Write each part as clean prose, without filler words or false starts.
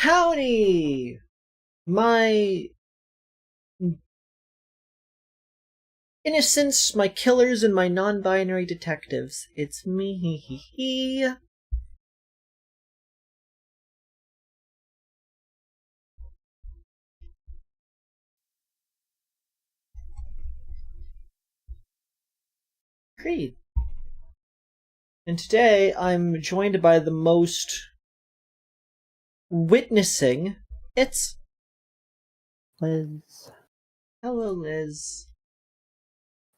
Howdy! My innocents, my killers, and my non-binary detectives. It's me. Great. And today I'm joined by the most witnessing. It's Liz. Hello, Liz.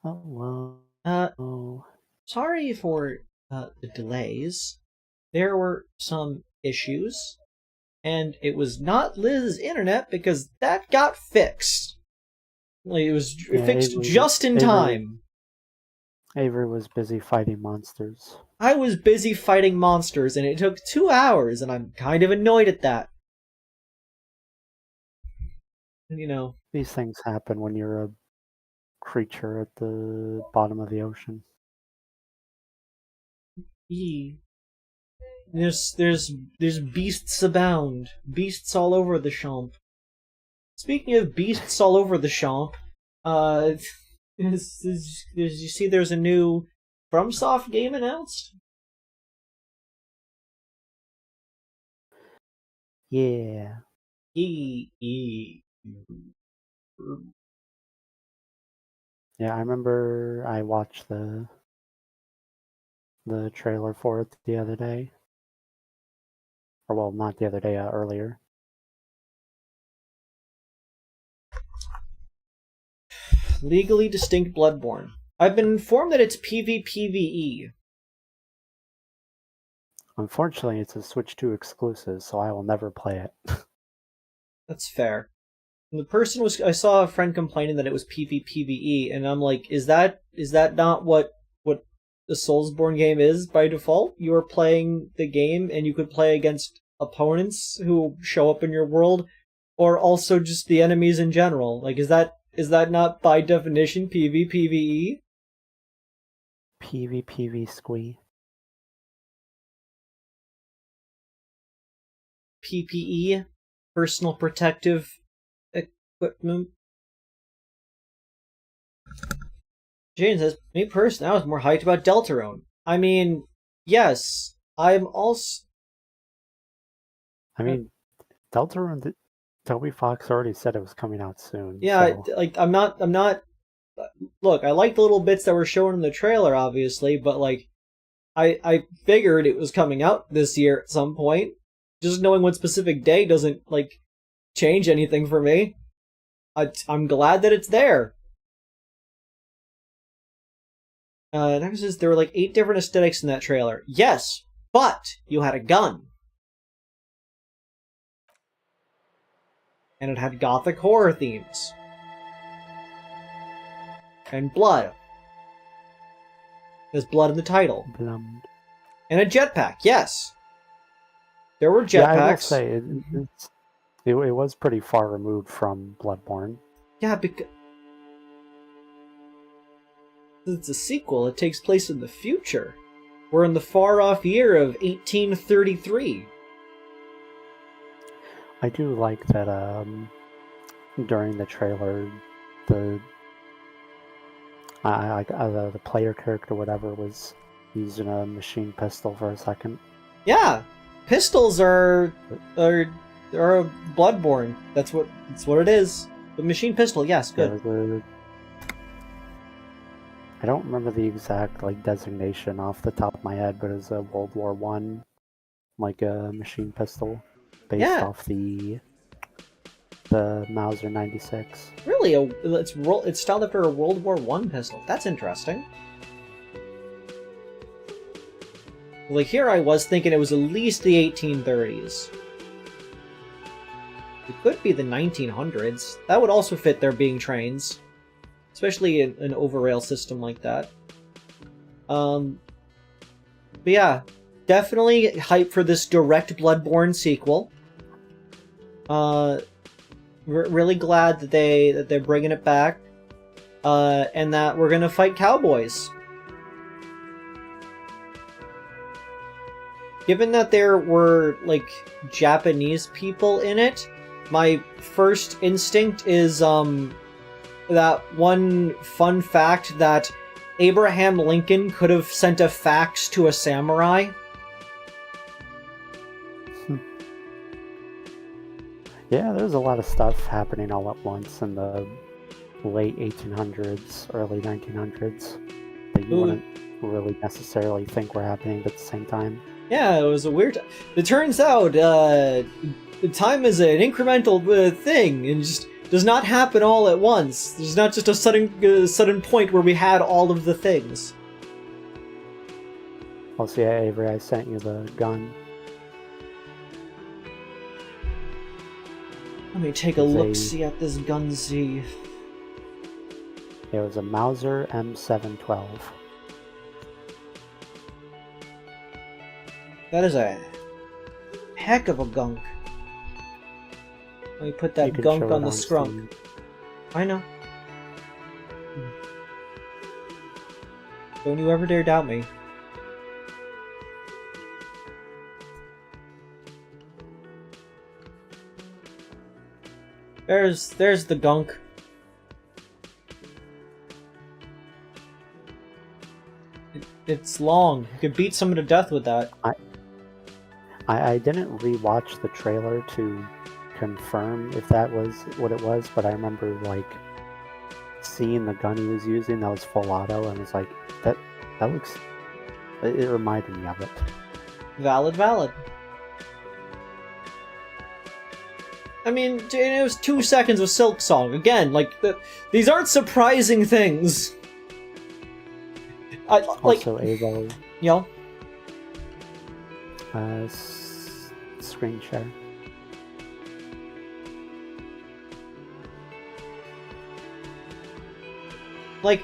Hello. Sorry for the delays. There were some issues, and it was not Liz's internet because that got fixed. Like, it was fixed just in time. Avery was busy fighting monsters. I was busy fighting monsters, and it took 2 hours, and I'm kind of annoyed at that. You know. These things happen when you're a creature at the bottom of the ocean. There's beasts abound. Beasts all over the champ. Speaking of beasts all over the champ, you see there's a new FromSoft game announced? Yeah. Yeah, I remember I watched the trailer for it the other day. Or, well, not the other day, earlier. Legally distinct Bloodborne. I've been informed that it's PvPvE. Unfortunately, it's a Switch 2 exclusive, so I will never play it. That's fair. I saw a friend complaining that it was PvPvE, and I'm like, is that not what the Soulsborne game is by default? You are playing the game, and you could play against opponents who show up in your world, or also just the enemies in general. Like, is that not by definition PvPvE? PvPv squee. PPE, personal protective equipment. Jane says, me personally, I was more hyped about Deltarune. I mean, yes, I'm also... I mean, Deltarune, Toby Fox already said it was coming out soon. Yeah, so. like, I'm not... Look, I like the little bits that were shown in the trailer, obviously, but, like, I figured it was coming out this year at some point. Just knowing what specific day doesn't, like, change anything for me. I'm glad that it's there. Next is, there were like 8 different aesthetics in that trailer. Yes, but you had a gun. And it had gothic horror themes. And blood. There's blood in the title. Blum. And a jetpack, yes. There were jetpacks. Yeah, I will say, it was pretty far removed from Bloodborne. Yeah, because it's a sequel. It takes place in the future. We're in the far-off year of 1833. I do like that during the trailer, the player character, whatever, was using a machine pistol for a second. Yeah, pistols are Bloodborne. That's what it is. The machine pistol, yes, good. Yeah, I don't remember the exact designation off the top of my head, but it's a World War I, a machine pistol based off the Mauser 96. Really, it's styled after a World War I pistol. That's interesting. Like, here I was thinking it was at least the 1830s. It could be the 1900s. That would also fit there being trains. Especially in an overrail system like that. But yeah, definitely hype for this direct Bloodborne sequel. Really glad that they're bringing it back, and that we're gonna fight cowboys. given that there were, like, Japanese people in it, my first instinct is, that one fun fact that Abraham Lincoln could have sent a fax to a samurai. Yeah, there's a lot of stuff happening all at once in the late 1800s, early 1900s that you wouldn't really necessarily think were happening at the same time. Yeah, it was a weird... It turns out, time is an incremental thing, and just does not happen all at once. There's not just a sudden point where we had all of the things. Also, yeah, Avery, I sent you the gun. Let me take a look-see at this gun-see. It was a Mauser M712. That is a heck of a gunk. Let me put that gunk on the scrunk. I know. Don't you ever dare doubt me. There's the gunk. It's long. You could beat someone to death with that. I didn't rewatch the trailer to confirm if that was what it was, but I remember like seeing the gun he was using that was full auto, and it's like that looks. It reminded me of it. Valid. I mean, it was 2 seconds of Silk Song. Again, like, these aren't surprising things. Also, Avo. Yo? Screen share. Like,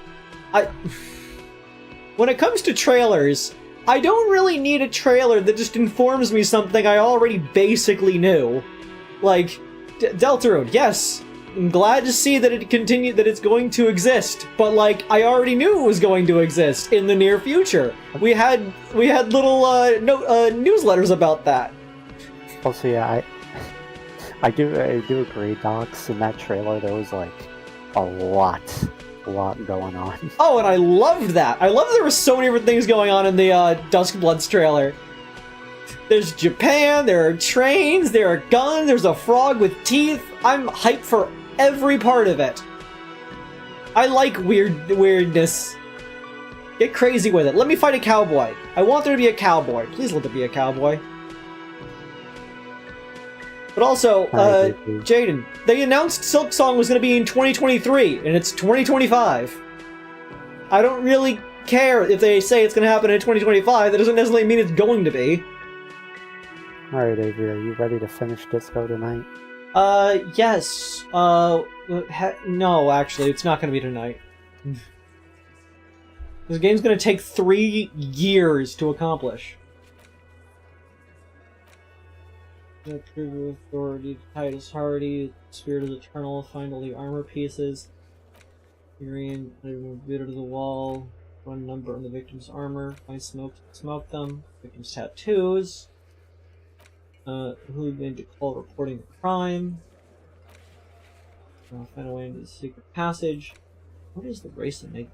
when it comes to trailers, I don't really need a trailer that just informs me something I already basically knew. Like, Deltarune, yes, I'm glad to see that it's going to exist, but like, I already knew it was going to exist in the near future. We had little newsletters about that. Also, yeah, I do agree, Docs. In that trailer, there was like a lot going on. Oh, and I loved that. I love there were so many different things going on in the Duskbloods trailer. There's Japan, there are trains, there are guns, there's a frog with teeth. I'm hyped for every part of it. I like weirdness. Get crazy with it. Let me fight a cowboy. I want there to be a cowboy. Please let there be a cowboy. But also, Jaden, they announced Silk Song was going to be in 2023, and it's 2025. I don't really care if they say it's going to happen in 2025. That doesn't necessarily mean it's going to be. Alright, Avery, are you ready to finish Disco tonight? Yes. No, actually, it's not going to be tonight. This game's going to take 3 years to accomplish. Authority, Titus Hardy, Spirit is Eternal, find all the armor pieces. Urine, move it to the wall, run number on the victim's armor, find smoke them, victim's tattoos. Who made the call reporting the crime? Find a way into the secret passage. What is the race of Enigma?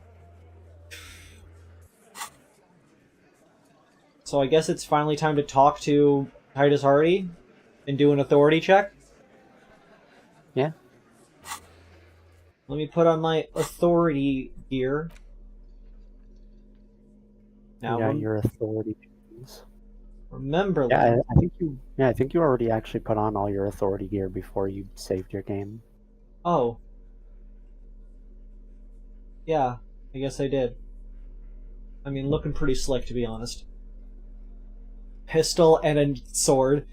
So I guess it's finally time to talk to Titus Hardy and do an authority check? Yeah. Let me put on my authority gear. Now, yeah, your authority. Remember, yeah, I think you already actually put on all your authority gear before you saved your game. Oh. Yeah, I guess I did. I mean, looking pretty slick, to be honest. Pistol and a sword.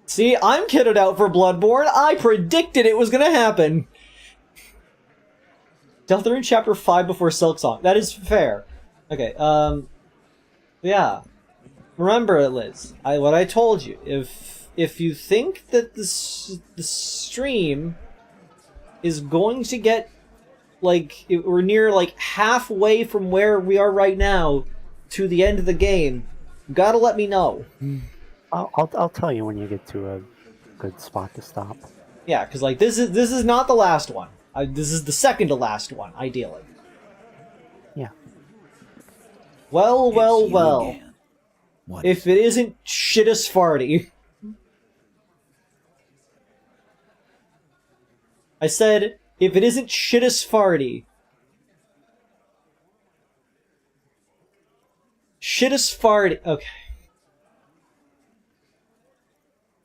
See, I'm kitted out for Bloodborne. I predicted it was gonna happen. Deltarune Chapter 5 before Silk Song. That is fair. Okay, yeah. Remember, Liz, what I told you. If you think that the stream is going to get, like, we're near, like, halfway from where we are right now to the end of the game, you gotta let me know. I'll tell you when you get to a good spot to stop. Yeah, because like this is not the last one. This is the second to last one, ideally. Yeah. Well, It's well, you well. again. What If it isn't Shittus Farty. I said, if it isn't Shittus Farty. Shittus Farty. Okay.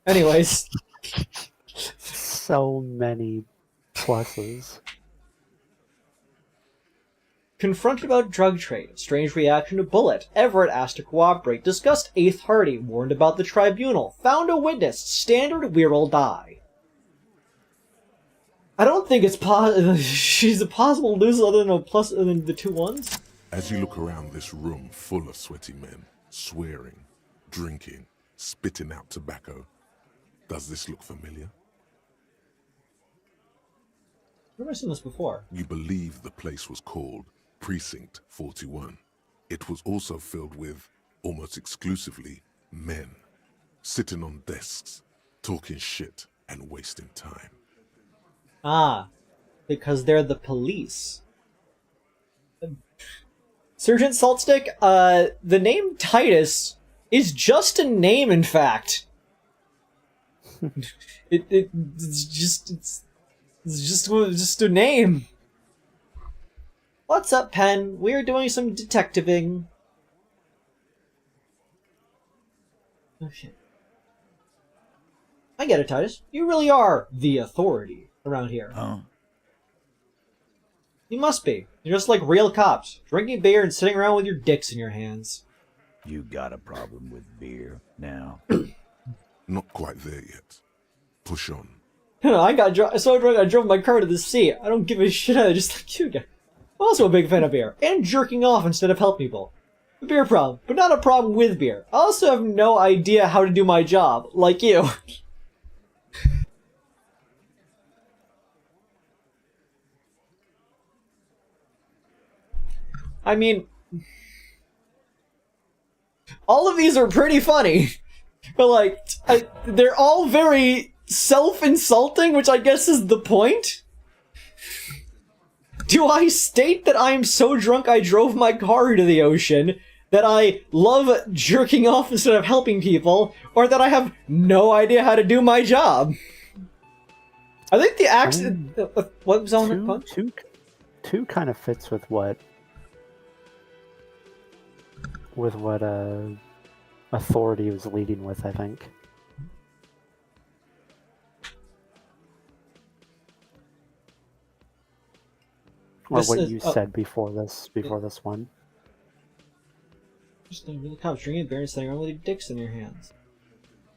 Anyways. So many pluses. Confronted about drug trade, strange reaction to Bullet, Everett asked to cooperate, discussed 8th Hardy, warned about the tribunal, found a witness, standard we'll die. I don't think it's she's a possible loser other than a plus than the 2 ones. As you look around this room full of sweaty men, swearing, drinking, spitting out tobacco, does this look familiar? Where have I seen this before? You believe the place was called Precinct 41. It was also filled with, almost exclusively, men, sitting on desks, talking shit and wasting time. Ah, because they're the police. Sergeant Saltstick, the name Titus is just a name, in fact. It's just a name. What's up, Pen? We're doing some detectiving. Oh shit. I get it, Titus. You really are the authority around here. Huh? You must be. You're just like real cops, drinking beer and sitting around with your dicks in your hands. You got a problem with beer now? Not quite there yet. Push on. I got so drunk I drove my car to the sea. I don't give a shit. I just like you guys. I'm also a big fan of beer and jerking off instead of helping people. A beer problem, but not a problem with beer. I also have no idea how to do my job, like you. I mean, all of these are pretty funny, but like, they're all very self-insulting, which I guess is the point. Do I state that I am so drunk I drove my car into the ocean, that I love jerking off instead of helping people, or that I have no idea how to do my job? I think the accident... what was on that? Two kind of fits with what authority was leading with, I think. Or what you said before this one. Just a real cops drinking beer and sitting around with your dicks in your hands.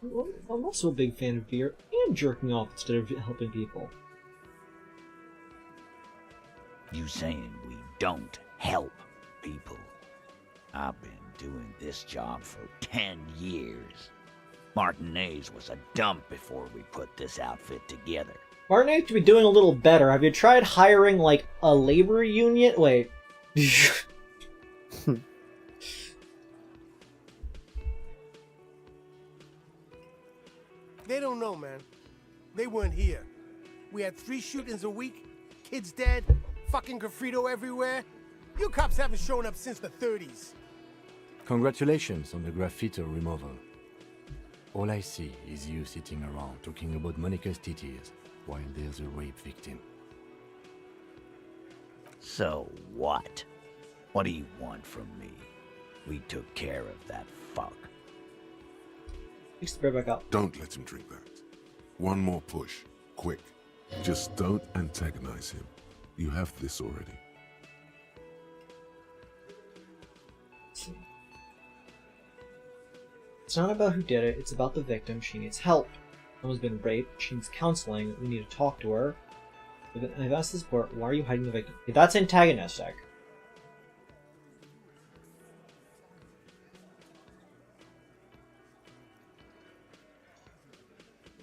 I'm also a big fan of beer and jerking off instead of helping people. You saying we don't help people? I've been doing this job for 10 years. Martinez was a dump before we put this outfit together. Martinez could be doing a little better. Have you tried hiring, like, a labor union? Wait. They don't know, man. They weren't here. We had 3 shootings a week, kids dead, fucking graffito everywhere. You cops haven't shown up since the 30s. Congratulations on the graffito removal. All I see is you sitting around talking about Monica's titties while there's a rape victim. So what? What do you want from me? We took care of that fuck. Fix the beer back up. Don't let him drink that. One more push. Quick. Just don't antagonize him. You have this already. It's not about who did it, it's about the victim. She needs help. Someone's been raped, she needs counseling, we need to talk to her. I've asked this court, why are you hiding the victim? Okay, that's antagonistic.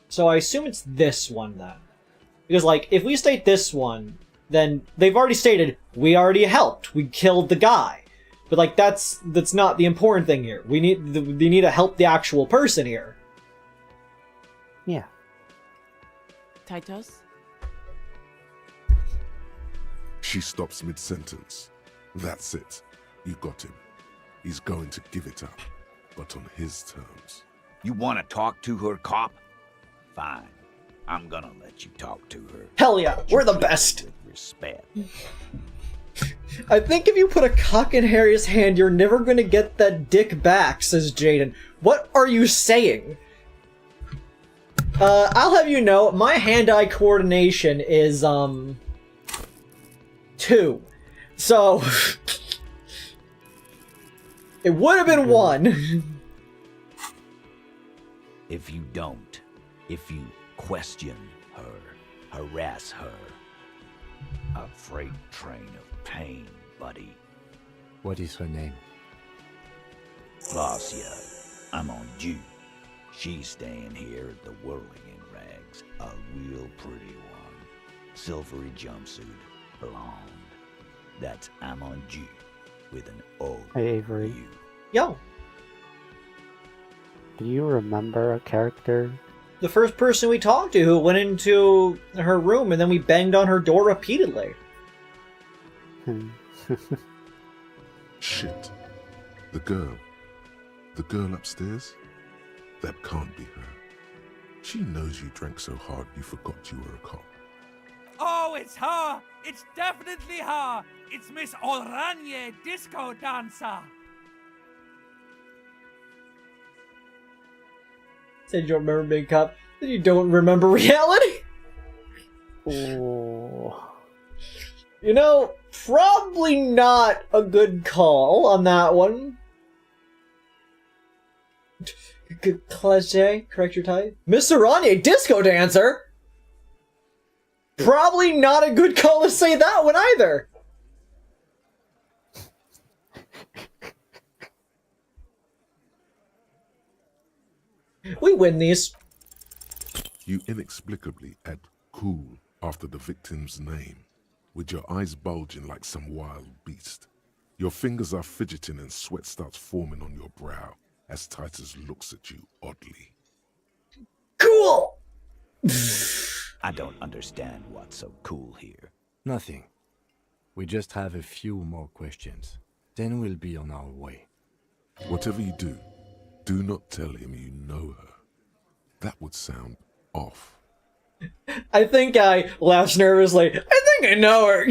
So I assume it's this one then. Because, like, if we state this one, then they've already stated, we already helped, we killed the guy. But like that's not the important thing here. We need to help the actual person here. Yeah. Titus? She stops mid-sentence. That's it. You got him. He's going to give it up, but on his terms. You want to talk to her, cop? Fine. I'm gonna let you talk to her. Hell yeah, we're the best. With respect. I think if you put a cock in Harry's hand, you're never gonna get that dick back, says Jaden. What are you saying? I'll have you know, my hand-eye coordination is, 2. So, it would have been 1. If you don't, if you question her, harass her, a freight train of pain, buddy. What is her name? Glacia, I'm on due. She's staying here at the Whirling in Rags, a real pretty one. Silvery jumpsuit, blonde. That's I'm on due, with an O. Hey, Avery. U. Yo, Do you remember a character? the first person we talked to who went into her room and then we banged on her door repeatedly. Shit. The girl. The girl upstairs? That can't be her. She knows you drank so hard you forgot you were a cop. Oh, it's her! It's definitely her! It's Miss Oranje, disco dancer! Said you don't remember being a cop, then you don't remember reality? Oh. You know, probably not a good call on that one. Good cliche, correct your type. Miss Oranje, disco dancer? Probably not a good call to say that one either. We win these. You inexplicably add cool after the victim's name, with your eyes bulging like some wild beast. Your fingers are fidgeting and sweat starts forming on your brow as Titus looks at you oddly. Cool! I don't understand what's so cool here. Nothing. We just have a few more questions. Then we'll be on our way. Whatever you do not tell him you know her. That would sound off. I think I laughs nervously. I think I know her.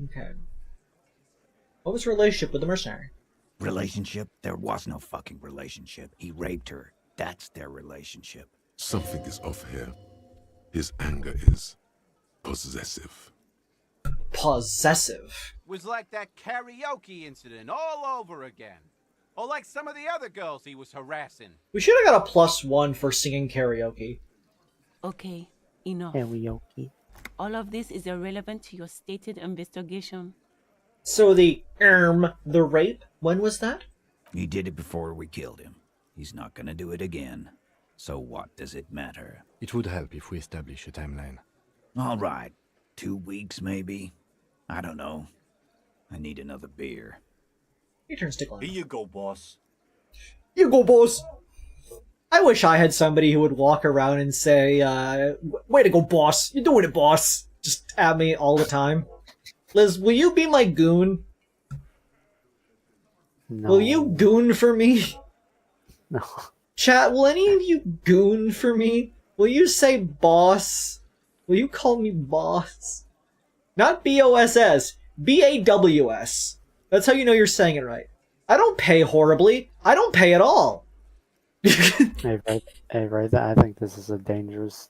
Okay. What was her relationship with the mercenary? Relationship? There was no fucking relationship. He raped her. That's their relationship. Something is off here. His anger is possessive. Possessive. Was like that karaoke incident all over again. Or like some of the other girls he was harassing. We should have got a +1 for singing karaoke. Okay, enough. Karaoke. All of this is irrelevant to your stated investigation. So the rape, when was that? He did it before we killed him. He's not gonna do it again. So what does it matter? It would help if we establish a timeline. All right. 2 weeks, maybe? I don't know. I need another beer. Your turn, Stickline. Here you go, boss. You go, boss! I wish I had somebody who would walk around and say, way to go, boss. You're doing it, boss. Just at me all the time. Liz, will you be my goon? No. Will you goon for me? No. Chat, will any of you goon for me? Will you say boss? Will you call me boss? Not B-O-S-S. B-A-W-S. That's how you know you're saying it right. I don't pay horribly. I don't pay at all. Hey, right. I think this is a dangerous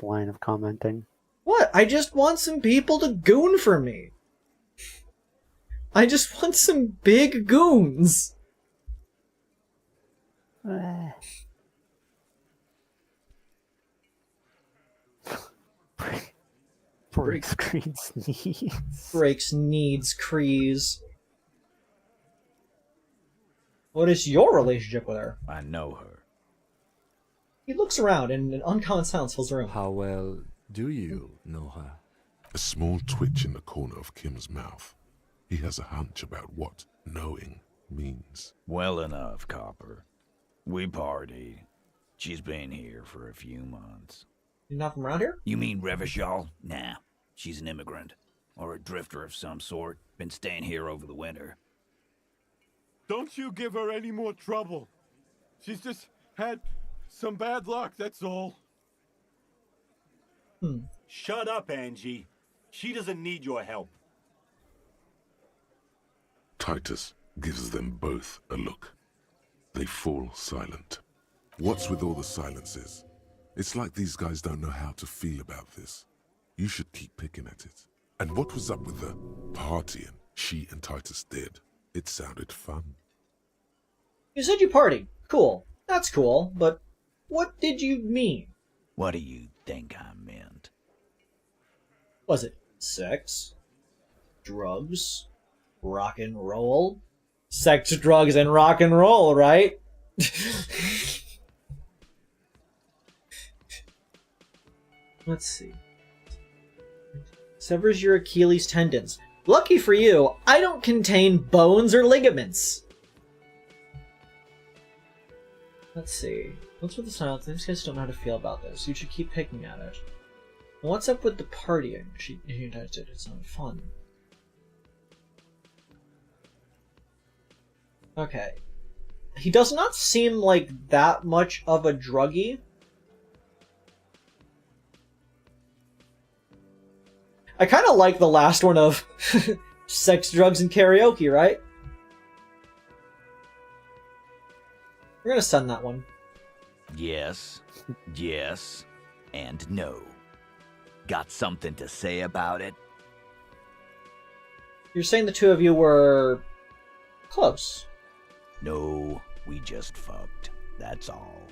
line of commenting. What? I just want some people to goon for me. I just want some big goons. Break screen sneeze. Breaks needs Kreese. What is your relationship with her? I know her. He looks around, and an uncommon silence fills the room. How well do you know her? A small twitch in the corner of Kim's mouth. He has a hunch about what knowing means. Well enough, Copper. We partied. She's been here for a few months. You're not from around here? You mean Revachol? Nah, she's an immigrant. Or a drifter of some sort. Been staying here over the winter. Don't you give her any more trouble. She's just had some bad luck, that's all. Shut up, Angie. She doesn't need your help. Titus gives them both a look. They fall silent. What's with all the silences? It's like these guys don't know how to feel about this. You should keep picking at it. And what was up with the partying she and Titus did? It sounded fun. You said you partied. Cool. That's cool, but what did you mean? What do you think I meant? Was it sex? Drugs? Rock and roll? Sex, drugs, and rock and roll, right? Let's see. Severs your Achilles tendons. Lucky for you, I don't contain bones or ligaments. Let's see. What's with the silence? These guys don't know how to feel about this. You should keep picking at it. And what's up with the partying? She does it. It's not fun. Okay. He does not seem like that much of a druggie. I kind of like the last one of sex, drugs, and karaoke, right? We're gonna send that one. Yes, yes, and no. Got something to say about it? You're saying the two of you were close. No, we just fucked. That's all.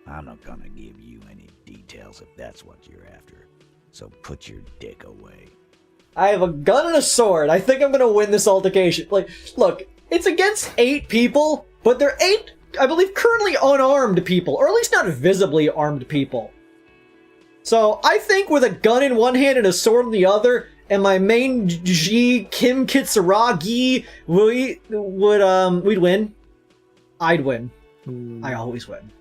I'm not gonna give you any details if that's what you're after. So put your dick away. I have a gun and a sword. I think I'm gonna win this altercation. Like, look, it's against 8 people, but they're 8, I believe, currently unarmed people, or at least not visibly armed people. So I think with a gun in one hand and a sword in the other, and my main G, Kim Kitsuragi, we'd win. I'd win. I always win.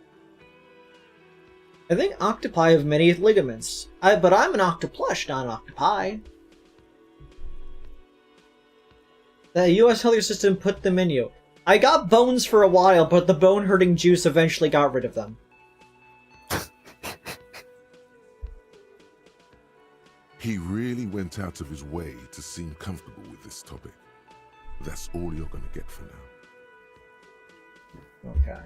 I think octopi have many ligaments. But I'm an octoplush, not an octopi. The US healthcare system put them in you. I got bones for a while, but the bone-hurting juice eventually got rid of them. He really went out of his way to seem comfortable with this topic. That's all you're gonna get for now. Okay.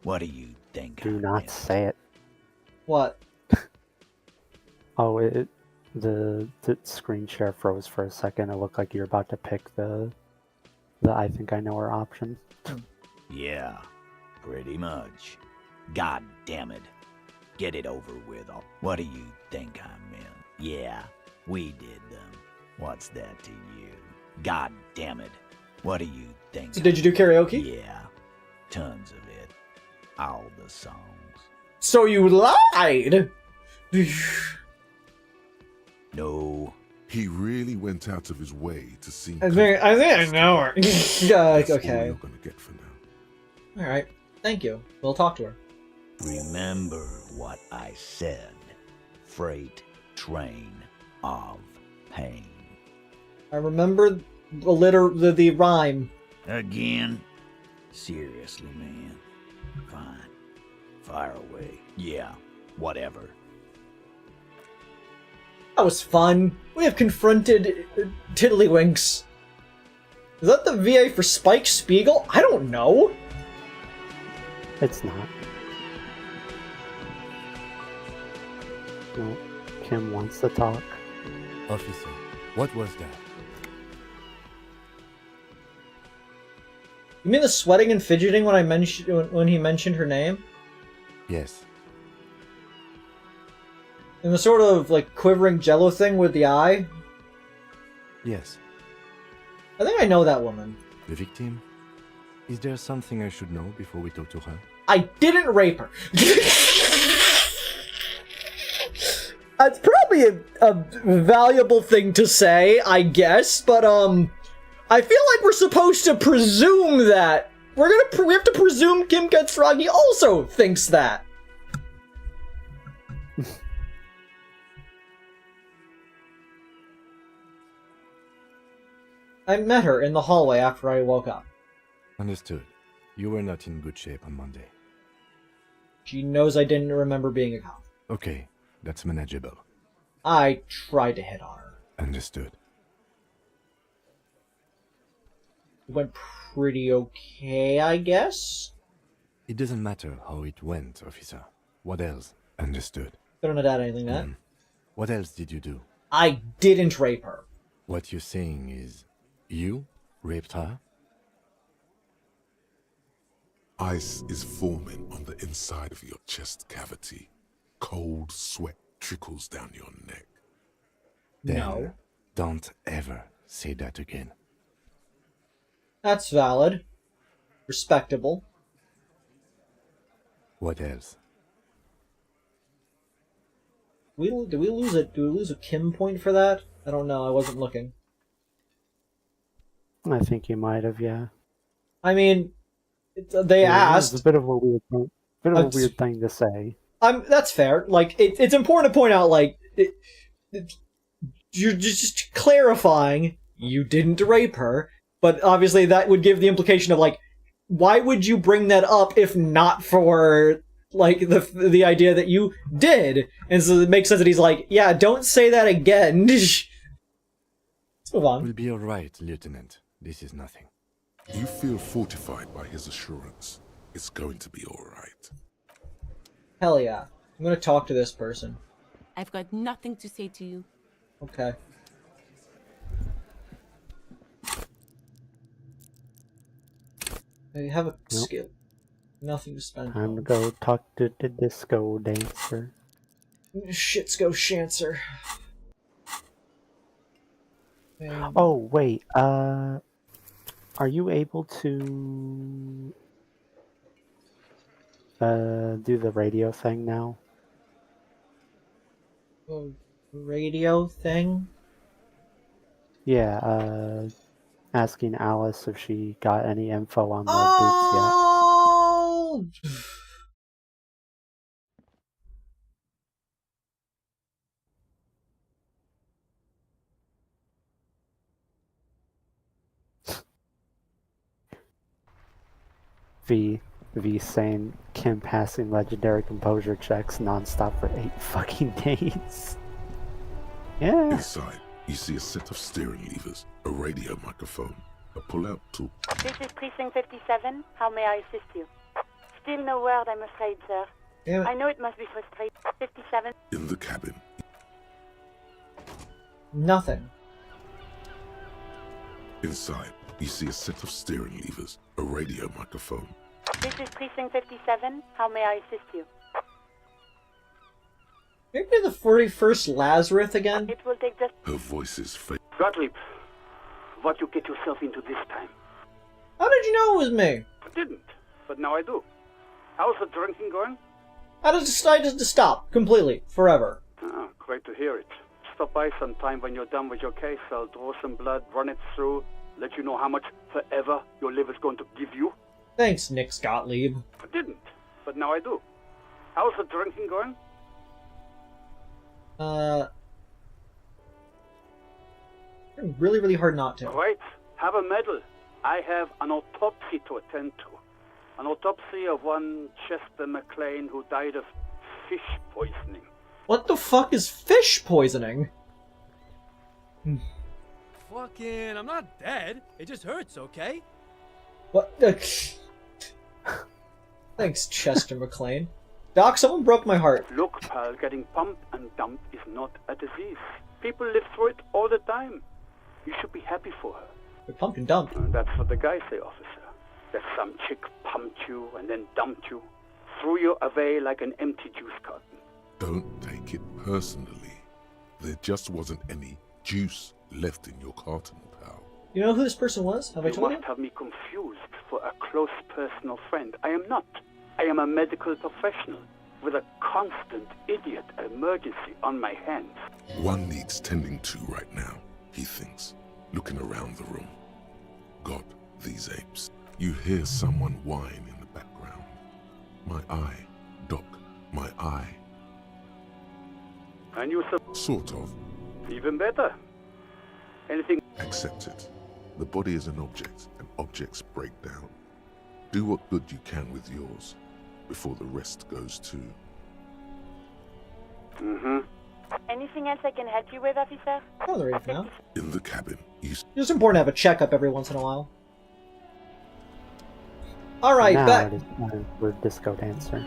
What do you think? Do not say it. What? Oh, the screen share froze for a second. It looked like you're about to pick the I think I know her option. Yeah, pretty much. God damn it. Get it over with. What do you think I meant? Yeah, we did them. What's that to you? God damn it. What do you think? So did you do karaoke? Yeah, tons of it. All the songs. So you lied! No. He really went out of his way to seem I think I know her. Yeah, That's all okay. you're gonna get for now. Alright. Thank you. We'll talk to her. Remember what I said. Freight train of pain. I remember the rhyme. Again? Seriously, man. Fine. Fire away. Yeah, whatever. That was fun. We have confronted Tiddlywinks. Is that the VA for Spike Spiegel? I don't know. It's not. No, Kim wants to talk. Officer, what was that? You mean the sweating and fidgeting when he mentioned her name? Yes. And the sort of like quivering jello thing with the eye? Yes. I think I know that woman. The victim? Is there something I should know before we talk to her? I didn't rape her. That's probably a valuable thing to say, I guess, but I feel like we're supposed to presume that. We have to presume Kim Katsuragi also thinks that. I met her in the hallway after I woke up. Understood. You were not in good shape on Monday. She knows I didn't remember being a cop. Okay, that's manageable. I tried to hit on her. Understood. It went pretty okay, I guess? It doesn't matter how it went, officer. What else? Understood. I don't know that anything that. What else did you do? I didn't rape her. What you're saying is, you raped her? Ice is forming on the inside of your chest cavity. Cold sweat trickles down your neck. Then No. Don't ever say that again. That's valid. Respectable. What else? Do we lose a Kim point for that? I don't know, I wasn't looking. I think you might have, yeah. I mean, they asked. It's a bit of a weird thing. Weird thing to say. That's fair. Like, it's important to point out, like, you're just clarifying you didn't rape her, but obviously that would give the implication of, like, why would you bring that up if not for, like, the idea that you did? And so it makes sense that he's like, yeah, don't say that again. Let's move on. We'll be alright, Lieutenant. This is nothing. You feel fortified by his assurance. It's going to be alright. Hell yeah. I'm gonna talk to this person. I've got nothing to say to you. Okay. I have a skill. Nothing to spend. Time to go talk to the disco dancer. Shits go Shancer. Oh, wait, are you able to do the radio thing now? Radio thing? Yeah, asking Alice if she got any info on the Oh! boots yet. V saying Kim passing legendary composure checks nonstop for 8 fucking days. Yeah. Inside, you see a set of steering levers, a radio microphone, a pull-out tool. This is Precinct 57. How may I assist you? Still no word, I'm afraid, sir. Damn it. I know it must be frustrating. 57. In the cabin, Nothing. inside, you see a set of steering levers, a radio microphone. This is Precinct 57. How may I assist you? Maybe the 41st Lazarus again? It will take just... Her voice is fake. Gottlieb, what you get yourself into this time? How did you know it was me? I didn't, but now I do. How's the drinking going? I decided to stop. Completely. Forever. Ah, great to hear it. Stop by sometime when you're done with your case. I'll draw some blood, run it through, let you know how much forever your liver's going to give you. Thanks, Nick Gottlieb. I didn't, but now I do. How's the drinking going? Really, really hard not to. Great. Have a medal. I have an autopsy to attend to. An autopsy of one Chester McLean who died of fish poisoning. What the fuck is fish poisoning? Fucking, I'm not dead. It just hurts, okay? What? Thanks, Chester McLean. Doc, someone broke my heart. Look, pal, getting pumped and dumped is not a disease. People live through it all the time. You should be happy for her. They're pumped and dumped. That's what the guys say, officer. That some chick pumped you and then dumped you, threw you away like an empty juice carton. Don't take it personally. There just wasn't any juice left in your carton, pal. You know who this person was? Have I You told must you? have me confused for a close personal friend. I am not. I am a medical professional with a constant idiot emergency on my hands. One needs tending to right now, he thinks, looking around the room. God, these apes. You hear someone whine in the background. My eye, Doc, my eye. And you Sort of. even better. Anything? Accept it. The body is an object, and objects break down. Do what good you can with yours, before the rest goes too. Anything else I can help you with, officer? Oh, there is now. In the cabin, It's important to have a checkup every once in a while. Alright, now back. it is time for disco dancer.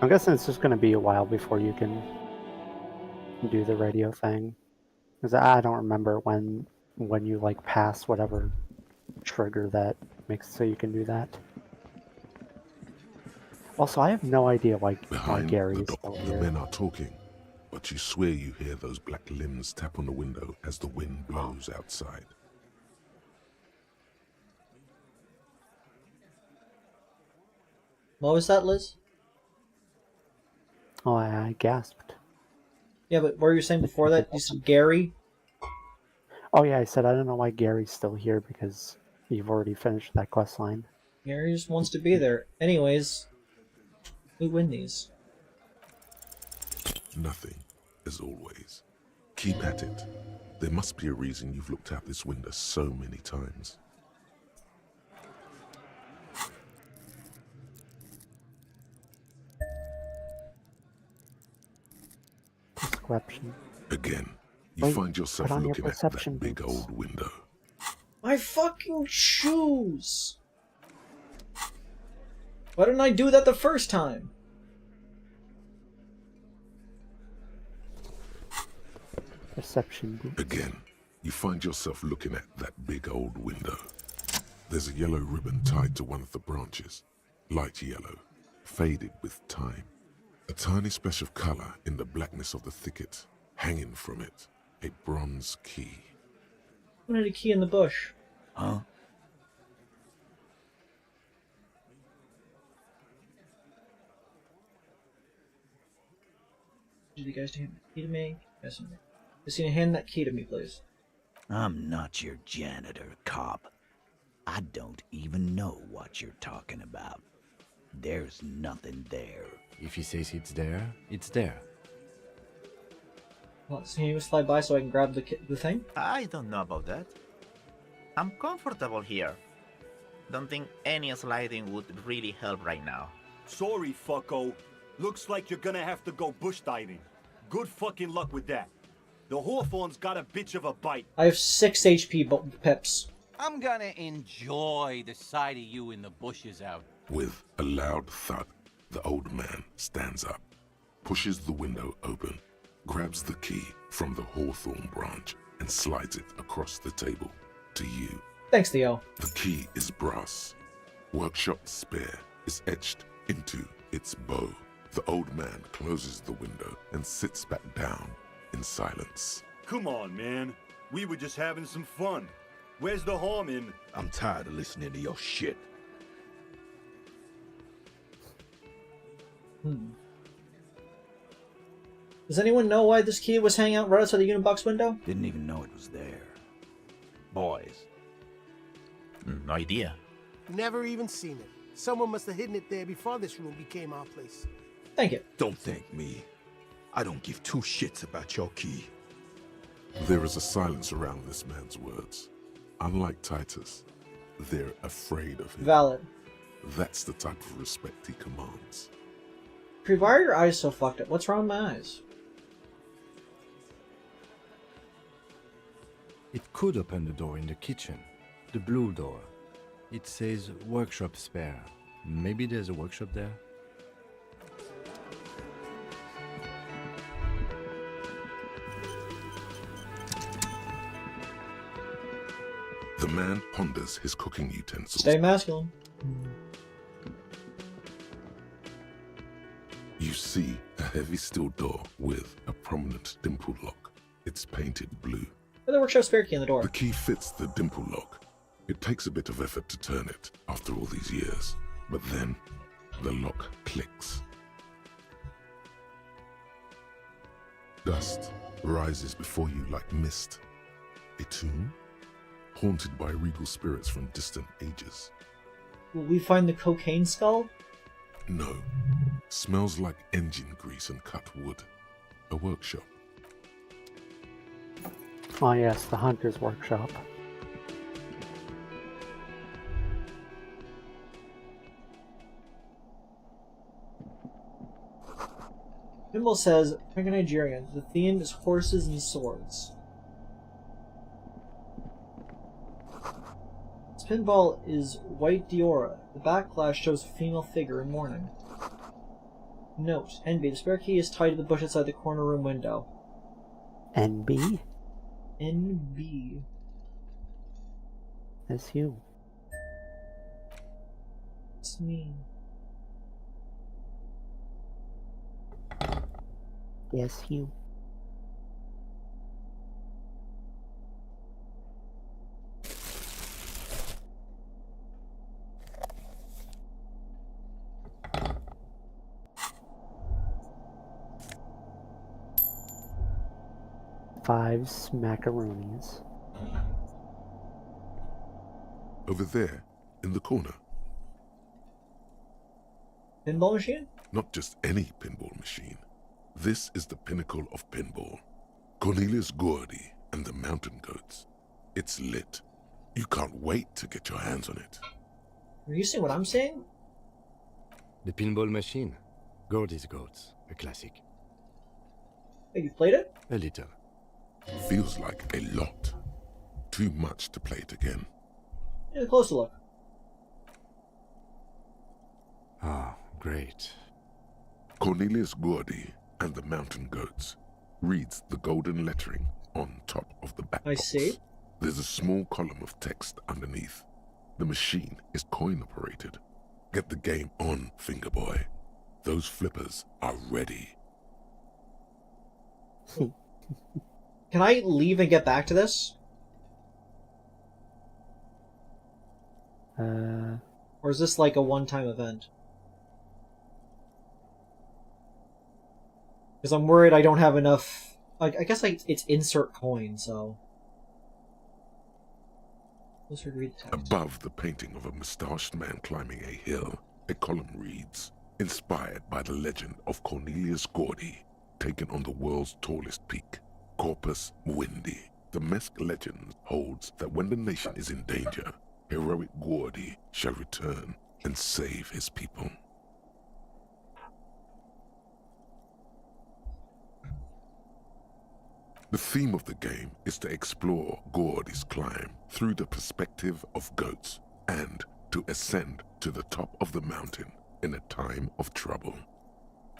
I'm guessing it's just going to be a while before you can do the radio thing. Because I don't remember when you like pass whatever trigger that makes so you can do that. Also, I have no idea why behind Gary the is dock, still the here. men are talking, but you swear you hear those black limbs tap on the window as the wind blows outside. What was that, Liz? Oh, I gasped. Yeah, but what were you saying before that? You said Gary? Oh yeah, I said I don't know why Gary's still here because you've already finished that quest line. Gary just wants to be there. Anyways, we win these. Nothing, as always. Keep at it. There must be a reason you've looked out this window so many times. Description. Again, you Wait, find yourself put on your looking at perception that big boots. old window. My fucking shoes! Why didn't I do that the first time? Perception boots. Again, you find yourself looking at that big old window. There's a yellow ribbon tied to one of the branches. Light yellow, faded with time. A tiny splash of color in the blackness of the thicket. Hanging from it, a bronze key. I wanted a key in the bush. Huh? Did you guys hand the key to me? Yes. Just gonna hand that key to me, please. I'm not your janitor, cop. I don't even know what you're talking about. There's nothing there. If he says it's there, it's there. Well, can you slide by so I can grab the thing? I don't know about that. I'm comfortable here. Don't think any sliding would really help right now. Sorry, fucko. Looks like you're gonna have to go bush diving. Good fucking luck with that. The Hawthorne's got a bitch of a bite. I have 6 HP pips. I'm gonna enjoy the sight of you in the bushes out. With a loud thud, the old man stands up, pushes the window open, grabs the key from the hawthorn branch, and slides it across the table to you. Thanks, Theo. The key is brass. Workshop spare is etched into its bow. The old man closes the window and sits back down in silence. Come on, man. We were just having some fun. Where's the harm in... I'm tired of listening to your shit. Does anyone know why this key was hanging out right outside the unit box window? Didn't even know it was there. Boys. No idea. Never even seen it. Someone must have hidden it there before this room became our place. Thank you. Don't thank me. I don't give 2 shits about your key. There is a silence around this man's words. Unlike Titus, they're afraid of him. Valid. That's the type of respect he commands. Creed, why are your eyes so fucked up? What's wrong with my eyes? It could open the door in the kitchen. The blue door. It says workshop spare. Maybe there's a workshop there? The man ponders his cooking utensils. Stay masculine. You see a heavy steel door with a prominent dimple lock. It's painted blue. the workshop spare key in the door. The key fits the dimple lock. It takes a bit of effort to turn it after all these years, but then the lock clicks. Dust rises before you like mist. A tomb haunted by regal spirits from distant ages. Will we find the cocaine skull? No. Smells like engine grease and cut wood. A workshop. Oh yes, the hunter's workshop. Pinball says, Frank Nigerian, the theme is horses and swords. This pinball is white Diora. The backlash shows a female figure in mourning. Note, NB, the spare key is tied to the bush outside the corner room window. NB? NB. That's you. It's me. Yes, you. Five smackaroonies. Over there, in the corner. Pinball machine? Not just any pinball machine. This is the pinnacle of pinball. Cornelius Gordy and the Mountain Goats. It's lit. You can't wait to get your hands on it. Are you seeing what I'm saying? The pinball machine. Gordy's Goats. A classic. Hey, you played it? A little. Feels like a lot. Too much to play it again. Yeah, closer look. Ah, great. Cornelius Gordy and the Mountain Goats reads the golden lettering on top of the back box. I see. There's a small column of text underneath. The machine is coin operated. Get the game on, Fingerboy. Those flippers are ready. Can I leave and get back to this? Or is this like a one-time event? Because I'm worried I don't have enough... I guess it's insert coin, so... Let's read the text. Above the painting of a mustached man climbing a hill, a column reads, inspired by the legend of Cornelius Gordy, taken on the world's tallest peak, Corpus Muindi. The Mesk legend holds that when the nation is in danger, heroic Gordy shall return and save his people. The theme of the game is to explore Gordy's climb through the perspective of goats and to ascend to the top of the mountain in a time of trouble.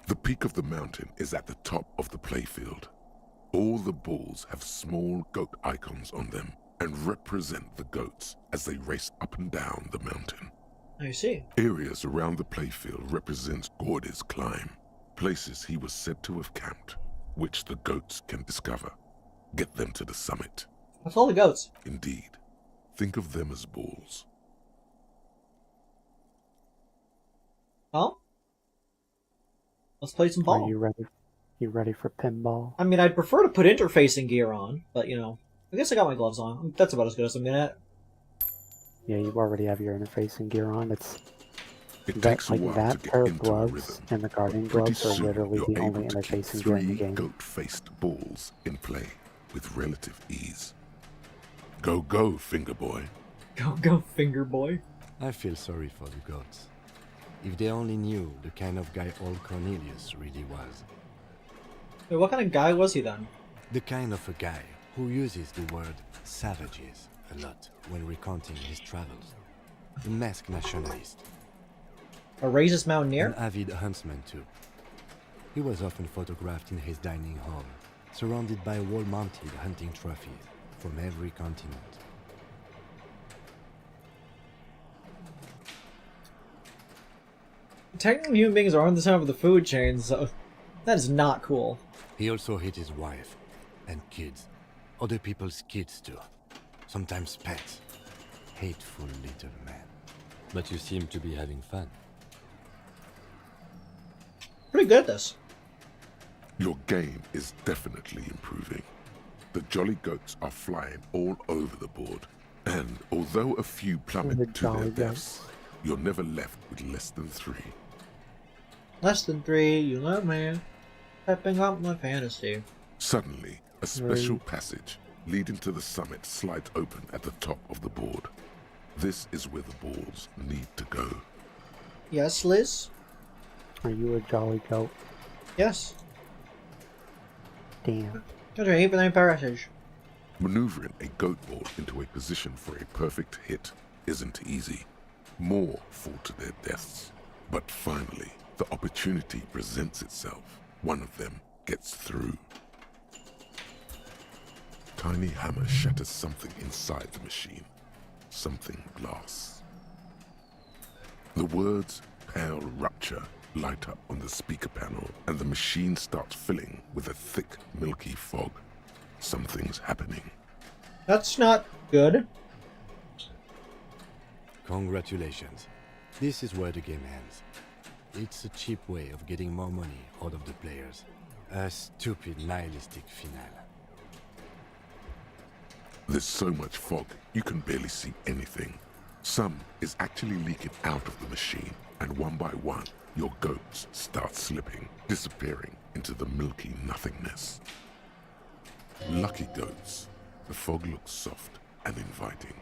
The peak of the mountain is at the top of the playfield. All the balls have small goat icons on them and represent the goats as they race up and down the mountain. I see. Areas around the playfield represent Gordy's climb, places he was said to have camped, which the goats can discover. Get them to the summit. That's all the goats. Indeed. Think of them as balls. Well, let's play some ball. Are you ready? You ready for pinball? I mean, I'd prefer to put interfacing gear on, but you know, I guess I got my gloves on. That's about as good as I'm gonna. Yeah, you already have your interfacing gear on. It takes a while that to get pair of into gloves rhythm. and the guardian Pretty gloves are soon, literally you're the only able to keep interfacing gear in the 3 game. goat-faced balls in play with relative ease. Go, go, Fingerboy. Go, go, finger boy. I feel sorry for the goats. If they only knew the kind of guy old Cornelius really was. Wait, what kind of guy was he then? The kind of a guy who uses the word savages a lot when recounting his travels. A masked nationalist. A racist mountaineer? An avid huntsman too. He was often photographed in his dining hall, surrounded by wall-mounted hunting trophies from every continent. Technically, human beings are on the top of the food chain, so that is not cool. He also hit his wife and kids Other people's kids too. Sometimes pets. Hateful little man. But you seem to be having fun. Pretty good at this. Your game is definitely improving. The jolly goats are flying all over the board, and although a few plummet to their deaths, you're never left with less than 3. Less than 3, you know me. Stepping up my fantasy. Suddenly, a special passage leading to the summit slides open at the top of the board. This is where the balls need to go. Yes, Liz? Are you a jolly goat? Yes. Damn. That's an 8 by 9 passage. Maneuvering a goat ball into a position for a perfect hit isn't easy. More fall to their deaths. But finally, the opportunity presents itself. One of them gets through. Tiny hammer shatters something inside the machine. Something glass. The words "pale rupture" light up on the speaker panel, and the machine starts filling with a thick, milky fog. Something's happening. That's not good. Congratulations. This is where the game ends. It's a cheap way of getting more money out of the players. A stupid, nihilistic finale. There's so much fog, you can barely see anything. Some is actually leaking out of the machine, and one by one, your goats start slipping, disappearing into the milky nothingness. Lucky goats. The fog looks soft and inviting.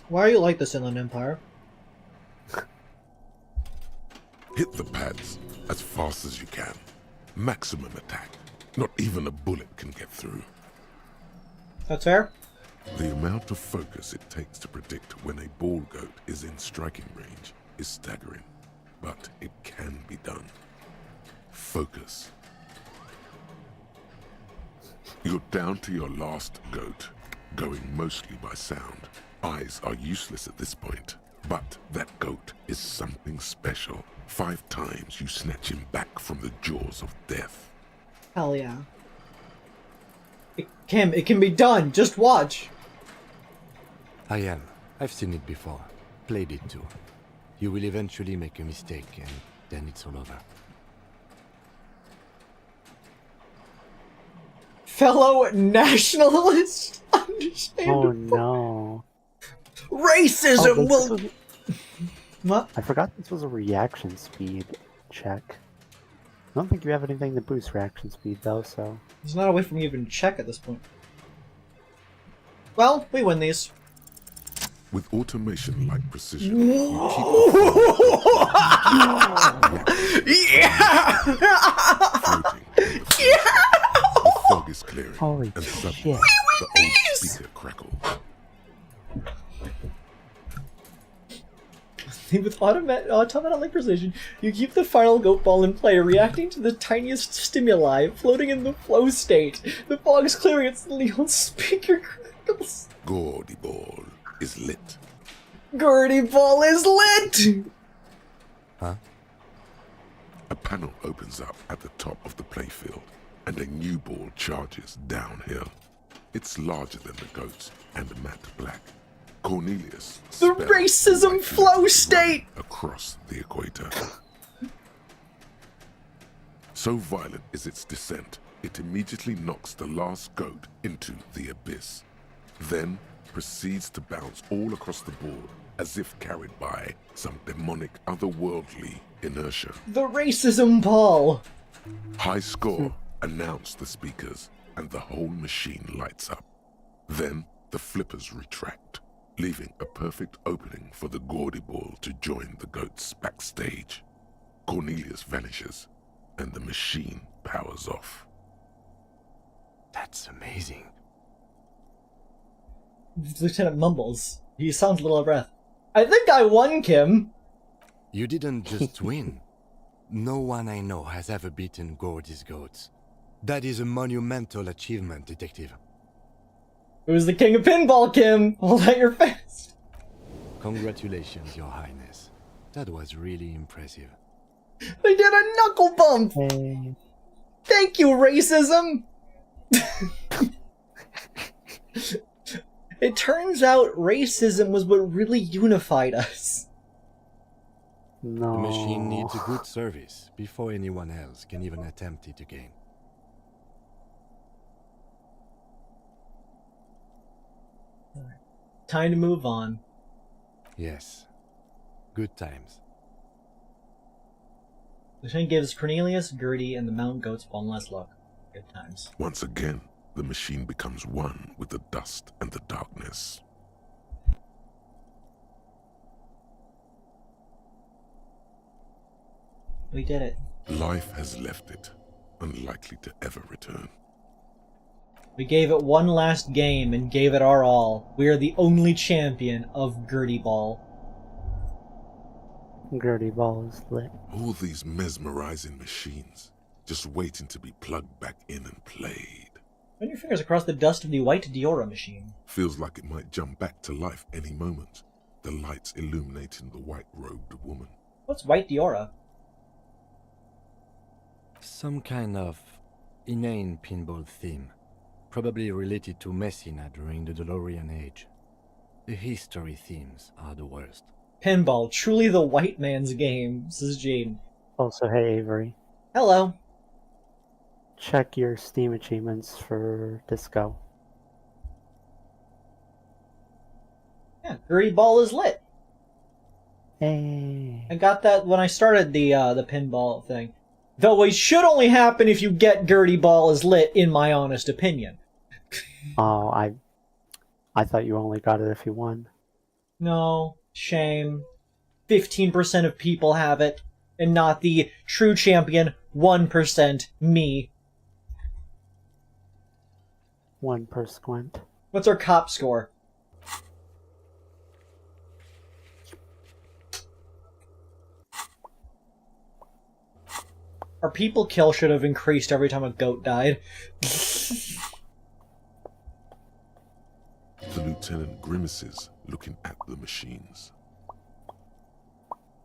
Why are you like this, Inland Empire? Hit the pads as fast as you can. Maximum attack. Not even a bullet can get through. That's fair. The amount of focus it takes to predict when a ball goat is in striking range is staggering, but it can be done. Focus. You're down to your last goat, going mostly by sound. Eyes are useless at this point, but that goat is something special. 5 times you snatch him back from the jaws of death. Hell yeah. It can be done. Just watch. I am. I've seen it before. Played it too. You will eventually make a mistake and then it's all over. Fellow nationalist. Understandable. Oh no. Racism will. What? I forgot this was a reaction speed check. I don't think you have anything to boost reaction speed though, so. There's not a way for me to even check at this point. Well, we win these. With automation-like precision, you keep the fog is clearing, Holy and suddenly shit. the old speaker crackles. With automatic precision, you keep the final goat ball in play, reacting to the tiniest stimuli, floating in the flow state. The fog is clearing, it's the old speaker crackles. Gordy ball is lit. Gordy ball is lit! Huh? A panel opens up at the top of the playfield, and a new ball charges downhill. It's larger than the goats and matte black. Cornelius. The racism flow state! Across the equator. So violent is its descent, it immediately knocks the last goat into the abyss. Then proceeds to bounce all across the board as if carried by some demonic otherworldly inertia. The racism ball! High score, announce the speakers, and the whole machine lights up. Then the flippers retract, leaving a perfect opening for the Gordy ball to join the goats backstage. Cornelius vanishes, and the machine powers off. That's amazing. Lieutenant mumbles. He sounds a little out of breath. I think I won, Kim. You didn't just win. No one I know has ever beaten Gordy's goats. That is a monumental achievement, Detective. Who's the king of pinball, Kim? Hold out your fist. Congratulations, Your Highness. That was really impressive. I did a knuckle bump! Hey. Thank you, racism! It turns out racism was what really unified us. No. The machine needs a good service before anyone else can even attempt it again. Time to move on. Yes. Good times. The machine gives Cornelius, Gertie, and the mountain goats one last look. Good times. Once again, the machine becomes one with the dust and the darkness. We did it. Life has left it, unlikely to ever return. We gave it one last game and gave it our all. We are the only champion of Gertie Ball. Gertie Ball is lit. All these mesmerizing machines, just waiting to be plugged back in and played. Run your fingers across the dust of the white Diora machine. Feels like it might jump back to life any moment, the lights illuminating the white-robed woman. What's white Diora? Some kind of inane pinball theme, probably related to Messina during the DeLorean age. The history themes are the worst. Pinball, truly the white man's game, says Jane. Also, hey Avery. Hello. Check your Steam achievements for Disco. Yeah, Gertie Ball is lit. Hey. I got that when I started the pinball thing. Though it should only happen if you get Gertie Ball is lit, in my honest opinion. Oh, I thought you only got it if you won. No, shame. 15% of people have it, and not the true champion, 1%, me. 1 per squint. What's our cop score? Our people kill should have increased every time a goat died. The lieutenant grimaces, looking at the machines.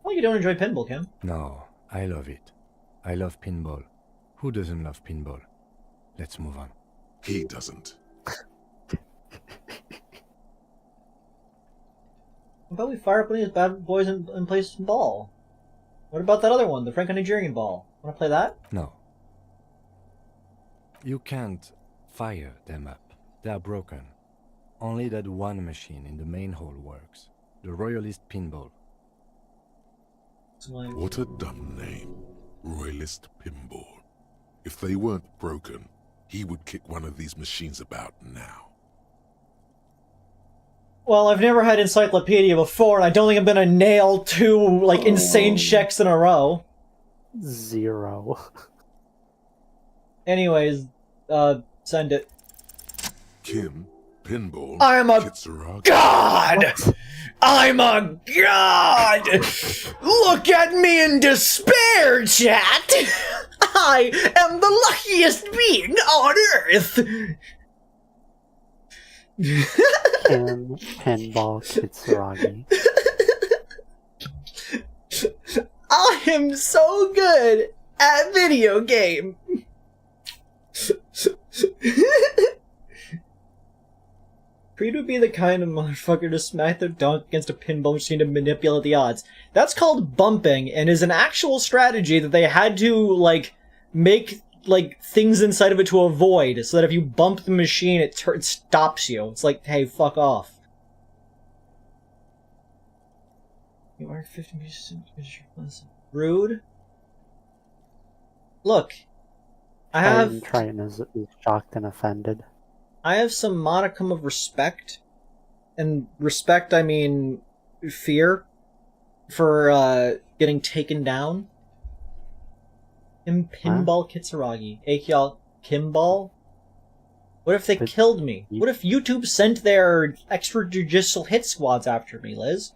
Well, you don't enjoy pinball, Kim. No, I love it. I love pinball. Who doesn't love pinball? Let's move on. He doesn't. How about we fire up one of these bad boys and play some ball? What about that other one, the Franco-Nigerian ball? Wanna play that? No. You can't fire them up. They are broken. Only that one machine in the main hall works. The Royalist Pinball. What a dumb name. Royalist Pinball. If they weren't broken, he would kick one of these machines about now. Well, I've never had Encyclopedia before, and I don't think I'm gonna nail 2, insane checks in a row. 0. Anyways, send it. Kim, Pinball, I'm a Kitsuragi. god! What? I'm a god! Look at me in despair, chat! I am the luckiest being on Earth! Kim, Pinball, Kitsuragi. I am so good at video game! Creed would be the kind of motherfucker to smack their dunk against a pinball machine to manipulate the odds. That's called bumping, and is an actual strategy that they had to, make, things inside of it to avoid, so that if you bump the machine, it stops you. It's like, hey, fuck off. You are 50% rude? Look, Triton is shocked and offended. I have some modicum of respect, and respect I mean fear, for getting taken down. Pinball Kitsuragi. Akyal Kimball? What if they killed me? What if YouTube sent their extrajudicial hit squads after me, Liz?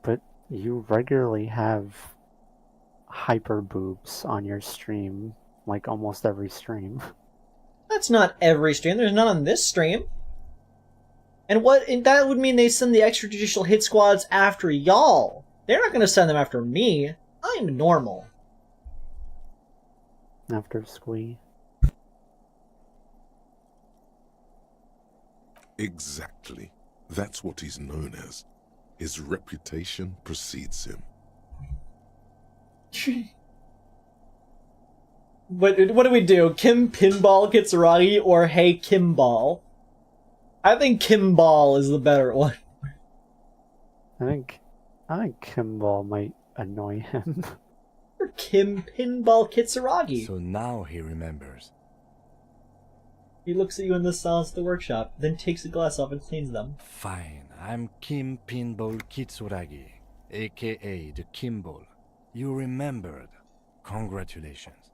But you regularly have hyper boobs on your stream, almost every stream. That's not every stream. There's none on this stream. And that would mean they send the extrajudicial hit squads after y'all. They're not going to send them after me. I'm normal. After Squee. Exactly. That's what he's known as. His reputation precedes him. What do we do? Kim Pinball Kitsuragi or Hey Kimball? I think Kimball is the better one. I think Kimball might annoy him. Or Kim Pinball Kitsuragi. So now he remembers. He looks at you in the silence of the workshop, then takes the glass off and cleans them. Fine, I'm Kim Pinball Kitsuragi, aka the Kimball. You remembered. Congratulations.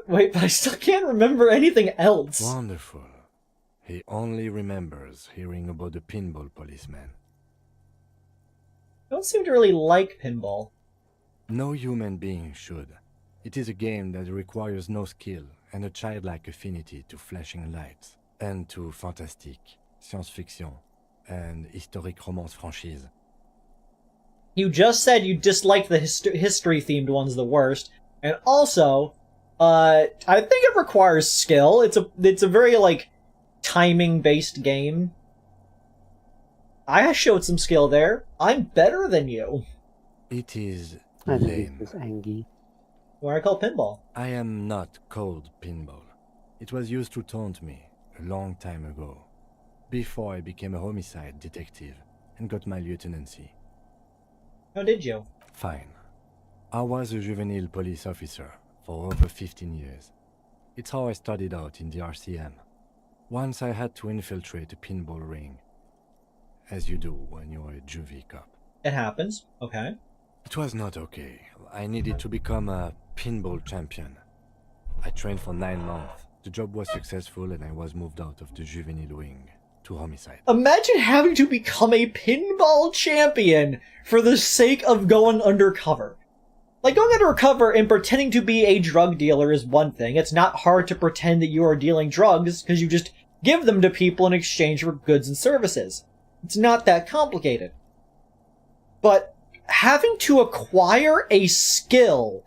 Wait, but I still can't remember anything else. Wonderful. He only remembers hearing about the pinball policeman. I don't seem to really like pinball. No human being should. It is a game that requires no skill and a childlike affinity to flashing lights, and to fantastique, science-fiction, and historic romance franchise. You just said you disliked the history-themed ones the worst, and also, I think it requires skill. It's a very, like, timing-based game. I showed some skill there. I'm better than you. It is I think lame. it's Angie. Why I call pinball? I am not called Pinball. It was used to taunt me a long time ago, before I became a homicide detective and got my lieutenancy. How did you? Fine. I was a juvenile police officer for over 15 years. It's how I started out in the RCM. Once I had to infiltrate a pinball ring, as you do when you're a juvie cop. It happens. Okay. It was not okay. I needed to become a pinball champion. I trained for 9 months. The job was successful and I was moved out of the juvenile wing to homicide. Imagine having to become a pinball champion for the sake of going undercover. Like, going undercover and pretending to be a drug dealer is one thing. It's not hard to pretend that you are dealing drugs, because you just give them to people in exchange for goods and services. It's not that complicated. But having to acquire a skill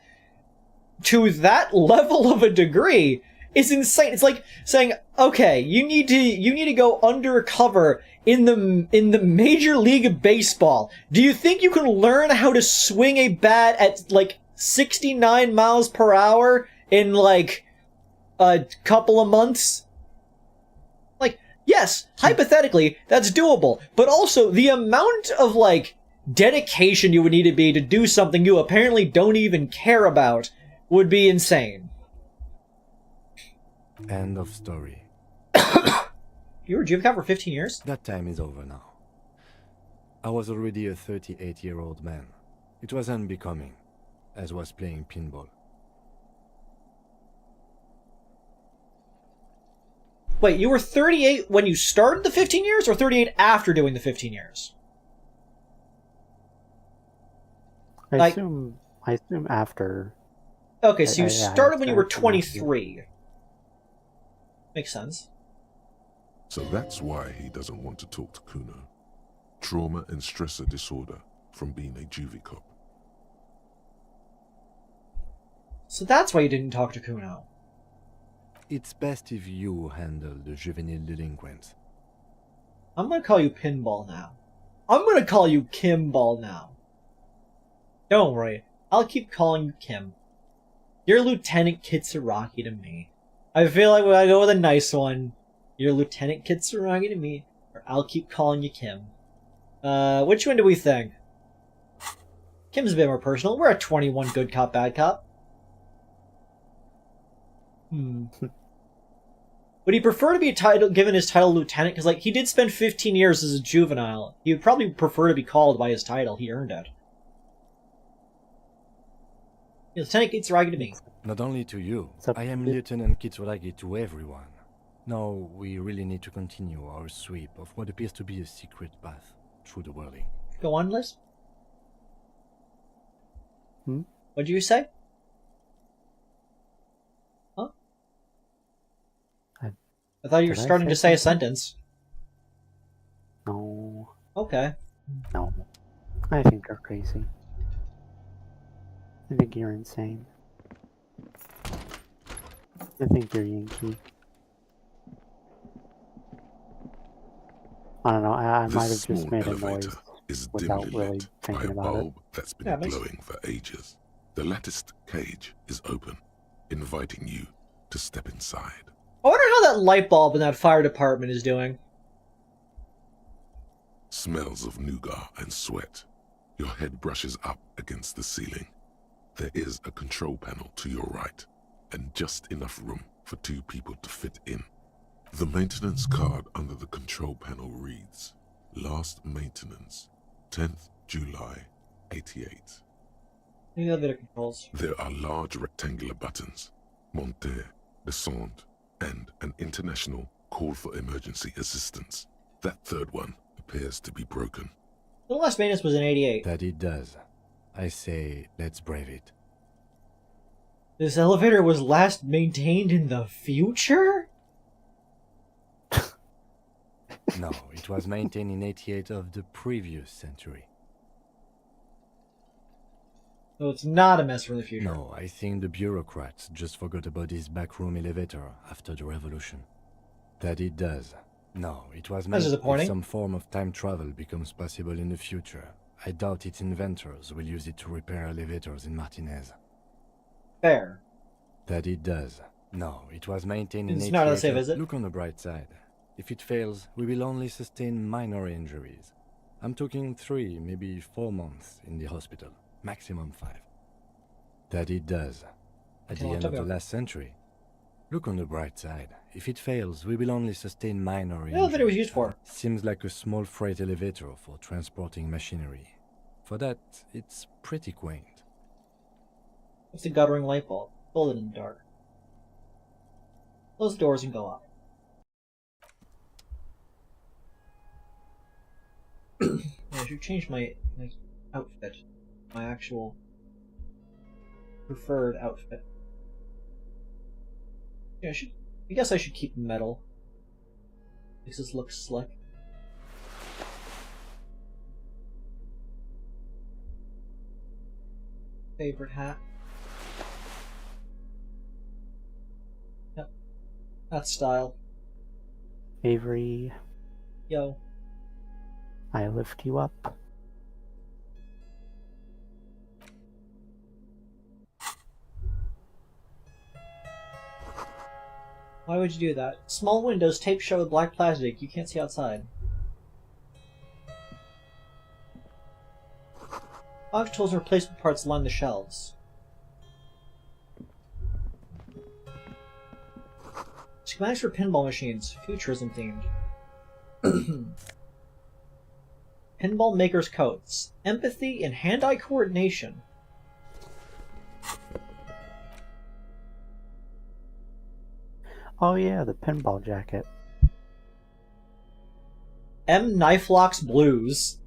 to that level of a degree is insane. It's like saying, okay, you need to go undercover in the Major League of Baseball. Do you think you can learn how to swing a bat at like 69 miles per hour in like a couple of months? Like, yes, hypothetically, that's doable, but also the amount of like dedication you would need to be to do something you apparently don't even care about would be insane. End of story. You were JuveCop for 15 years? That time is over now. I was already a 38-year-old man. It was unbecoming, as was playing pinball. Wait, you were 38 when you started the 15 years, or 38 after doing the 15 years? I assume after. Okay, so you started when you were 23. Makes sense. So that's why he doesn't want to talk to Kuno. Trauma and stressor disorder from being a juvie cop. So that's why you didn't talk to Kuno. It's best if you handle the juvenile delinquents. I'm gonna call you Pinball now. I'm gonna call you Kimball now. Don't worry, I'll keep calling you Kim. You're Lieutenant Kitsuragi to me. I feel like when I go with a nice one, you're Lieutenant Kitsuragi to me, or I'll keep calling you Kim. Which one do we think? Kim's a bit more personal. We're at 21 good cop, bad cop. Would he prefer to be given his title lieutenant? Because, like, he did spend 15 years as a juvenile. He would probably prefer to be called by his title. He earned it. Lieutenant Kitsuragi to me. Not only to you, I am Lieutenant Kitsuragi to everyone. Now, we really need to continue our sweep of what appears to be a secret path through the whirling. Go on, Liz. What did you say? Huh? I thought you were starting to say a sentence. No. Okay. No. I think you're crazy. I think you're insane. I think you're Yankee. I don't know. I This might have just small made a elevator noise is without dimly really lit by thinking a about it. bulb that's been Yeah, it makes- glowing for ages. The latticed cage is open, inviting you to step inside. I wonder how that light bulb in that fire department is doing. Smells of nougat and sweat. Your head brushes up against the ceiling. There is a control panel to your right, and just enough room for 2 people to fit in. The maintenance card under the control panel reads, Last maintenance, 10th July, 88. Maybe elevator controls. There are large rectangular buttons, monter, descente, and an international call for emergency assistance. That third one appears to be broken. The last maintenance was in 88. That it does. I say, let's brave it. This elevator was last maintained in the future? No, it was maintained in 88 of the previous century. So it's not a mess from the future. No, I think the bureaucrats just forgot about this backroom elevator after the revolution. That it does. No, it was That's made if disappointing. some form of time travel becomes possible in the future. I doubt its inventors will use it to repair elevators in Martinez. Fair. That it does. No, it was maintained in It's 88. not as safe, is it? Look on the bright side. If it fails, we will only sustain minor injuries. I'm talking 3, maybe 4 months in the hospital. Maximum 5. That it does. At the end of the last century. Look on the bright side. If it fails, we will only sustain minor injuries. What elevator was used for? Seems like a small freight elevator for transporting machinery. For that, it's pretty quaint. It's a guttering light bulb. Hold it in the dark. Close the doors and go up. I should change my outfit. My actual preferred outfit. Yeah, I guess I should keep metal. Makes this look slick. Favorite hat. Yep. That's style. Avery, Yo. I lift you up. Why would you do that? Small windows taped shut with black plastic. You can't see outside. Box tools and replacement parts line the shelves. Schematics for pinball machines. Futurism themed. Pinball maker's coats. Empathy and hand-eye coordination. Oh yeah, the pinball jacket. M. Knife Locks Blues.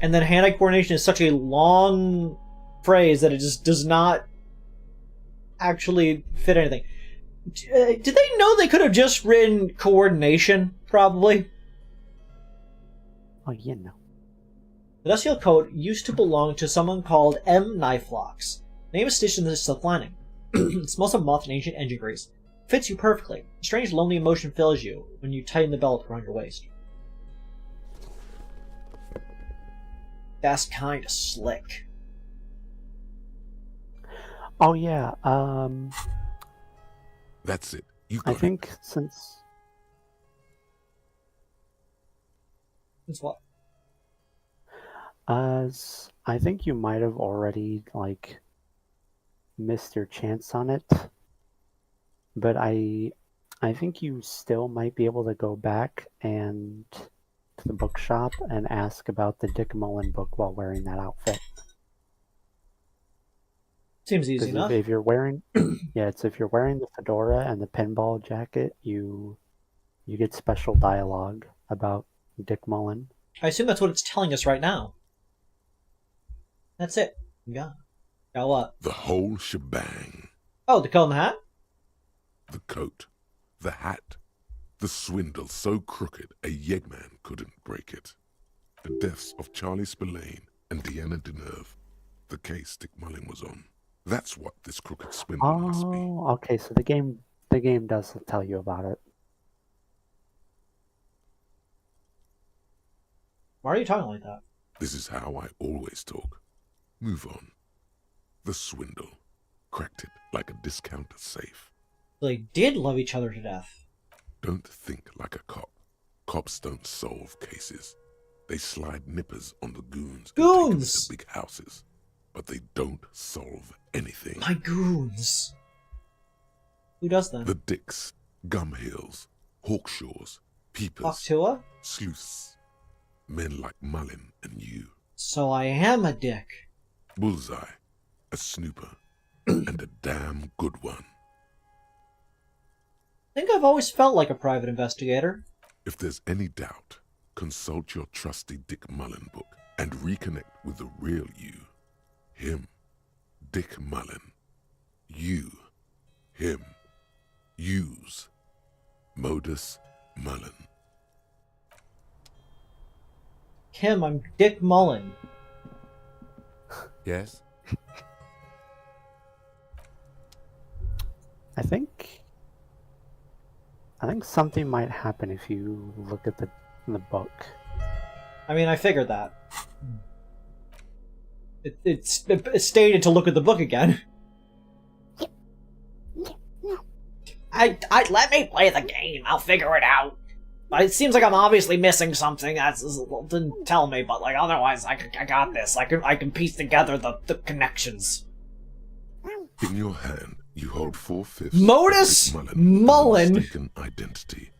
And then hand-eye coordination is such a long phrase that it just does not actually fit anything. Did they know they could have just written coordination? Probably. Oh, you know. The dust seal coat used to belong to someone called M. Knife Locks. The name is stitched into the silk lining. It smells of moth and ancient engine grease. Fits you perfectly. A strange, lonely emotion fills you when you tighten the belt around your waist. That's kind of slick. Oh yeah, That's it. You I got think it. since What? I think you might have already like missed your chance on it, but I think you still might be able to go back and to the bookshop and ask about the Dick Mullen book while wearing that outfit. Seems easy enough. If you're wearing, yeah, it's if you're wearing the fedora and the pinball jacket, you get special dialogue about Dick Mullen. I assume that's what it's telling us right now. That's it. Yeah. Got what? The whole shebang. Oh, the coat and the hat? The coat, the hat, the swindle so crooked a yeggman couldn't break it. The deaths of Charlie Spillane and Deanna Deneuve. The case Dick Mullen was on. That's what this crooked swindle must be. Oh, okay. So the game The game does tell you about it. Why are you talking like that? This is how I always talk. Move on. The swindle. Cracked it like a discounter safe. They did love each other to death. Don't think like a cop. Cops don't solve cases. They slide nippers on the goons. And take them to big houses. But they don't solve anything. My goons. Who does that? The Dicks, Gumhills, Hawkshaws, Peepers, Octua? Sleuths. Men like Mullen and you. So I am a dick. Bullseye, a snooper, and a damn good one. I think I've always felt like a private investigator. If there's any doubt, consult your trusty Dick Mullen book and reconnect with the real you. Him, Dick Mullen. You, him. Use. Modus Mullen. Kim, I'm Dick Mullen. Yes? I think something might happen if you look at the book. I mean, I figured that. It's stated to look at the book again. Let me play the game. I'll figure it out. It seems like I'm obviously missing something. Didn't tell me, but like otherwise, I got this. I can piece together the connections. In your hand, you hold 4/5 Modus Mullen. Mistaken identity.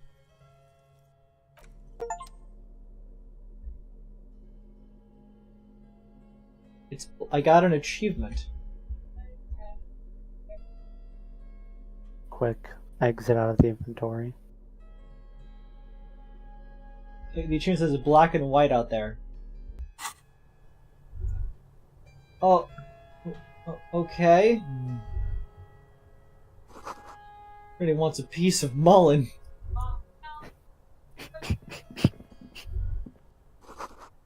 I got an achievement. Quick, exit out of the inventory. The achievement says black and white out there. Oh, okay. Really wants a piece of Mullen.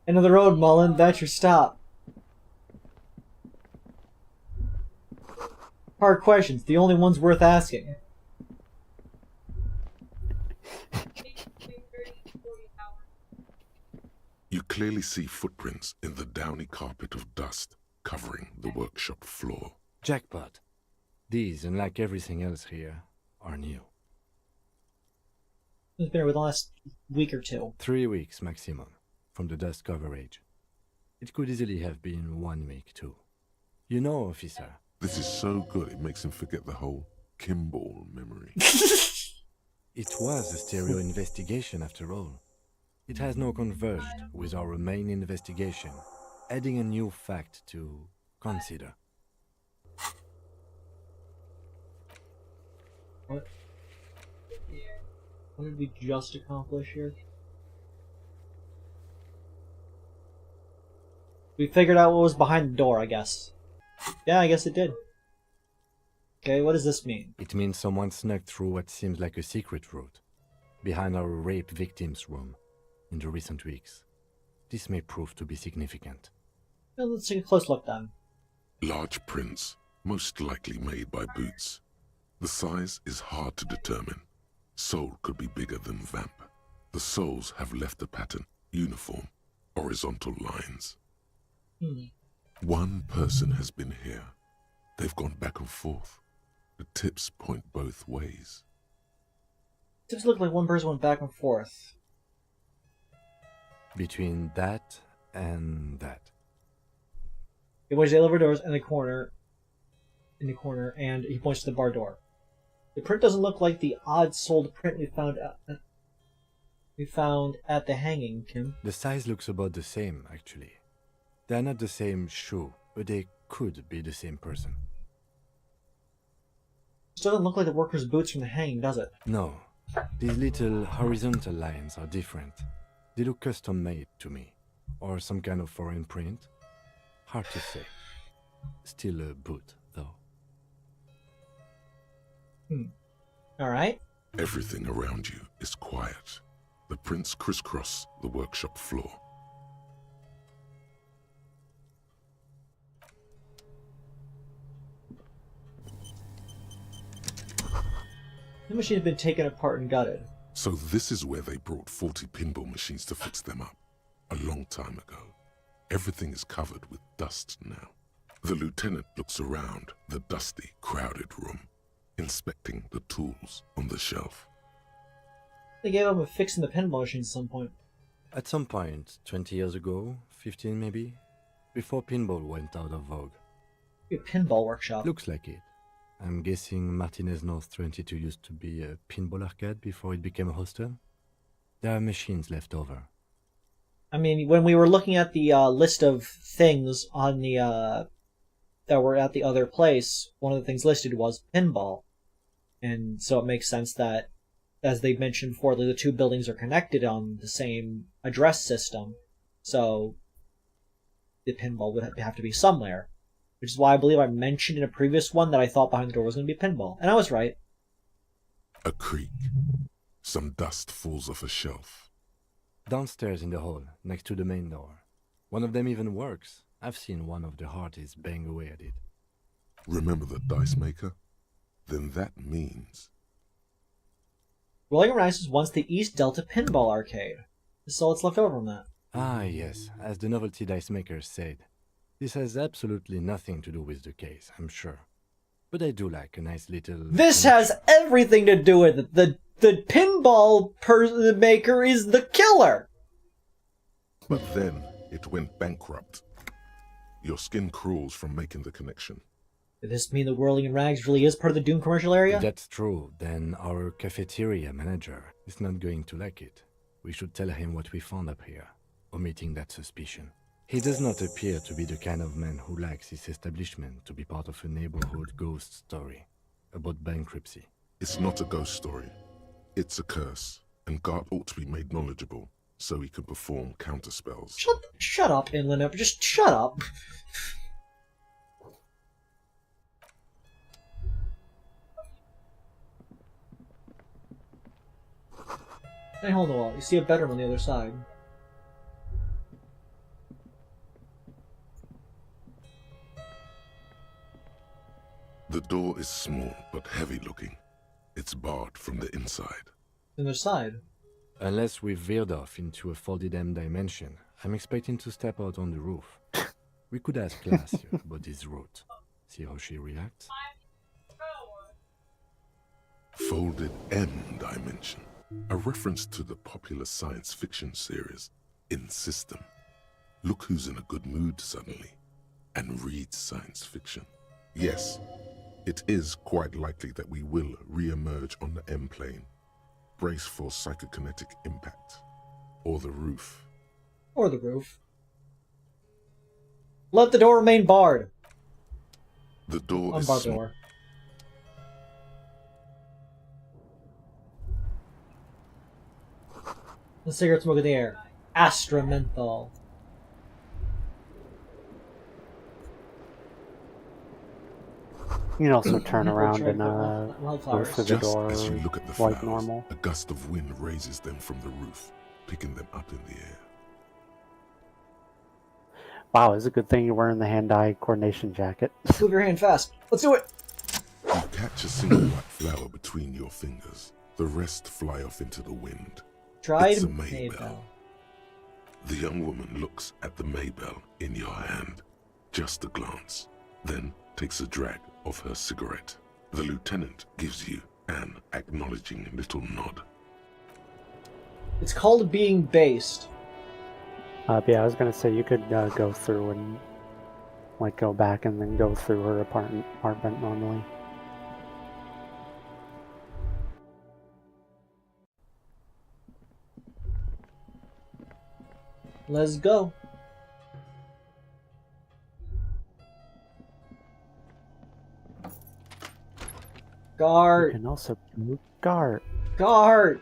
End of the road, Mullen. That's your stop. Hard questions, the only ones worth asking. You clearly see footprints in the downy carpet of dust covering the workshop floor. Jackpot. These, unlike everything else here, are new. It's been over the last week or two. 3 weeks maximum, from the dust coverage. It could easily have been 1 week too. You know, officer. This is so good it makes him forget the whole Kimball memory. It was a stereo investigation after all. It has now converged with our main investigation, adding a new fact to consider. What did we just accomplish here? We figured out what was behind the door, I guess. Yeah, I guess it did. Okay, what does this mean? It means someone snuck through what seems like a secret route, behind our rape victim's room, in the recent weeks. This may prove to be significant. Well, let's take a close look then. Large prints, most likely made by Boots. The size is hard to determine. Sole could be bigger than Vamp. The soles have left the pattern, uniform, horizontal lines. One person has been here. They've gone back and forth. The tips point both ways. Tips look like one person went back and forth. Between that and that. He points to the elevator doors in the corner, and he points to the bar door. The print doesn't look like the odd-soled print we found at the hanging, Kim. The size looks about the same, actually. They're not the same shoe, but they could be the same person. This doesn't look like the worker's boots from the hanging, does it? No. These little horizontal lines are different. They look custom-made to me. Or some kind of foreign print. Hard to say. Still a boot, though. Alright. Everything around you is quiet. The prints crisscross the workshop floor. The machine had been taken apart and gutted. So this is where they brought 40 pinball machines to fix them up. A long time ago. Everything is covered with dust now. The lieutenant looks around the dusty, crowded room, inspecting the tools on the shelf. They gave up with fixing the pinball machines at some point. At some point, 20 years ago, 15 maybe, before pinball went out of vogue. A pinball workshop. Looks like it. I'm guessing Martinez North 22 used to be a pinball arcade before it became a hostel. There are machines left over. I mean, when we were looking at the list of things on the that were at the other place, one of the things listed was pinball. And so it makes sense that, as they mentioned before, the two buildings are connected on the same address system. So the pinball would have to be somewhere. Which is why I believe I mentioned in a previous one that I thought behind the door was going to be pinball. And I was right. A creak. Some dust falls off a shelf. Downstairs in the hall, next to the main door. One of them even works. I've seen one of the hearties bang away at it. Remember the dice maker? Then that means... Rolling Around was once the East Delta Pinball Arcade. This is all that's left over from that. Ah, yes, as the novelty dice makers said. This has absolutely nothing to do with the case, I'm sure. But I do like a nice little... This has everything to do with it. The pinball maker is the killer! But then it went bankrupt. Your skin crawls from making the connection. Does this mean the Whirling in Rags really is part of the Doom commercial area? If that's true, then our cafeteria manager is not going to like it. We should tell him what we found up here, omitting that suspicion. He does not appear to be the kind of man who likes his establishment to be part of a neighborhood ghost story about bankruptcy. It's not a ghost story. It's a curse, and Gart ought to be made knowledgeable so he can perform counterspells. Shut up, Inland. Just shut up. Hey, hold on a while. You see a bedroom on the other side. The door is small but heavy looking. It's barred from the inside. The other side? Unless we've veered off into a folded M dimension, I'm expecting to step out on the roof. We could ask Glacia about this route. See how she reacts. Folded M dimension. A reference to the popular science fiction series, In System. Look who's in a good mood suddenly, and reads science fiction. Yes, it is quite likely that we will re-emerge on the M plane. Brace for psychokinetic impact. Or the roof. Or the roof. Let the door remain barred. The door is Unbar the small. door. The cigarette smoke in the air. Astra menthol. You can also turn around and wildflowers. go for the Just door as you look at the like flowers, normal. a gust of wind raises them from the roof, picking them up in the air. Wow, it's a good thing you're wearing the hand-eye coordination jacket. Move your hand fast. Let's do it! You catch a single white flower between your fingers. The rest fly off into the wind. Tried It's a Maybell. Maybell. The young woman looks at the Maybell in your hand. Just a glance. Then takes a drag of her cigarette. The lieutenant gives you an acknowledging little nod. It's called being based. Yeah, I was gonna say you could go through and like go back and then go through her apartment normally. Let's go. Guard. You can also move guard. Guard.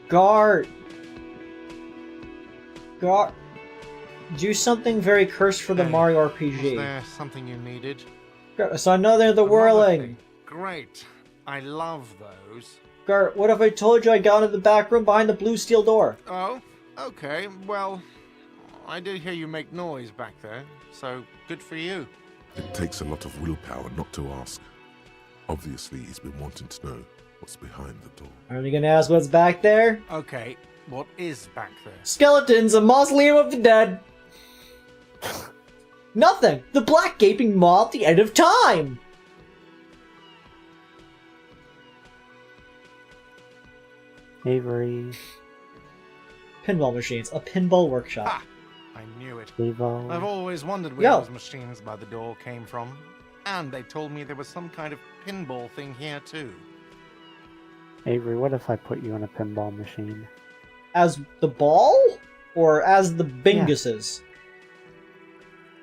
Guard. Guard. Do something very cursed for the Mario RPG. Was there something you needed? So another the whirling. Great. I love those. Gart, what if I told you I got into the back room behind the blue steel door? Oh, okay. Well, I did hear you make noise back there, so good for you. It takes a lot of willpower not to ask. Obviously, he's been wanting to know what's behind the door. Are you gonna ask what's back there? Okay, what is back there? Skeletons, a mausoleum of the dead. Nothing! The black gaping maw at the end of time! Avery. Pinball machines, a pinball workshop. Ah, I knew it. Evo. I've always wondered where those machines by the door came from. And they told me there was some kind of pinball thing here too. Avery, what if I put you in a pinball machine? As the ball? Or as the Binguses?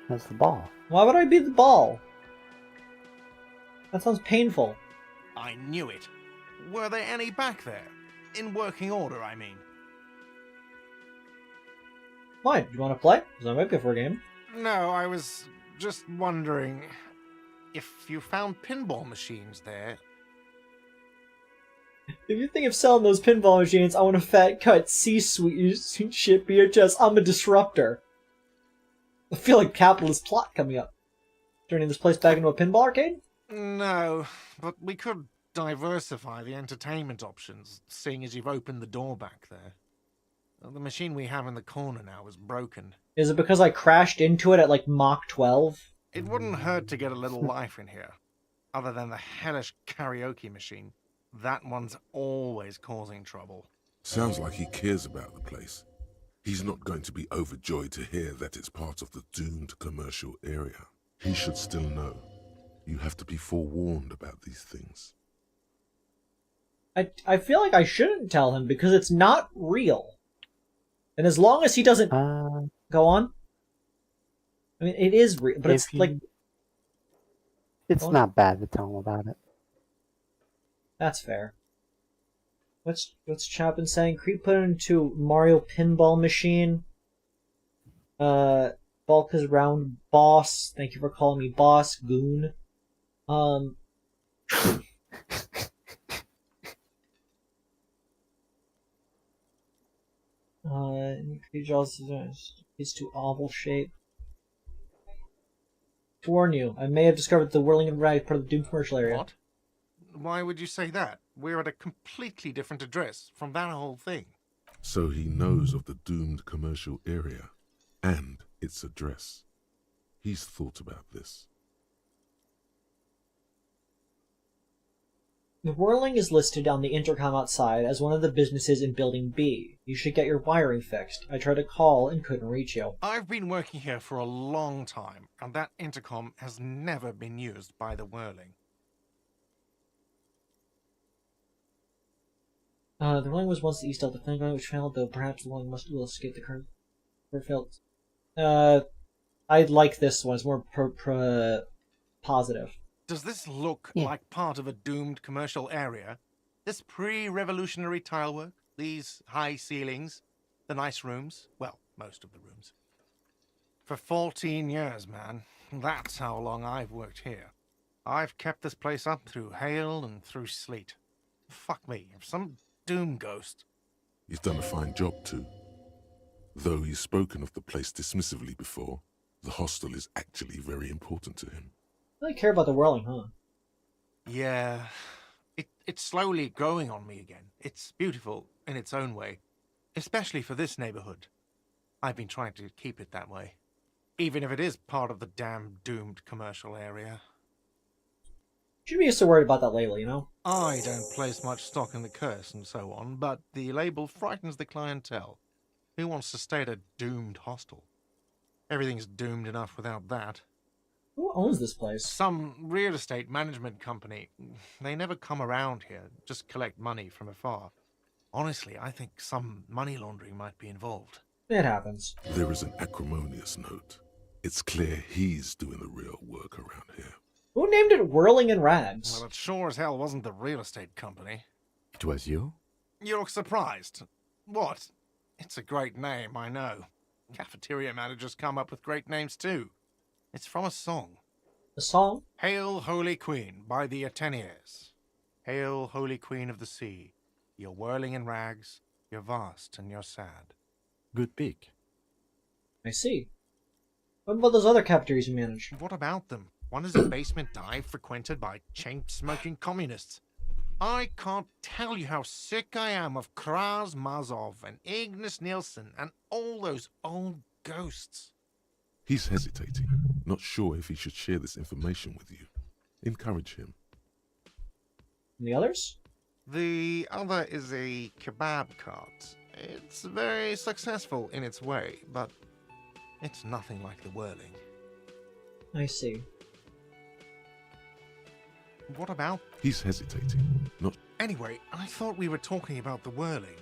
As the ball. Why would I be the ball? That sounds painful. I knew it. Were there any back there? In working order, I mean. Why? Do you want to play? Because I might be for a game. No, I was just wondering if you found pinball machines there. If you think of selling those pinball machines, I want a fat cut C-suite shit BHS. I'm a disruptor. I feel like capitalist plot coming up. Turning this place back into a pinball arcade? No, but we could diversify the entertainment options, seeing as you've opened the door back there. The machine we have in the corner now is broken. Is it because I crashed into it at like Mach 12? It wouldn't hurt to get a little life in here. Other than the hellish karaoke machine. That one's always causing trouble. Sounds like he cares about the place. He's not going to be overjoyed to hear that it's part of the doomed commercial area. He should still know. You have to be forewarned about these things. I feel like I shouldn't tell him because it's not real. And as long as he doesn't go on. I mean, it is real, but it's like it's not bad to tell him about it. That's fair. What's Chapin saying? Creep put into Mario pinball machine. Bulk is round boss. Thank you for calling me boss, goon. He's too oval shape. To warn you, I may have discovered the whirling and rag part of the Doom commercial area. What? Why would you say that? We're at a completely different address from that whole thing. So he knows of the doomed commercial area and its address. He's thought about this. The whirling is listed on the intercom outside as one of the businesses in Building B. You should get your wiring fixed. I tried to call and couldn't reach you. I've been working here for a long time, and that intercom has never been used by the whirling. The whirling was once the east of the thing which failed, though perhaps the whirling will escape the current. I like this one. It's more positive. Does this look like part of a doomed commercial area? This pre-revolutionary tile work? These high ceilings? The nice rooms? Well, most of the rooms. For 14 years, man. That's how long I've worked here. I've kept this place up through hail and through sleet. Fuck me, if some doom ghost. He's done a fine job too. Though he's spoken of the place dismissively before, the hostel is actually very important to him. I really care about the whirling, huh? Yeah, it's slowly growing on me again. It's beautiful in its own way, especially for this neighborhood. I've been trying to keep it that way, even if it is part of the damn doomed commercial area. Should be so worried about that label, you know? I don't place much stock in the curse and so on, but the label frightens the clientele. Who wants to stay at a doomed hostel? Everything's doomed enough without that. Who owns this place? Some real estate management company. They never come around here, just collect money from afar. Honestly, I think some money laundering might be involved. It happens. There is an acrimonious note. It's clear he's doing the real work around here. Who named it Whirling in Rags? Well, it sure as hell wasn't the real estate company. It was you? You look surprised. What? It's a great name, I know. Cafeteria managers come up with great names too. It's from a song. A song? Hail, Holy Queen, by the Ateniers. Hail, Holy Queen of the Sea. You're whirling in rags, you're vast and you're sad. Good pick. I see. What about those other cafeterias you manage? What about them? One is a basement dive frequented by chain-smoking communists. I can't tell you how sick I am of Kraz Mazov and Ignis Nielsen and all those old ghosts. He's hesitating, not sure if he should share this information with you. Encourage him. And the others? The other is a kebab cart. It's very successful in its way, but it's nothing like the whirling. I see. What about? He's hesitating, not... Anyway, I thought we were talking about the whirling.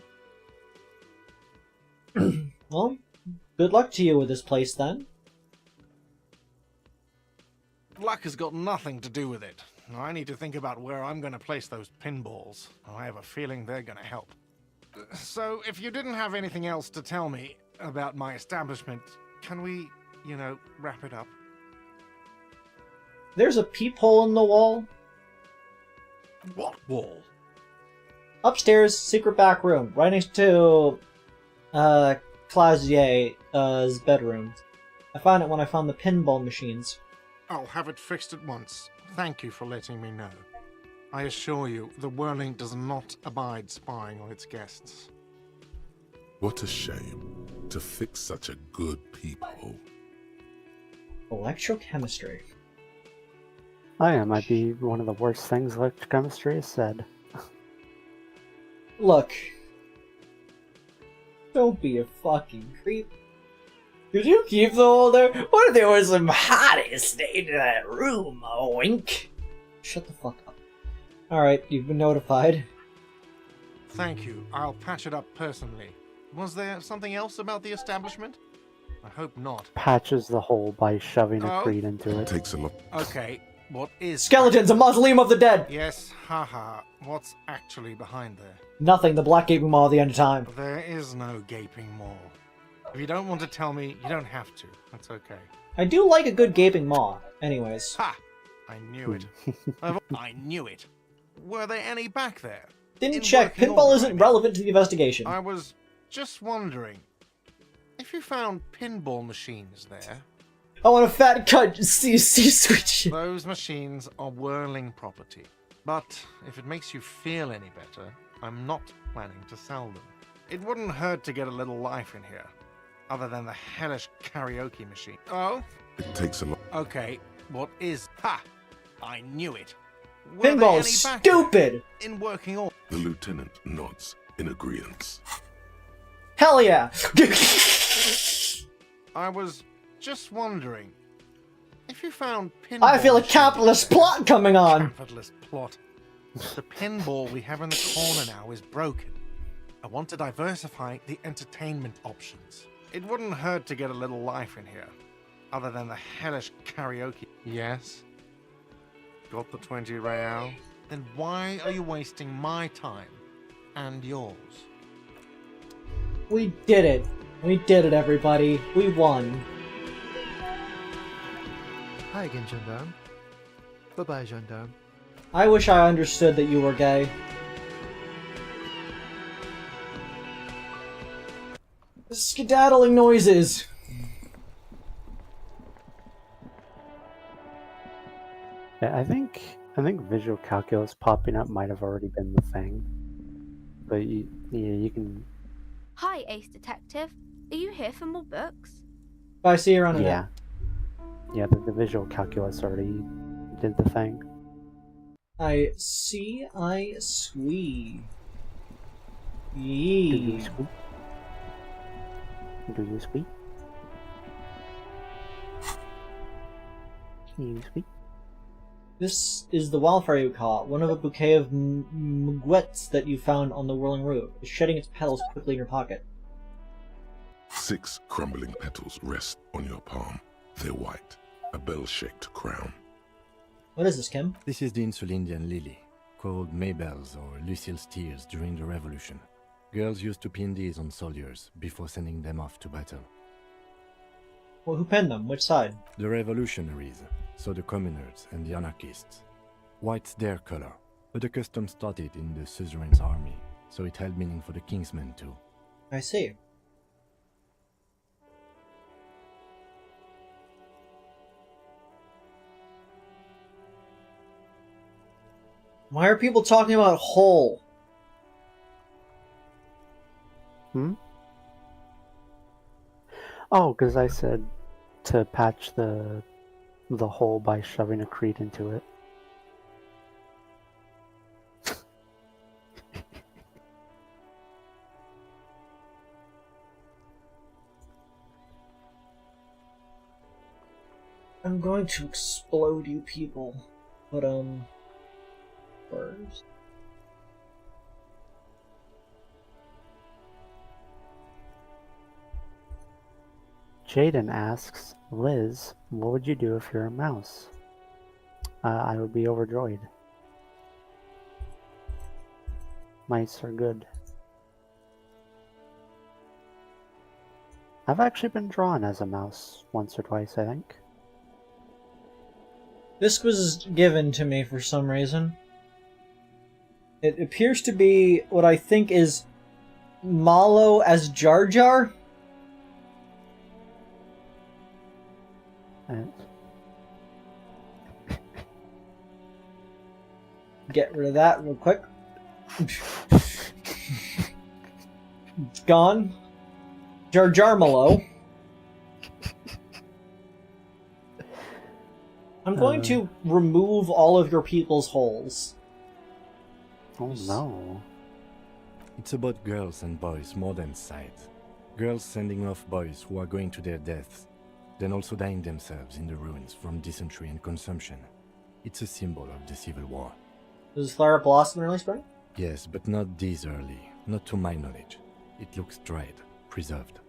Well, good luck to you with this place then. Luck has got nothing to do with it. I need to think about where I'm going to place those pinballs. I have a feeling they're going to help. So, if you didn't have anything else to tell me about my establishment, can we, wrap it up? There's a peephole in the wall. What wall? Upstairs, secret back room, right next to Clausier's bedroom. I found it when I found the pinball machines. I'll have it fixed at once. Thank you for letting me know. I assure you, the whirling does not abide spying on its guests. What a shame to fix such a good peephole. Electrochemistry. Oh yeah, might be one of the worst things electrochemistry has said. Look. Don't be a fucking creep. Did you keep them all there? What if there was some hotties staying in that room? A wink. Shut the fuck up. Alright, you've been notified. Thank you. I'll patch it up personally. Was there something else about the establishment? I hope not. Patches the hole by shoving a Oh. crate into it. Takes a lot. Okay, what is... Skeletons, a mausoleum of the dead! Yes, haha. What's actually behind there? Nothing, the black gaping maw of the end of time. There is no gaping maw. If you don't want to tell me, you don't have to. That's okay. I do like a good gaping maw. Anyways. Ha! I knew it. I knew it. Were there any back there? Didn't check. Pinball isn't relevant to the investigation. I was just wondering, if you found pinball machines there... I want a fat cut C-switch. Those machines are whirling property. But if it makes you feel any better, I'm not planning to sell them. It wouldn't hurt to get a little life in here, other than the hellish karaoke machine. Oh? It takes a lot. Okay, what is... Ha! I knew it. Were there Pinball any is back stupid! there in working order? The lieutenant nods in agreement. Hell yeah! I was just wondering, if you found pinball... I feel a machines- capitalist plot coming on! Capitalist plot. The pinball we have in the corner now is broken. I want to diversify the entertainment options. It wouldn't hurt to get a little life in here, other than the hellish karaoke. Yes? Got the 20 real? Then why are you wasting my time and yours? We did it. We did it, everybody. We won. Hi again, gendarme. Bye-bye, gendarme. I wish I understood that you were gay. Skedaddling noises! Yeah, I think visual calculus popping up might have already been the thing. But you can... Hi, Ace Detective. Are you here for more books? I see you around a Yeah. Yeah, the visual calculus already did the thing. I see, I squee. Do Yee. you squeak? Do you squeak? You squeak? This is the wildfire you caught, one of a bouquet of mugwets that you found on the whirling roof. It's shedding its petals quickly in your pocket. 6 crumbling petals rest on your palm. They're white, a bell-shaped crown. What is this, Kim? This is the Insulindian lily, called Maybelle's or Lucille's tears during the Revolution. Girls used to pin these on soldiers before sending them off to battle. Well, who penned them? Which side? The revolutionaries, so the communards and the anarchists. White's their color, but the custom started in the suzerain's army, so it held meaning for the king's men too. I see. Why are people talking about hole? Hmm? Oh, because I said to patch the hole by shoving a crete into it. I'm going to explode you people. But, first... Jaden asks, Liz, what would you do if you're a mouse? I would be overjoyed. Mice are good. I've actually been drawn as a mouse once or twice, I think. This was given to me for some reason. It appears to be what I think is Malo as Jar Jar. Get rid of that real quick. It's gone. Jar Jar Malo. I'm going to remove all of your people's holes. Oh no. It's about girls and boys more than sight. Girls sending off boys who are going to their deaths, then also dying themselves in the ruins from dysentery and consumption. It's a symbol of the Civil War. Does flare blossom in early spring? Yes, but not this early. Not to my knowledge. It looks dried, preserved.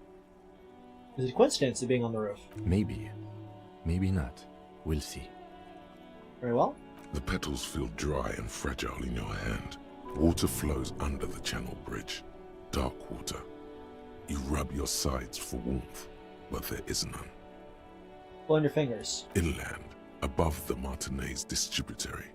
Is it a coincidence of being on the roof? Maybe. Maybe not. We'll see. Very well. The petals feel dry and fragile in your hand. Water flows under the channel bridge. Dark water. You rub your sides for warmth, but there is none. Pull on your fingers. Inland, above the Martinez distributary,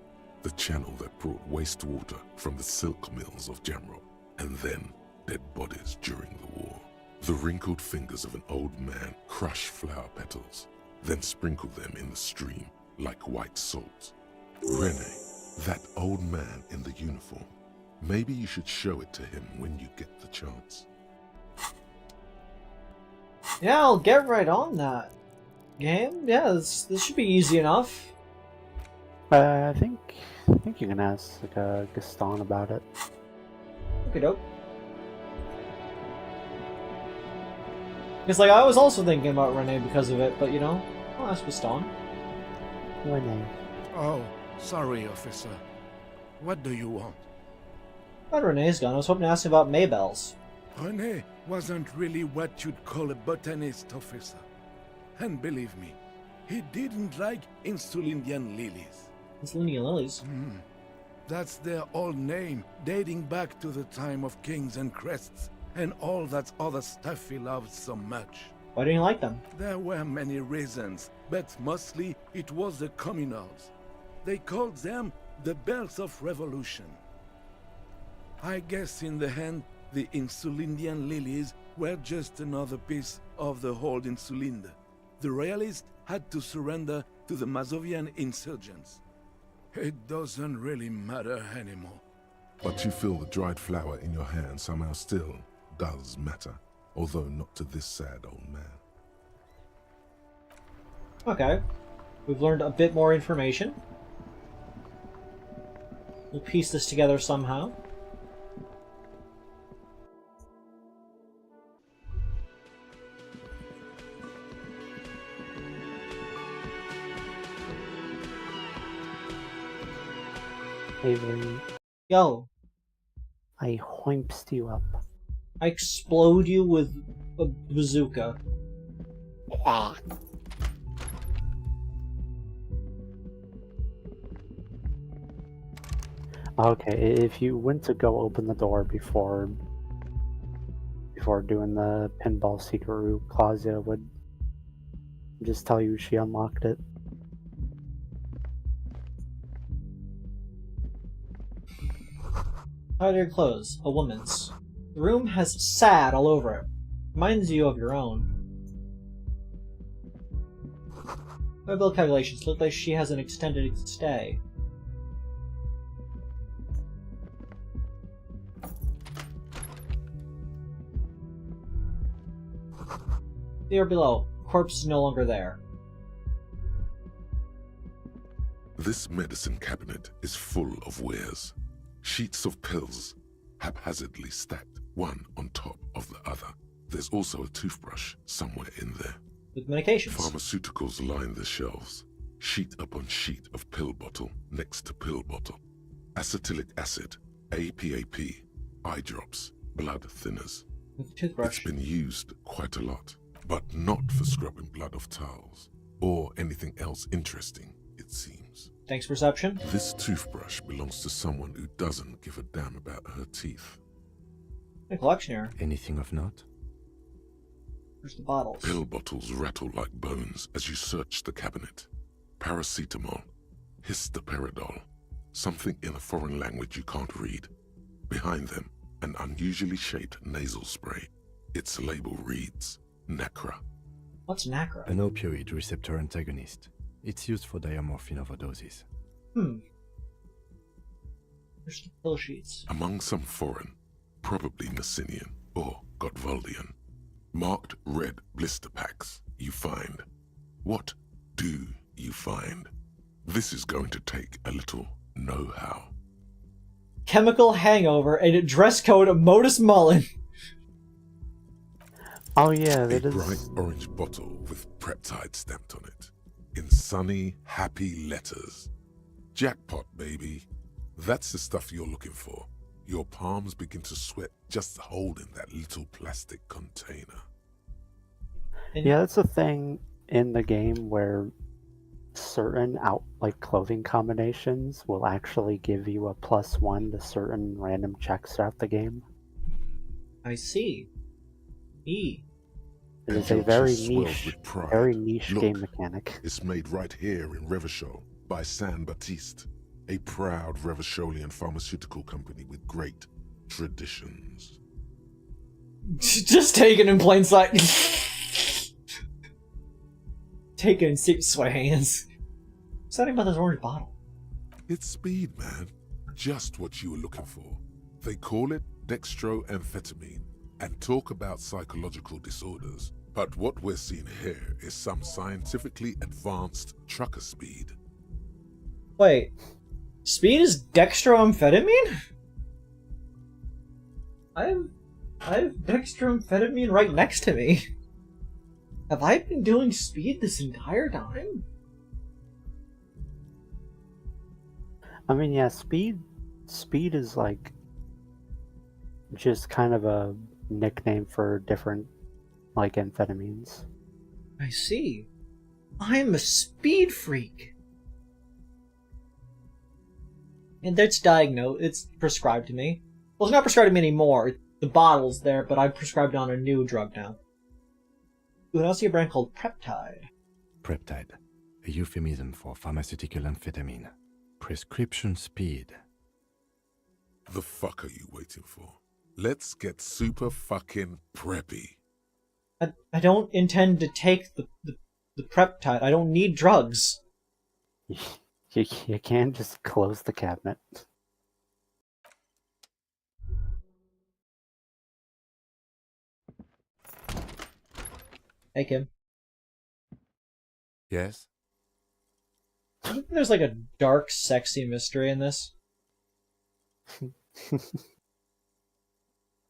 the channel that brought wastewater from the silk mills of Jamrock, and then dead bodies during the war. The wrinkled fingers of an old man crush flower petals, then sprinkle them in the stream like white salt. Rene, that old man in the uniform, maybe you should show it to him when you get the chance. Yeah, I'll get right on that. Game? Yeah, this should be easy enough. I think you can ask Gaston about it. Okay, dope. Because, like, I was also thinking about Rene because of it, but, you know, I'll ask Gaston. Rene. Oh, sorry, officer. What do you want? Glad Rene's gone. I was hoping to ask him about Maybells. Rene wasn't really what you'd call a botanist, officer. And believe me, he didn't like Insulindian lilies. Insulindian lilies? That's their old name, dating back to the time of kings and crests, and all that other stuff he loved so much. Why didn't you like them? There were many reasons, but mostly it was the communals. They called them the belts of revolution. I guess in the end, the Insulindian lilies were just another piece of the whole Insulinde. The royalists had to surrender to the Mazovian insurgents. It doesn't really matter anymore. But you feel the dried flower in your hand somehow still does matter, although not to this sad old man. Okay. We've learned a bit more information. We'll piece this together somehow. Avery. Yo. I hoimpsed you up. I explode you with a bazooka. Okay, if you went to go open the door before doing the pinball secret route, Claudia would just tell you she unlocked it. How are your clothes? A woman's. The room has sad all over it. Reminds you of your own. My bill calculations look like she has an extended stay. They are below. The corpse is no longer there. This medicine cabinet is full of wares. Sheets of pills, haphazardly stacked, one on top of the other. There's also a toothbrush somewhere in there. With medications. Pharmaceuticals line the shelves. Sheet upon sheet of pill bottle next to pill bottle. Acetylic acid, APAP, eye drops, blood thinners. With toothbrush. It's been used quite a lot, but not for scrubbing blood off towels or anything else interesting, it seems. Thanks, perception. This toothbrush belongs to someone who doesn't give a damn about her teeth. A collection here. Anything of note? Where's the bottles? Pill bottles rattle like bones as you search the cabinet. Paracetamol, histoperidol, something in a foreign language you can't read. Behind them, an unusually shaped nasal spray. Its label reads, Nacra. What's Nacra? An opioid receptor antagonist. It's used for diamorphine overdoses. There's the pill sheets. Among some foreign, probably Messinian or Gotwaldian, marked red blister packs you find. What do you find? This is going to take a little know-how. Chemical hangover and a dress code Modus Mullen. Oh yeah, that A is... bright orange bottle with Preptide stamped on it. In sunny, happy letters. Jackpot, baby. That's the stuff you're looking for. Your palms begin to sweat just holding that little plastic container. Yeah, that's a thing in the game where certain clothing combinations will actually give you a +1 to certain random checks throughout the game. I see. It is a very niche Look, game mechanic. It's made right here in Revachol by San Baptiste, a proud Revacholian pharmaceutical company with great traditions. Just taken in plain sight. Taken in six hands. What's that about this orange bottle? It's speed, man. Just what you were looking for. They call it dextroamphetamine and talk about psychological disorders. But what we're seeing here is some scientifically advanced trucker speed. Wait. Speed is dextroamphetamine? I have dextroamphetamine right next to me. Have I been doing speed this entire time? I mean, yeah, speed is like just kind of a nickname for different like amphetamines. I see. I'm a speed freak. And that's diagnosed. It's prescribed to me. Well, it's not prescribed to me anymore. The bottle's there, but I'm prescribed on a new drug now. Ooh, and I see a brand called Preptide. Preptide, a euphemism for pharmaceutical amphetamine. Prescription speed. The fuck are you waiting for? Let's get super fucking preppy. I don't intend to take the Preptide. I don't need drugs. You can't just close the cabinet. Hey, Kim. Yes? I think there's like a dark, sexy mystery in this.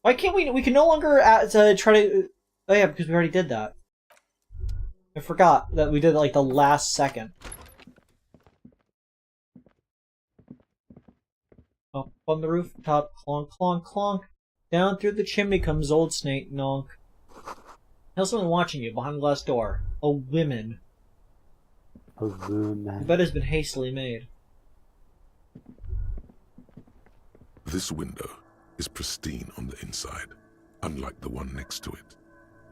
Why can't we can no longer try to... Oh yeah, because we already did that. I forgot that we did it like the last second. Up on the rooftop, clonk, clonk, clonk. Down through the chimney comes old Snake Nonk. There's someone watching you behind the glass door. A woman. A woman. The bed has been hastily made. This window is pristine on the inside, unlike the one next to it.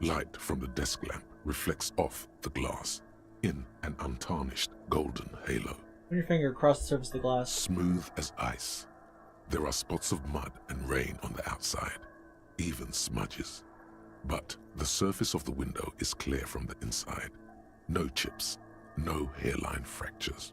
Light from the desk lamp reflects off the glass in an untarnished golden halo. Run your finger across the surface of the glass. Smooth as ice. There are spots of mud and rain on the outside, even smudges. But the surface of the window is clear from the inside. No chips, no hairline fractures.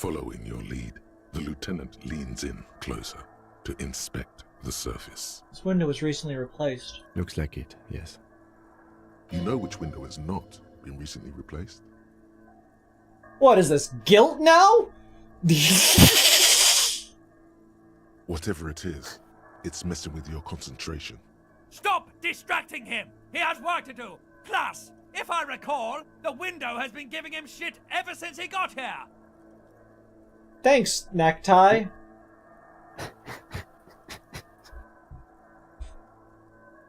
Following your lead, the lieutenant leans in closer to inspect the surface. This window was recently replaced. Looks like it, yes. You know which window has not been recently replaced? What is this, guilt now? Whatever it is, it's messing with your concentration. Stop distracting him! He has work to do! Plus, if I recall, the window has been giving him shit ever since he got here! Thanks, necktie.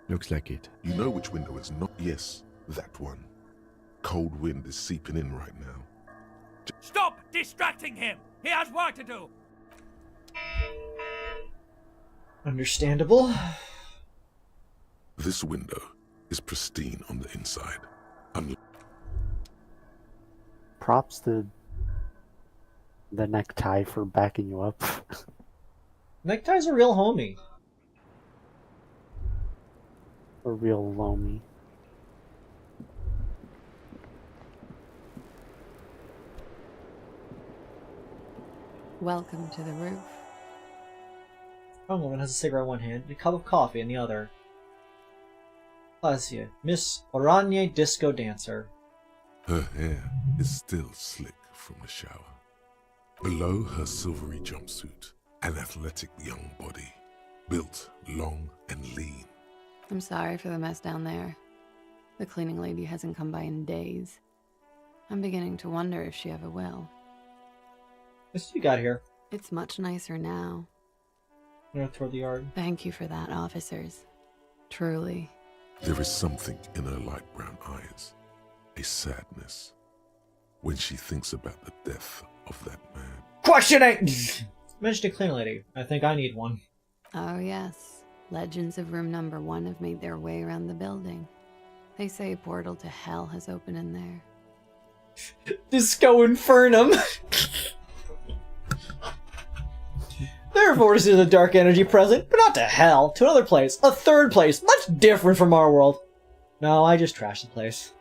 Looks like it. You know which window is not? Yes, that one. Cold wind is seeping in right now. Stop distracting him! He has work to do! Understandable. This window is pristine on the inside. Props to the necktie for backing you up. Necktie's a real homie. A real loamy. Welcome to the roof. Young woman has a cigarette in one hand and a cup of coffee in the other. Bless you, Miss Oranje Disco Dancer. Her hair is still slick from the shower. Below her silvery jumpsuit, an athletic young body, built long and lean. I'm sorry for the mess down there. The cleaning lady hasn't come by in days. I'm beginning to wonder if she ever will. What's you got here? It's much nicer now. North toward the yard. Thank you for that, officers. Truly. There is something in her light brown eyes, a sadness, when she thinks about the death of that man. Questioning! Mentioned a cleaning lady. I think I need one. Oh yes. Legends of room number 1 have made their way around the building. They say a portal to hell has opened in there. Disco Infernum! There are forces of dark energy present, but not to hell. To another place. A third place, much different from our world. No, I just trashed the place.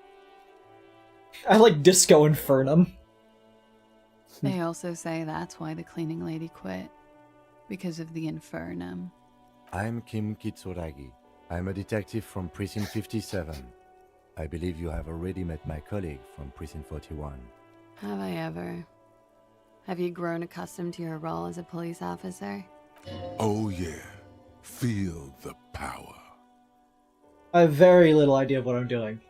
I like Disco Infernum. They also say that's why the cleaning lady quit. Because of the Infernum. I'm Kim Kitsuragi. I'm a detective from Precinct 57. I believe you have already met my colleague from Precinct 41. Have I ever? Have you grown accustomed to your role as a police officer? Oh yeah, feel the power. I have very little idea of what I'm doing.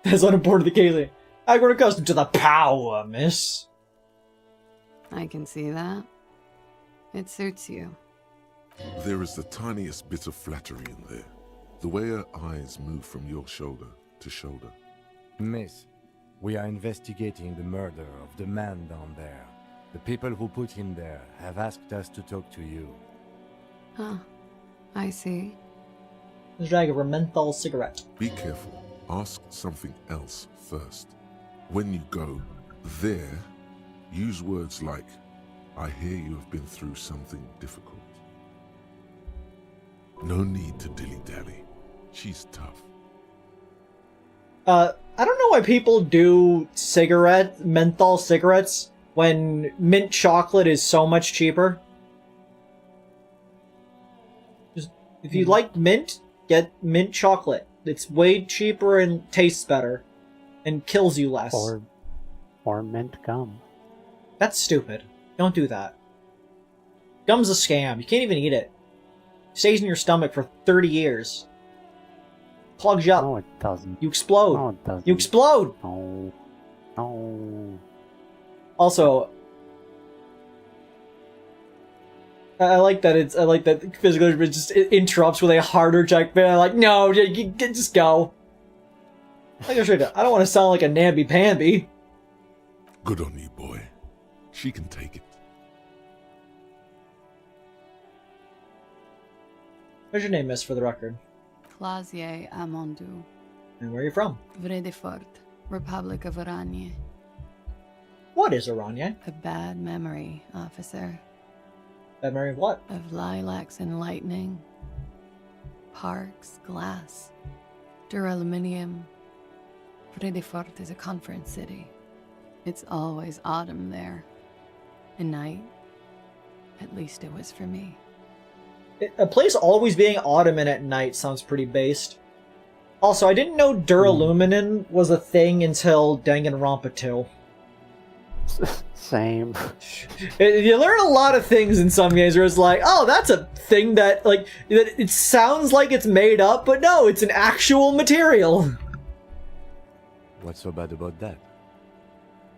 That's unimportant occasionally. I grown accustomed to the power, miss. I can see that. It suits you. There is the tiniest bit of flattery in there. The way her eyes move from your shoulder to shoulder. Miss, we are investigating the murder of the man down there. The people who put him there have asked us to talk to you. Huh. I see. Let's drag a menthol cigarette. Be careful. Ask something else first. When you go there, use words like, I hear you have been through something difficult. No need to dilly-dally. She's tough. I don't know why people do menthol cigarettes when mint chocolate is so much cheaper. Just, if you like mint, get mint chocolate. It's way cheaper and tastes better. And kills you less. Or mint gum. That's stupid. Don't do that. Gum's a scam. You can't even eat it. It stays in your stomach for 30 years. Plugs you up. No, it doesn't. You explode. No, it doesn't. You explode! No. No. Also, I like that physical just interrupts with a harder check. But I'm like, no, just go. Like I don't want to sound like a namby-pamby. Good on you, boy. She can take it. What's your name, miss, for the record? Clausier Amondou. And where are you from? Vredefort, Republic of Oranje. What is Oranje? A bad memory, officer. Bad memory of what? Of lilacs and lightning. Parks, glass, duraluminium. Vredefort is a conference city. It's always autumn there. At night. At least it was for me. A place always being autumn and at night sounds pretty based. Also, I didn't know duralumin was a thing until Danganronpa 2. Same. You learn a lot of things in some games where it's like, oh, that's a thing that, like, that it sounds like it's made up, but no, it's an actual material. What's so bad about that?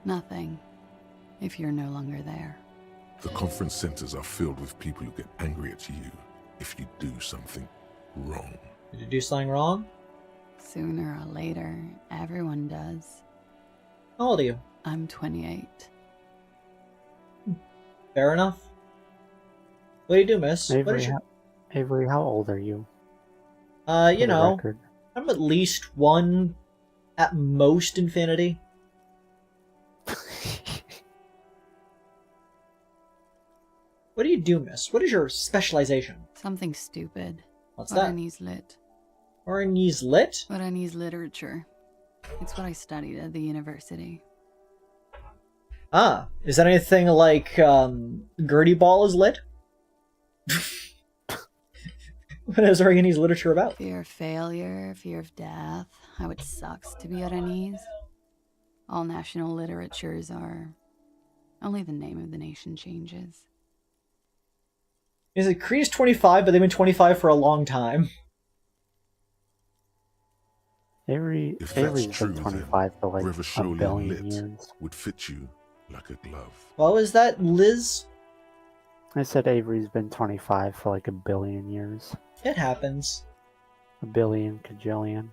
Nothing. If you're no longer there. The conference centers are filled with people who get angry at you if you do something wrong. Did you do something wrong? Sooner or later, everyone does. How old are you? I'm 28. Fair enough. What do you do, miss? Avery, how old are you? You know, I'm at least one, at most infinity. What do you do, miss? What is your specialization? Something stupid. What's that? Oranese lit. Oranese lit? Oranese literature. It's what I studied at the university. Ah, is that anything like, Gertie Ball is lit? What is Oranese literature about? Fear of failure, fear of death, how it sucks to be Oranese. All national literatures are... only the name of the nation changes. Is it Korea's 25, but they've been 25 for a long time? Avery's been 25 for like a billion years. Would fit you like a glove. What was that, Liz? I said Avery's been 25 for like a billion years. It happens. A billion, kajillion.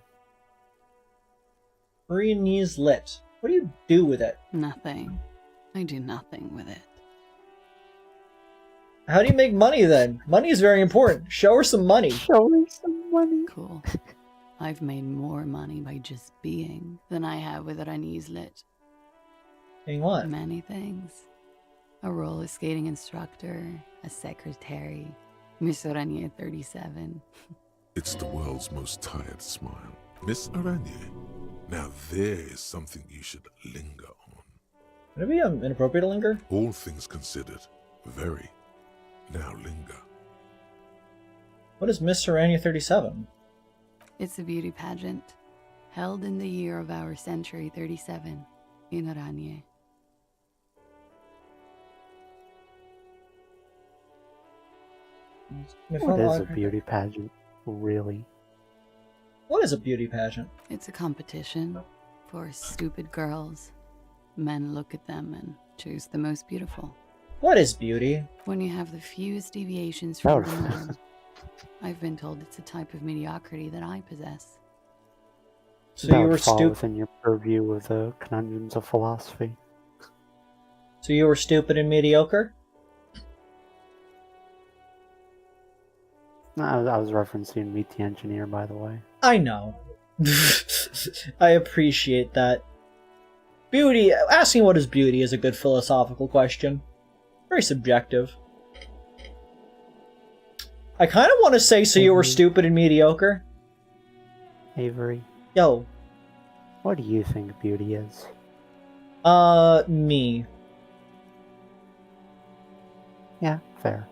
Oranese lit. What do you do with it? Nothing. I do nothing with it. How do you make money then? Money is very important. Show her some money. Show her some money. Cool. I've made more money by just being than I have with Oranese lit. Being what? Many things. A roller skating instructor, a secretary, Miss Aranya 37. It's the world's most tired smile. Miss Aranya. Now there is something you should linger on. Would it be inappropriate to linger? All things considered, very. Now linger. What is Miss Aranya 37? It's a beauty pageant, held in the year of our century 37, in Aranya. What is a beauty pageant, really? What is a beauty pageant? It's a competition for stupid girls. Men look at them and choose the most beautiful. What is beauty? When you have the fewest deviations from the norm. I've been told it's a type of mediocrity that I possess. So that you were would fall stupid within your purview of the conundrums of philosophy. So you were stupid and mediocre? No, I was referencing Meet the Engineer, by the way. I know. I appreciate that. Beauty, asking what is beauty is a good philosophical question. Very subjective. I kind of want to say so you were stupid and mediocre. Avery. Yo. What do you think beauty is? Me. Yeah, fair.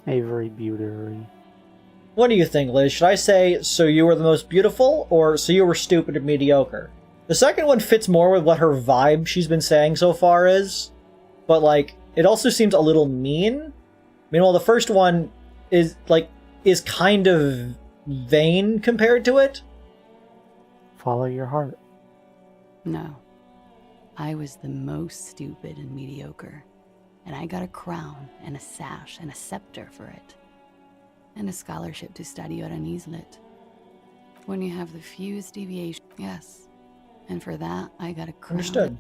Avery Beauty. What do you think, Liz? Should I say, so you were the most beautiful, or so you were stupid and mediocre? The second one fits more with what her vibe she's been saying so far is, but, like, it also seems a little mean. Meanwhile, the first one is kind of vain compared to it. Follow your heart. No. I was the most stupid and mediocre, and I got a crown and a sash and a scepter for it. And a scholarship to study Oranese lit. When you have the fewest deviations, yes. And for that, I got a crown. Understood.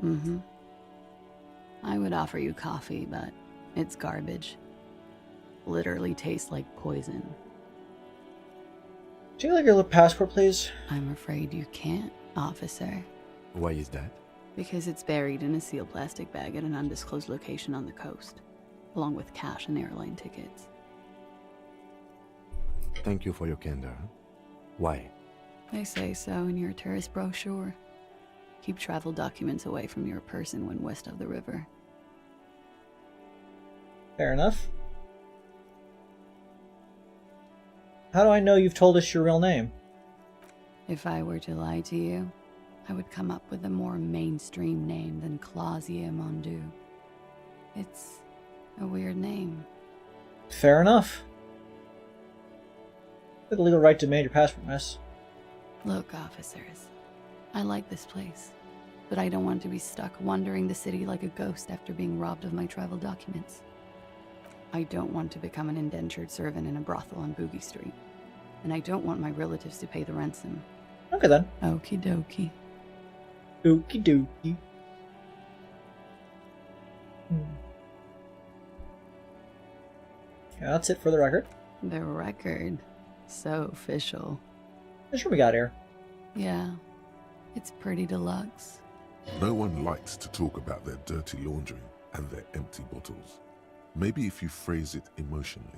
Mm-hmm. I would offer you coffee, but it's garbage. Literally tastes like poison. Do you like your passport, please? I'm afraid you can't, officer. Why is that? Because it's buried in a sealed plastic bag at an undisclosed location on the coast, along with cash and airline tickets. Thank you for your candor. Why? They say so in your tourist brochure. Keep travel documents away from your person when west of the river. Fair enough. How do I know you've told us your real name? If I were to lie to you, I would come up with a more mainstream name than Clausia Mondu. It's a weird name. Fair enough. You have the legal right to demand your passport, miss. Look, officers, I like this place, but I don't want to be stuck wandering the city like a ghost after being robbed of my travel documents. I don't want to become an indentured servant in a brothel on Boogie Street, and I don't want my relatives to pay the ransom. Okay then. Okie dokie. Okie dokie. Yeah, that's it for the record. The record. So official. That's what we got here. Yeah, it's pretty deluxe. No one likes to talk about their dirty laundry and their empty bottles. Maybe if you phrase it emotionally.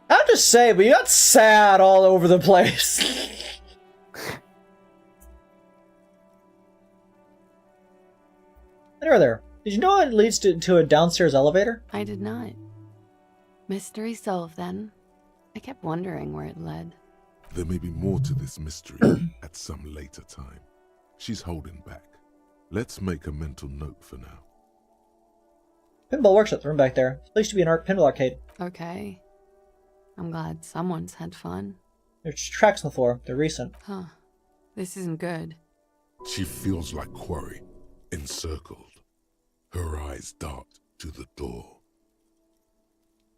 I have to say, but you got sad all over the place. There. Did you know it leads to a downstairs elevator? I did not. Mystery solved then. I kept wondering where it led. There may be more to this mystery at some later time. She's holding back. Let's make a mental note for now. Pinball workshop, the room back there. It's place to be an art pinball arcade. Okay. I'm glad someone's had fun. There's tracks on the floor. They're recent. Huh. This isn't good. She feels like quarry, encircled. Her eyes dart to the door.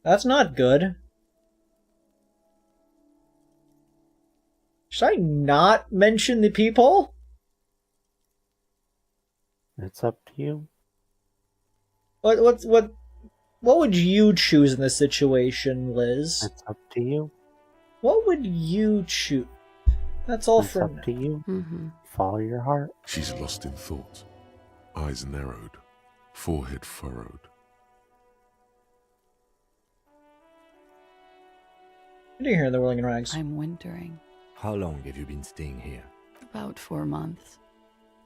That's not good. Should I not mention the people? It's up to you. What would you choose in this situation, Liz? It's up to you. What would you choose? That's all it's for up now. to you. Mm-hmm. Follow your heart. She's lost in thought. Eyes narrowed. Forehead furrowed. What are you hearing the whirling in rags? I'm wintering. How long have you been staying here? About 4 months.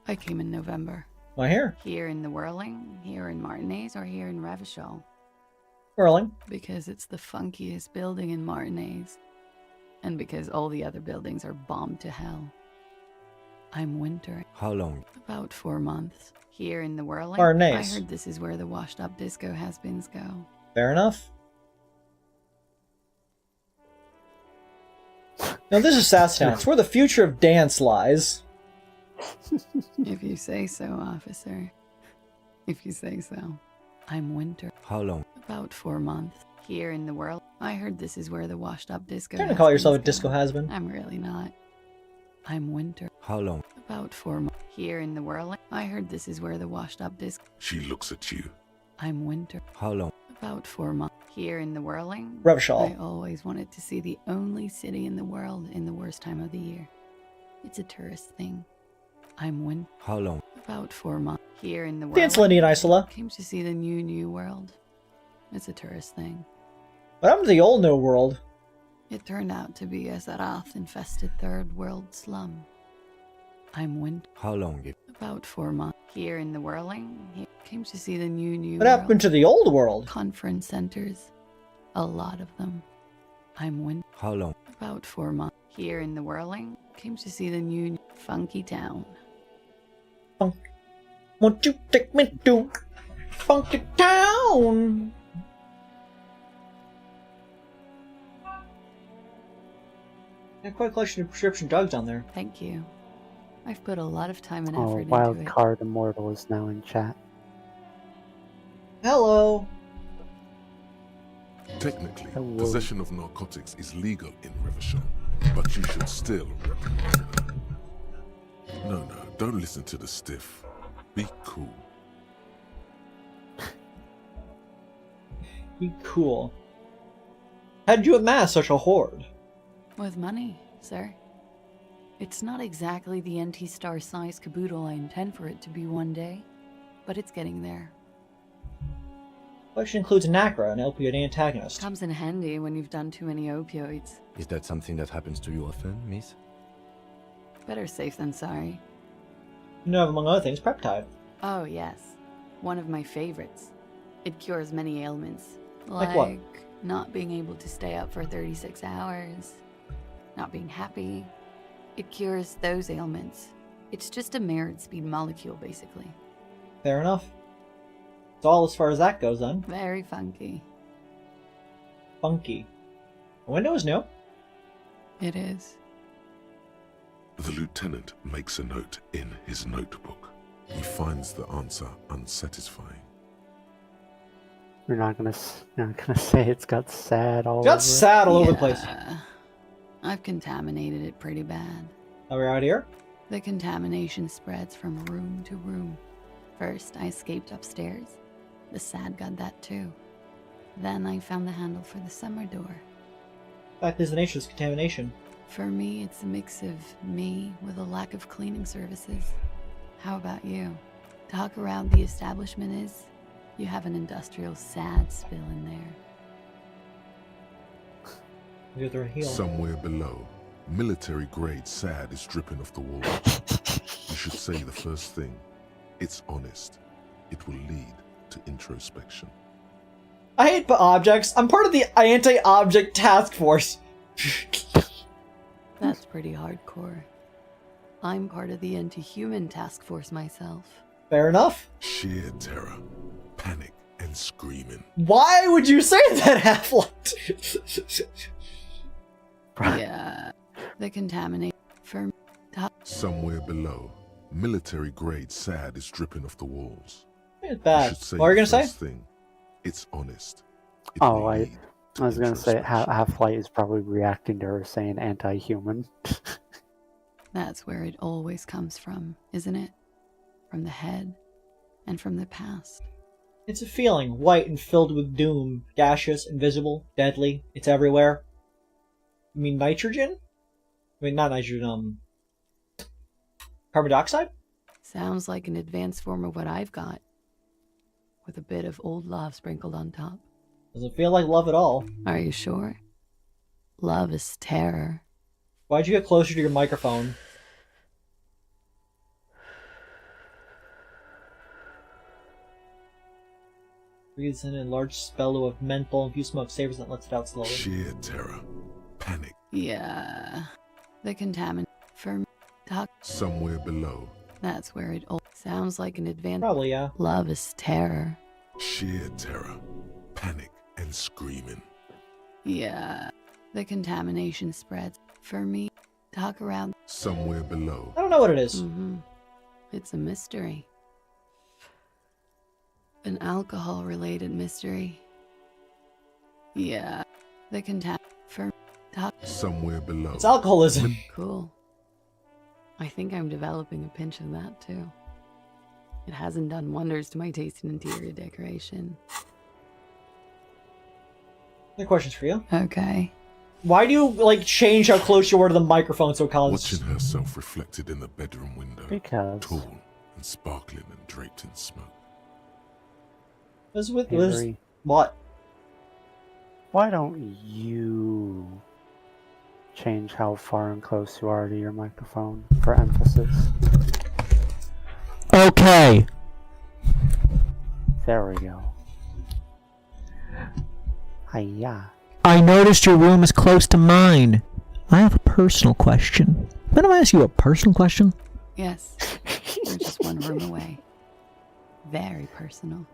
I came in November. Why here? Here in the Whirling, here in Martinez, or here in Revachol? Whirling. Because it's the funkiest building in Martinez. And because all the other buildings are bombed to hell. I'm wintering. How long? About 4 months. Here in the Whirling, Martinez. I heard this is where the washed-up disco has-beens go. Fair enough. Now this is Sasstown. It's where the future of dance lies. If you say so, officer. If you say so. I'm winter. How long? About 4 months. Here in the world, I heard this is where the washed-up disco Trying to call yourself a disco has-been. I'm really not. I'm winter. How long? About 4 months. Here in the world, I heard this is where the washed-up disco... She looks at you. I'm winter. How long? About 4 months. Here in the Whirling, Revachol. I always wanted to see the only city in the world in the worst time of the year. It's a tourist thing. I'm winter. How long? About 4 months. Here in the world. Dance Lindy and Isola. Came to see the new world. It's a tourist thing. What happened to the old new world? It turned out to be a Zarath-infested third world slum. I'm winter. How long? About 4 months. Here in the Whirling, came to see the new What world. happened to the old world? Conference centers. A lot of them. I'm winter. How long? About 4 months. Here in the Whirling, came to see the new funky town. Won't you take me to funky town? Got quite a collection of prescription drugs down there. Thank you. I've put a lot of time and Oh, effort into Wild it. Card Immortal is now in chat. Hello. Technically, Hello. possession of narcotics is legal in Revachol, but you should still reprimand her. No, don't listen to the stiff. Be cool. Be cool. How'd you amass such a hoard? With money, sir. It's not exactly the NT-star size caboodle I intend for it to be one day, but it's getting there. Collection includes Nacra, an opioid antagonist. Comes in handy when you've done too many opioids. Is that something that happens to you often, miss? Better safe than sorry. You know, among other things, Peptide. Oh, yes. One of my favorites. It cures many ailments. Like what? Not being able to stay up for 36 hours. Not being happy. It cures those ailments. It's just a mirrored speed molecule, basically. Fair enough. It's all as far as that goes, then. Very funky. Funky. The window is new. It is. The lieutenant makes a note in his notebook. He finds the answer unsatisfying. You're not gonna say it's got sad all over. Got sad all over the place. I've contaminated it pretty bad. Are we out here? The contamination spreads from room to room. First, I escaped upstairs. The sad got that too. Then I found the handle for the summer door. Fact is the nature of contamination. For me, it's a mix of me with a lack of cleaning services. How about you? Talk around the establishment is, you have an industrial sad spill in there. Somewhere below, military-grade sad is dripping off the wall. You should say the first thing. It's honest. It will lead to introspection. I hate objects. I'm part of the anti-object task force. That's pretty hardcore. I'm part of the anti-human task force myself. Fair enough. Sheer terror, panic, and screaming. Why would you say that, Half-Light? Yeah, the contamination for Somewhere below, military-grade sad is dripping off the walls. It's bad. You should say What are you the gonna first say? thing. It's honest. I was gonna say Half-Light is probably reacting to her saying anti-human. That's where it always comes from, isn't it? From the head and from the past. It's a feeling, white and filled with doom, gaseous, invisible, deadly. It's everywhere. You mean nitrogen? I mean, not nitrogen, carbon dioxide? Sounds like an advanced form of what I've got. With a bit of old love sprinkled on top. Doesn't feel like love at all. Are you sure? Love is terror. Why'd you get closer to your microphone? Breathes in a large spell of menthol infused smoke, savors and lets it out slowly. Sheer terror, panic. Yeah. The contaminant for talk. Somewhere below. That's where it all sounds like an advanced. Probably, yeah. Love is terror. Sheer terror, panic, and screaming. Yeah. The contamination spreads. For me, talk around. Somewhere below. I don't know what it is. It's a mystery. An alcohol-related mystery. Yeah. The for talk. Somewhere below. It's alcoholism. Cool. I think I'm developing a pinch of that too. It hasn't done wonders to my taste in interior decoration. No questions for you. Okay. Why do you, like, change how close you are to the microphone so conscious? Watching herself reflected in the bedroom window. Because. Tall and sparkling and draped in smoke. This with Henry, what? why don't you change how far and close you are to your microphone for emphasis? Okay. There we go. Hiya. I noticed your room is close to mine. I have a personal question. Can I ask you a personal question? Yes. We're just one room away. Very personal.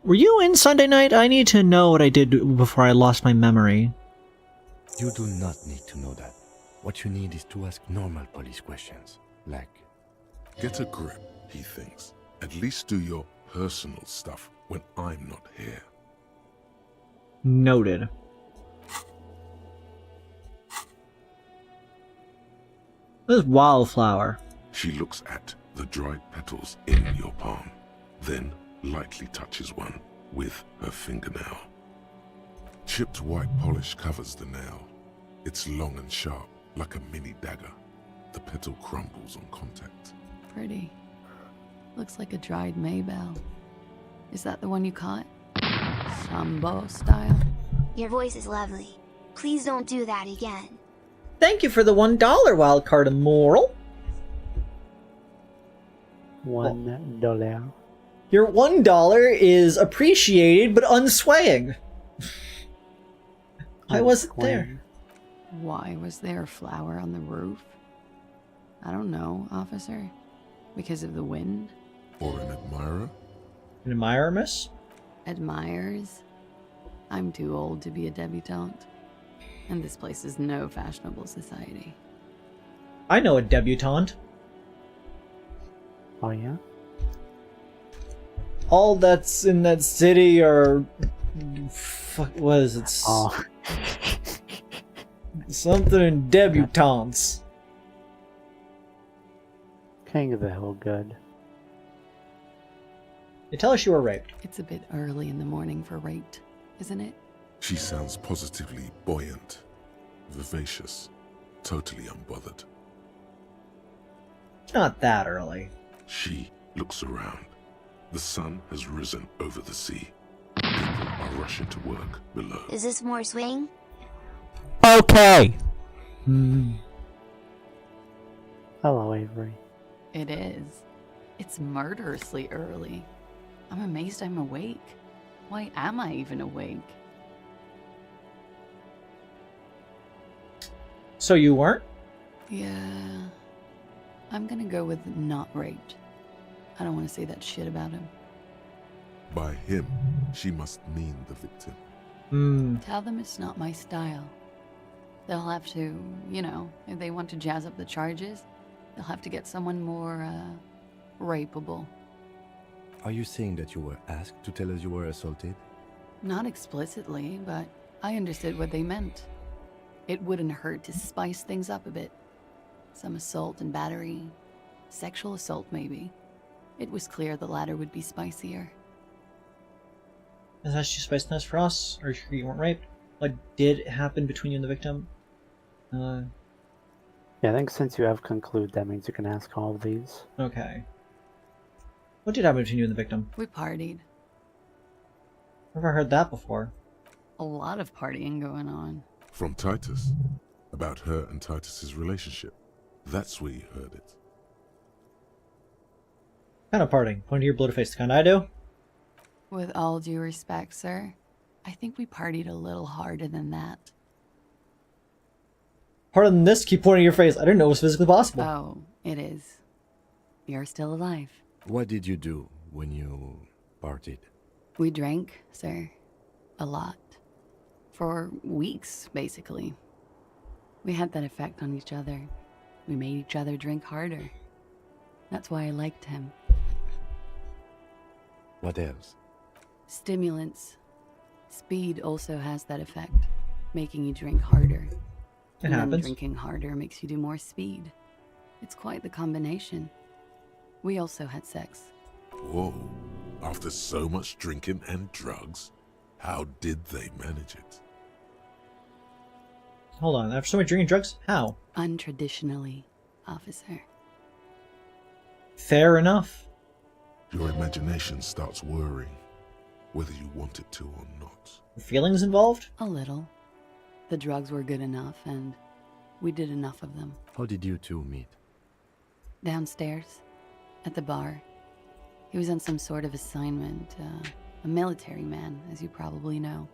Were you in Sunday night? I need to know what I did before I lost my memory. You do not need to know that. What you need is to ask normal police questions, like... Get a grip, he thinks. At least do your personal stuff when I'm not here. Noted. This wildflower. She looks at the dried petals in your palm, then lightly touches one with her fingernail. Chipped white polish covers the nail. It's long and sharp, like a mini dagger. The petal crumbles on contact. Pretty. Looks like a dried maybell. Is that the one you caught? Sambo style? Your voice is lovely. Please don't do that again. Thank you for the $1 wildcard, Immoral. $1. Your $1 is appreciated but unswaying. Why was it there? Why was there a flower on the roof? I don't know, officer. Because of the wind? Or an admirer? An admirer, miss? Admirers? I'm too old to be a debutante. And this place is no fashionable society. I know a debutante. Oh, yeah? All that's in that city are... Fuck, what is it? Oh. Something in debutantes. King of the Hill good. They tell us you were raped. It's a bit early in the morning for rape, isn't it? She sounds positively buoyant, vivacious, totally unbothered. It's not that early. She looks around. The sun has risen over the sea. People are rushing to work below. Is this more swing? Okay. Hello, Avery. It is. It's murderously early. I'm amazed I'm awake. Why am I even awake? So you weren't? Yeah. I'm gonna go with not raped. I don't want to say that shit about him. By him, she must mean the victim. Tell them it's not my style. They'll have to, you know, if they want to jazz up the charges, they'll have to get someone more, rapeable. Are you saying that you were asked to tell us you were assaulted? Not explicitly, but I understood what they meant. It wouldn't hurt to spice things up a bit. Some assault and battery. Sexual assault, maybe. It was clear the latter would be spicier. Is that just spiciness for us? Are you sure you weren't raped? What did happen between you and the victim? Yeah, I think since you have conclude, that means you can ask all of these. Okay. What did happen between you and the victim? We partied. Never heard that before. A lot of partying going on. From Titus. About her and Titus's relationship. That's where you heard it. Kind of partying. Point to your bloated face, the kind I do? With all due respect, sir, I think we partied a little harder than that. Harder than this? Keep pointing your face. I didn't know it was physically possible. Oh, it is. You're still alive. What did you do when you partied? We drank, sir. A lot. For weeks, basically. We had that effect on each other. We made each other drink harder. That's why I liked him. What else? Stimulants. Speed also has that effect, making you drink harder. It happens. Drinking harder makes you do more speed. It's quite the combination. We also had sex. Whoa. After so much drinking and drugs, how did they manage it? Hold on. After so much drinking and drugs? How? Untraditionally, officer. Fair enough. Your imagination starts worrying, whether you want it to or not. Feelings involved? A little. The drugs were good enough, and we did enough of them. How did you two meet? Downstairs, at the bar. He was on some sort of assignment, a military man, as you probably know.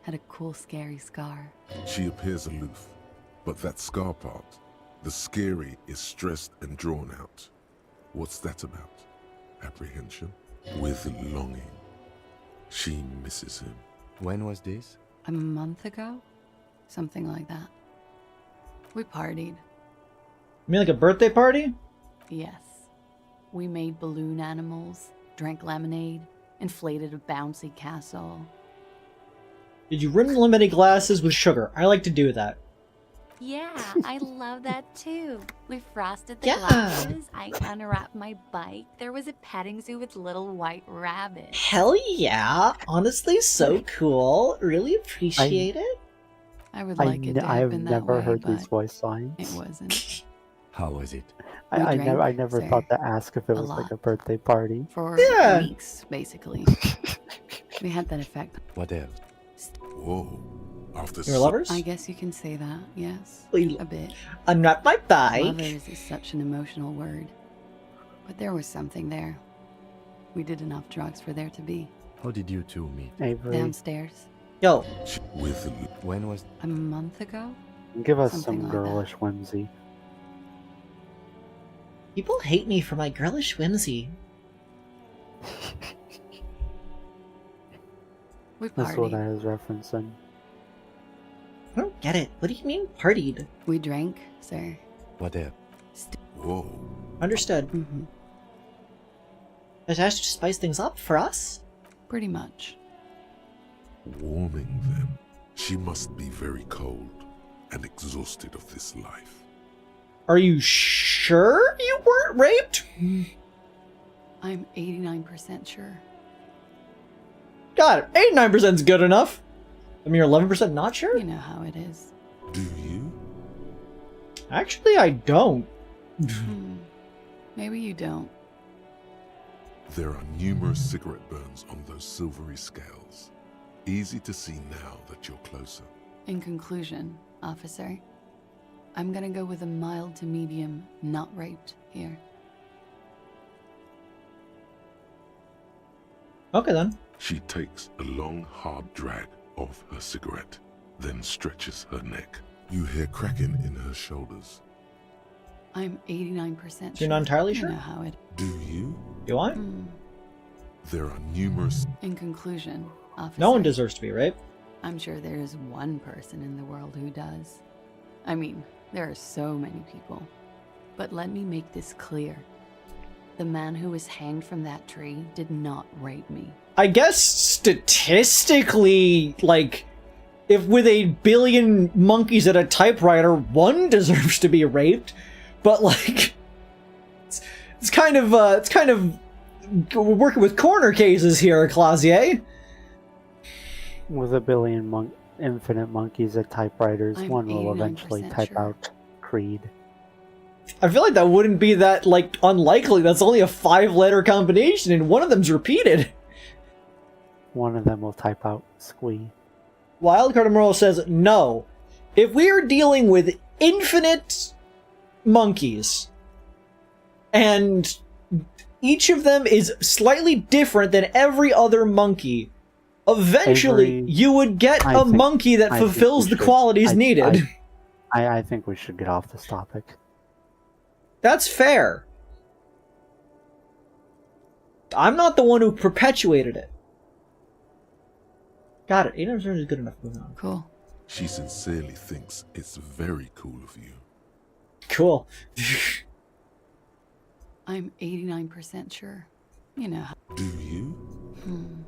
Had a cool, scary scar. She appears aloof, but that scar part, the scary, is stressed and drawn out. What's that about? Apprehension? With longing. She misses him. When was this? A month ago? Something like that. We partied. You mean like a birthday party? Yes. We made balloon animals, drank lemonade, inflated a bouncy castle. Did you rim lemonade glasses with sugar? I like to do that. Yeah, I love that too. We frosted the Yeah. glasses, I unwrapped my bike, there was a petting zoo with little white rabbits. Hell yeah! Honestly, so cool. Really appreciate it. I would like it to I've happen that never way, heard but these voice lines. it wasn't. How was it? I drank, never sir. thought to ask if it A was like a lot. birthday party. For Yeah. weeks, basically. We had that effect. What else? Whoa. After Your lovers? I guess you can say that, yes. Well, a bit. I'm not my bike. Lovers is such an emotional word. But there was something there. We did enough drugs for there to be. How did you two meet? Avery, Downstairs. Yo. When was... A month ago? give us Something some like girlish whimsy. People hate me for my girlish whimsy. We That's what partied. I was referencing. I don't get it. What do you mean partied? We drank, sir. Whatever. Whoa. Understood. Mm-hmm. I asked you to spice things up for us. Pretty much. Warming them. She must be very cold and exhausted of this life. Are you sure you weren't raped? I'm 89% sure. God, 89% is good enough. I mean, you're 11% not sure? You know how it is. Do you? Actually, I don't. Maybe you don't. There are numerous cigarette burns on those silvery scales. Easy to see now that you're closer. In conclusion, officer, I'm gonna go with a mild to medium, not raped here. Okay then. She takes a long, hard drag of her cigarette, then stretches her neck. You hear cracking in her shoulders. I'm 89% sure. You're not entirely sure? You know how it. Do you? You want? There are numerous... In conclusion, officer, No one deserves to be raped. I'm sure there is one person in the world who does. I mean, there are so many people. But let me make this clear. The man who was hanged from that tree did not rape me. I guess statistically, like, if with 1 billion monkeys at a typewriter, one deserves to be raped, but like, it's kind of we're working with corner cases here, Clausier. With 1 billion infinite monkeys at typewriters, I'm one will eventually 89% type sure. out Creed. I feel like that wouldn't be that, like, unlikely. That's only a 5-letter combination, and one of them's repeated. One of them will type out Squee. Wildcard Emerald says, no. If we are dealing with infinite monkeys, and each of them is slightly different than every other monkey, eventually Avery, you would get a monkey that fulfills the qualities needed. I think we should get off this topic. That's fair. I'm not the one who perpetuated it. Got it. 89% is good enough. Moving on. Cool. She sincerely thinks it's very cool of you. Cool. I'm 89% sure. You know how. Do you?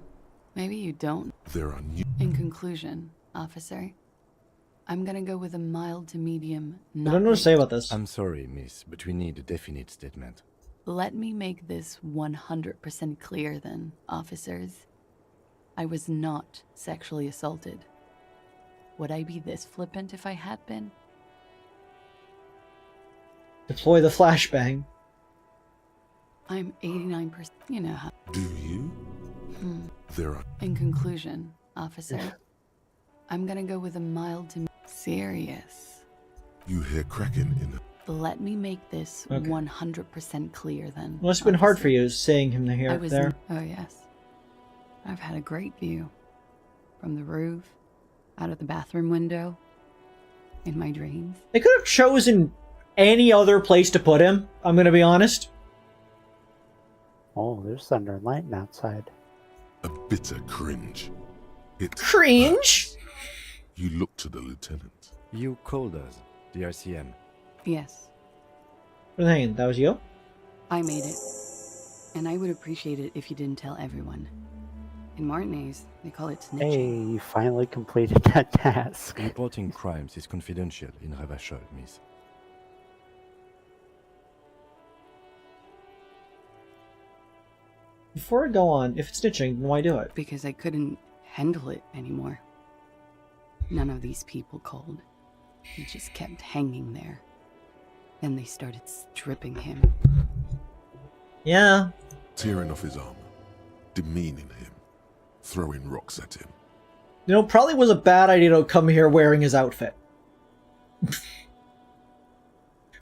Maybe you don't. There are new... In conclusion, officer, I'm gonna go with a mild to medium, I not don't know what to say about this. I'm sorry, miss, but we need a definite statement. Let me make this 100% clear then, officers. I was not sexually assaulted. Would I be this flippant if I had been? Deploy the flashbang. I'm 89%. You know how. Do you? There are... In conclusion, officer, I'm gonna go with a mild to serious. You hear cracking in her... Let me make this Okay. 100% clear then. Well, it's been hard for you seeing him here, I was there. Oh yes. I've had a great view. From the roof, out of the bathroom window, in my dreams. They could have chosen any other place to put him, I'm gonna be honest. Oh, there's thunder and lightning outside. A bitter cringe. It Cringe? hurts. You look to the lieutenant. You called us, the RCM. Yes, Hang, that was you? I made it. And I would appreciate it if you didn't tell everyone. In Martinez, they call it snitching. Hey, you finally completed that task. Reporting crimes is confidential in Ravachol, miss. Before I go on, if it's snitching, then why do it? Because I couldn't handle it anymore. None of these people called. He just kept hanging there. Then they started stripping him. Yeah. Tearing off his armor. Demeaning him. Throwing rocks at him. You know, probably was a bad idea to come here wearing his outfit.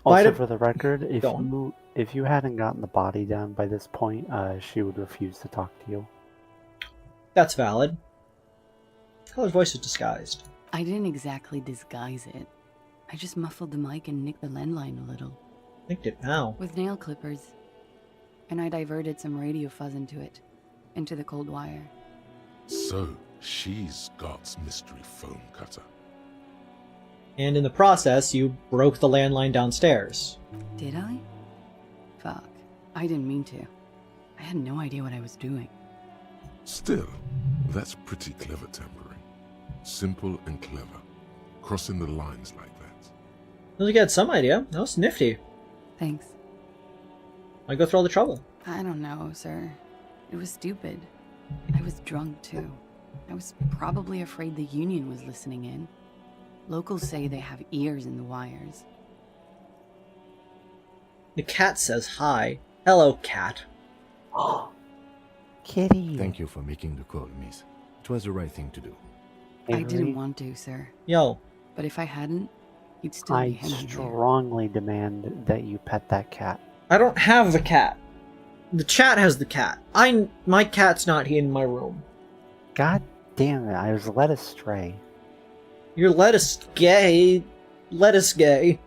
Also, for the record, if you hadn't gotten the body down by this point, she would refuse to talk to you. That's valid. Color's voice is disguised. I didn't exactly disguise it. I just muffled the mic and nicked the landline a little. Nicked it how? With nail clippers. And I diverted some radio fuzz into it. Into the cold wire. So, she's Scott's mystery phone cutter. And in the process, you broke the landline downstairs. Did I? Fuck. I didn't mean to. I had no idea what I was doing. Still, that's pretty clever tampering. Simple and clever. Crossing the lines like that. Well, you had some idea. That was nifty. Thanks. Why go through all the trouble? I don't know, sir. It was stupid. I was drunk, too. I was probably afraid the Union was listening in. Locals say they have ears in the wires. The cat says hi. Hello, cat. Oh, kitty. Thank you for making the call, miss. It was the right thing to do. I didn't want to, sir. Yo. But if I hadn't, you'd still be I hanging there. strongly demand that you pet that cat. I don't have the cat. The chat has the cat. My cat's not in my room. God damn it, I was led astray. You're lettuce gay. Lettuce gay.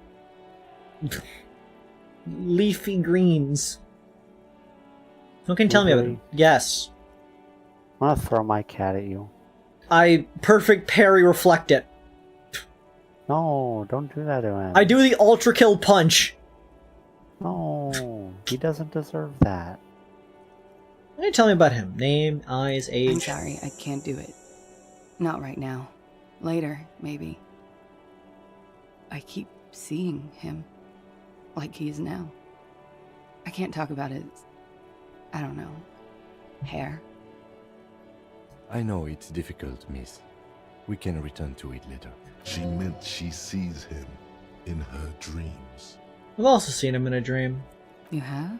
Leafy greens. What can you tell me about it? Yes. I'm gonna throw my cat at you. I perfect parry reflect it. No, don't do that to him. I do the ultra kill punch. No, he doesn't deserve that. What can you tell me about him? Name, eyes, age. I'm sorry, I can't do it. Not right now. Later, maybe. I keep seeing him. Like he is now. I can't talk about his... I don't know. Hair. I know it's difficult, miss. We can return to it later. She meant she sees him in her dreams. I've also seen him in a dream. You have?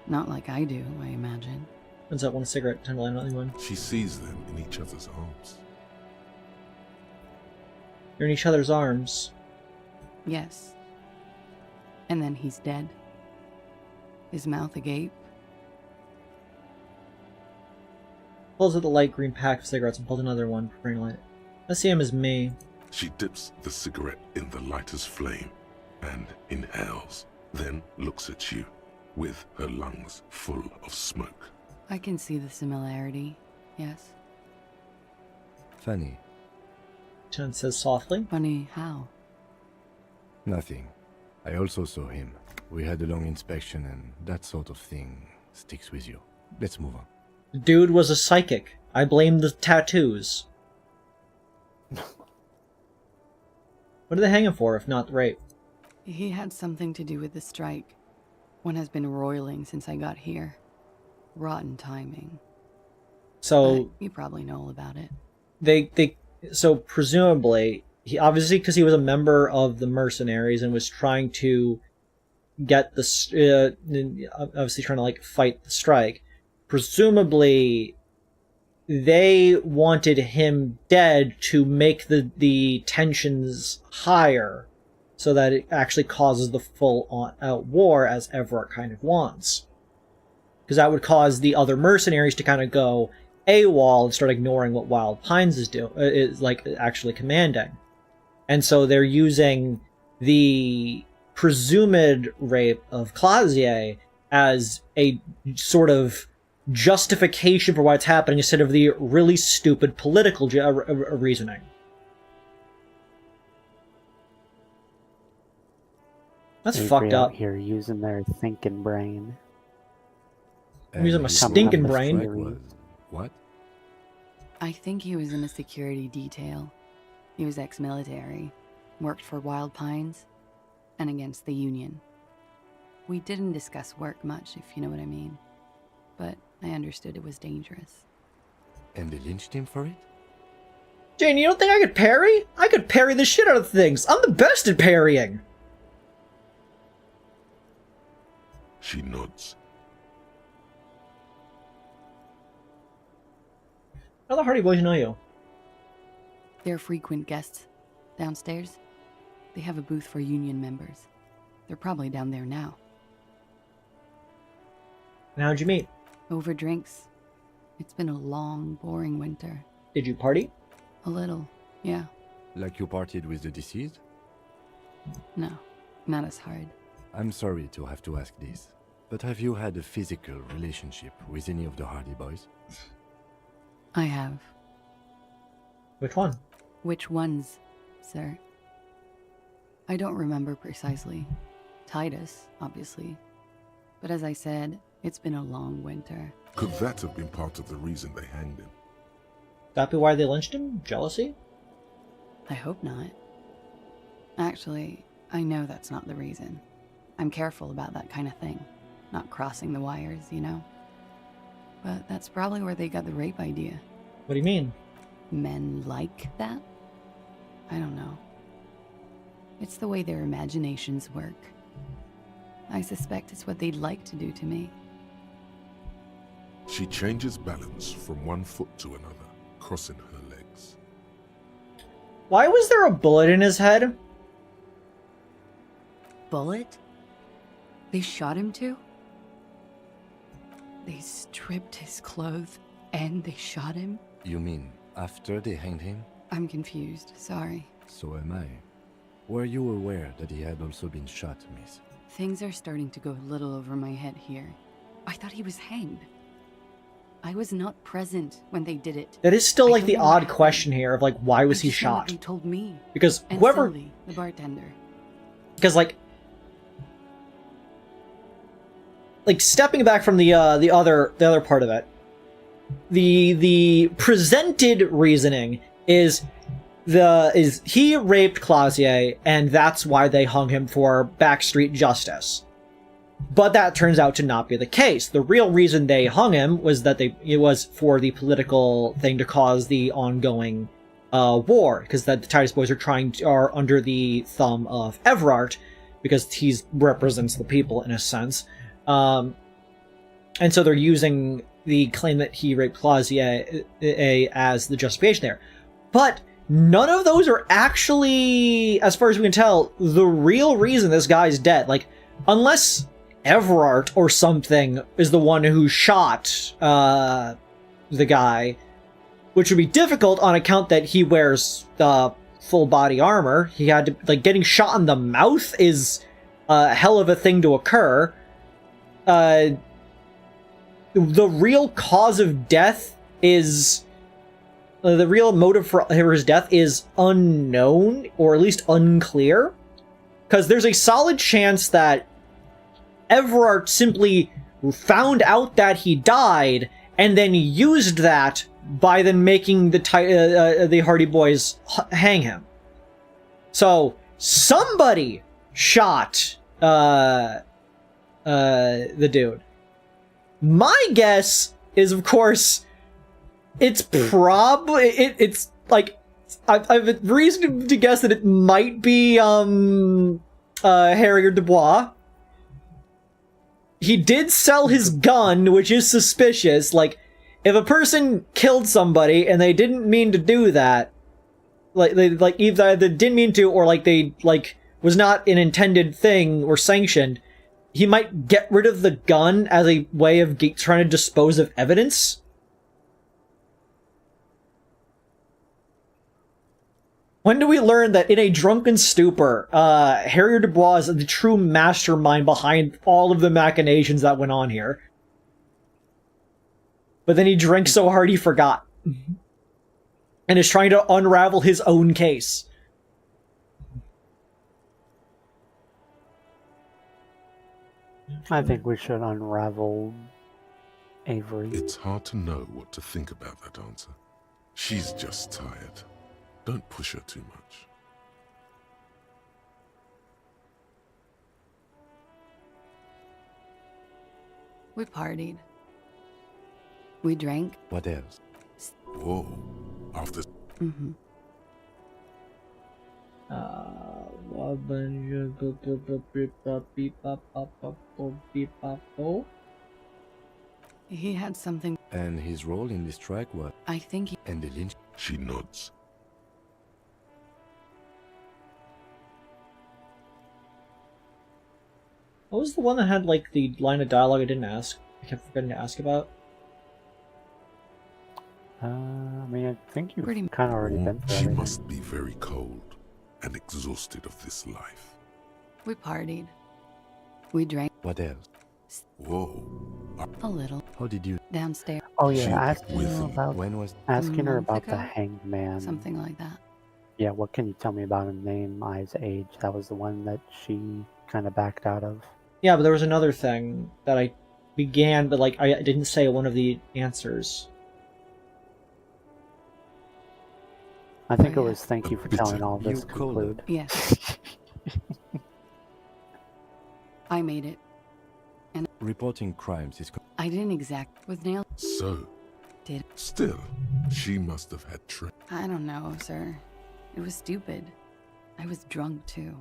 Not like I do, I imagine. Turns out one cigarette, time to light another one. She sees them in each other's arms. They're in each other's arms. Yes. And then he's dead. His mouth agape. Pulls out the light green pack of cigarettes and pulls another one, preparing to light it. I see him as me. She dips the cigarette in the lighter's flame and inhales, then looks at you with her lungs full of smoke. I can see the similarity, yes. Funny. Chen says softly. Funny how? Nothing. I also saw him. We had a long inspection and that sort of thing sticks with you. Let's move on. The dude was a psychic. I blame the tattoos. What are they hanging for, if not rape? He had something to do with the strike. One has been roiling since I got here. Rotten timing. So... But you probably know all about it. So presumably, he obviously, because he was a member of the mercenaries and was trying to get the... obviously trying to, like, fight the strike. Presumably, they wanted him dead to make the tensions higher so that it actually causes the full-out war as Everett kind of wants. Because that would cause the other mercenaries to kind of go AWOL and start ignoring what Wild Pines is like actually commanding. And so they're using the presumed rape of Clausier as a sort of justification for what's happening instead of the really stupid political reasoning. That's fucked up. Here using their thinking brain. I'm using my stinking brain. What? I think he was in a security detail. He was ex-military, worked for Wild Pines, and against the Union. We didn't discuss work much, if you know what I mean. But I understood it was dangerous. And they lynched him for it? Jane, you don't think I could parry? I could parry the shit out of things. I'm the best at parrying. She nods. How the Hardy Boys know you? They're frequent guests downstairs. They have a booth for union members. They're probably down there now. And how'd you meet? Over drinks. It's been a long, boring winter. Did you party? A little, yeah. Like you partied with the deceased? No, not as hard. I'm sorry to have to ask this, but have you had a physical relationship with any of the Hardy Boys? I have. Which one? Which ones, sir? I don't remember precisely. Titus, obviously. But as I said, it's been a long winter. Could that have been part of the reason they hanged him? That be why they lynched him? Jealousy? I hope not. Actually, I know that's not the reason. I'm careful about that kind of thing. Not crossing the wires, you know? But that's probably where they got the rape idea. What do you mean? Men like that? I don't know. It's the way their imaginations work. I suspect it's what they'd like to do to me. She changes balance from one foot to another, crossing her legs. Why was there a bullet in his head? Bullet? They shot him too? They stripped his clothes and they shot him? You mean after they hanged him? I'm confused, sorry. So am I. Were you aware that he had also been shot, miss? Things are starting to go a little over my head here. I thought he was hanged. I was not present when they did it. That is still like the odd question here of like, why was he shot? They told me. Because and whoever, Sylvie, the bartender. Because like stepping back from the other part of it, the presented reasoning is he raped Clausier and that's why they hung him for backstreet justice. But that turns out to not be the case. The real reason they hung him was that it was for the political thing to cause the ongoing war, because the Titus Boys are under the thumb of Everard, because he represents the people in a sense. And so they're using the claim that he raped Clausier as the justification there. But none of those are actually, as far as we can tell, the real reason this guy's dead. Like, unless Everard or something is the one who shot the guy, which would be difficult on account that he wears full body armor. He had to, like, getting shot in the mouth is a hell of a thing to occur. The real cause of death is the real motive for his death is unknown, or at least unclear, because there's a solid chance that Everard simply found out that he died and then used that by then making the Hardy Boys hang him. So somebody shot the dude. My guess is, of course, it's probably it's like I've reason to guess that it might be Harrier Dubois. He did sell his gun, which is suspicious. Like, if a person killed somebody and they didn't mean to do that, like either they didn't mean to, or like they was not an intended thing or sanctioned, he might get rid of the gun as a way of trying to dispose of evidence. When do we learn that in a drunken stupor, Harrier Dubois is the true mastermind behind all of the machinations that went on here? But then he drank so hard he forgot. And is trying to unravel his own case. I think we should unravel Avery. It's hard to know what to think about that answer. She's just tired. Don't push her too much. We partied. We drank. What else? Whoa. After... Mm-hmm. He had something. And his role in this strike was... I think he... And the lynch... She nods. What was the one that had, like, the line of dialogue I didn't ask? I kept forgetting to ask about? I mean, I think you've kind of already been through She everything. must be very cold and exhausted of this life. We partied. We drank What else? Whoa. a little. How did you... Downstairs. Oh yeah, She asking with her him. about When was... asking her month about the ago? hanged man. Something like that. Yeah, what can you tell me about him? Name, eyes, age. That was the one that she kind of backed out of. Yeah, but there was another thing that I began, but, like, I didn't say one of the answers. I think Oh, it yeah. was thank you for telling all this. You called it. Conclude. Yes. I made it. Reporting crimes is... I didn't exact with nail. So, Did still, she must have had I don't know, sir. It was stupid. I was drunk too.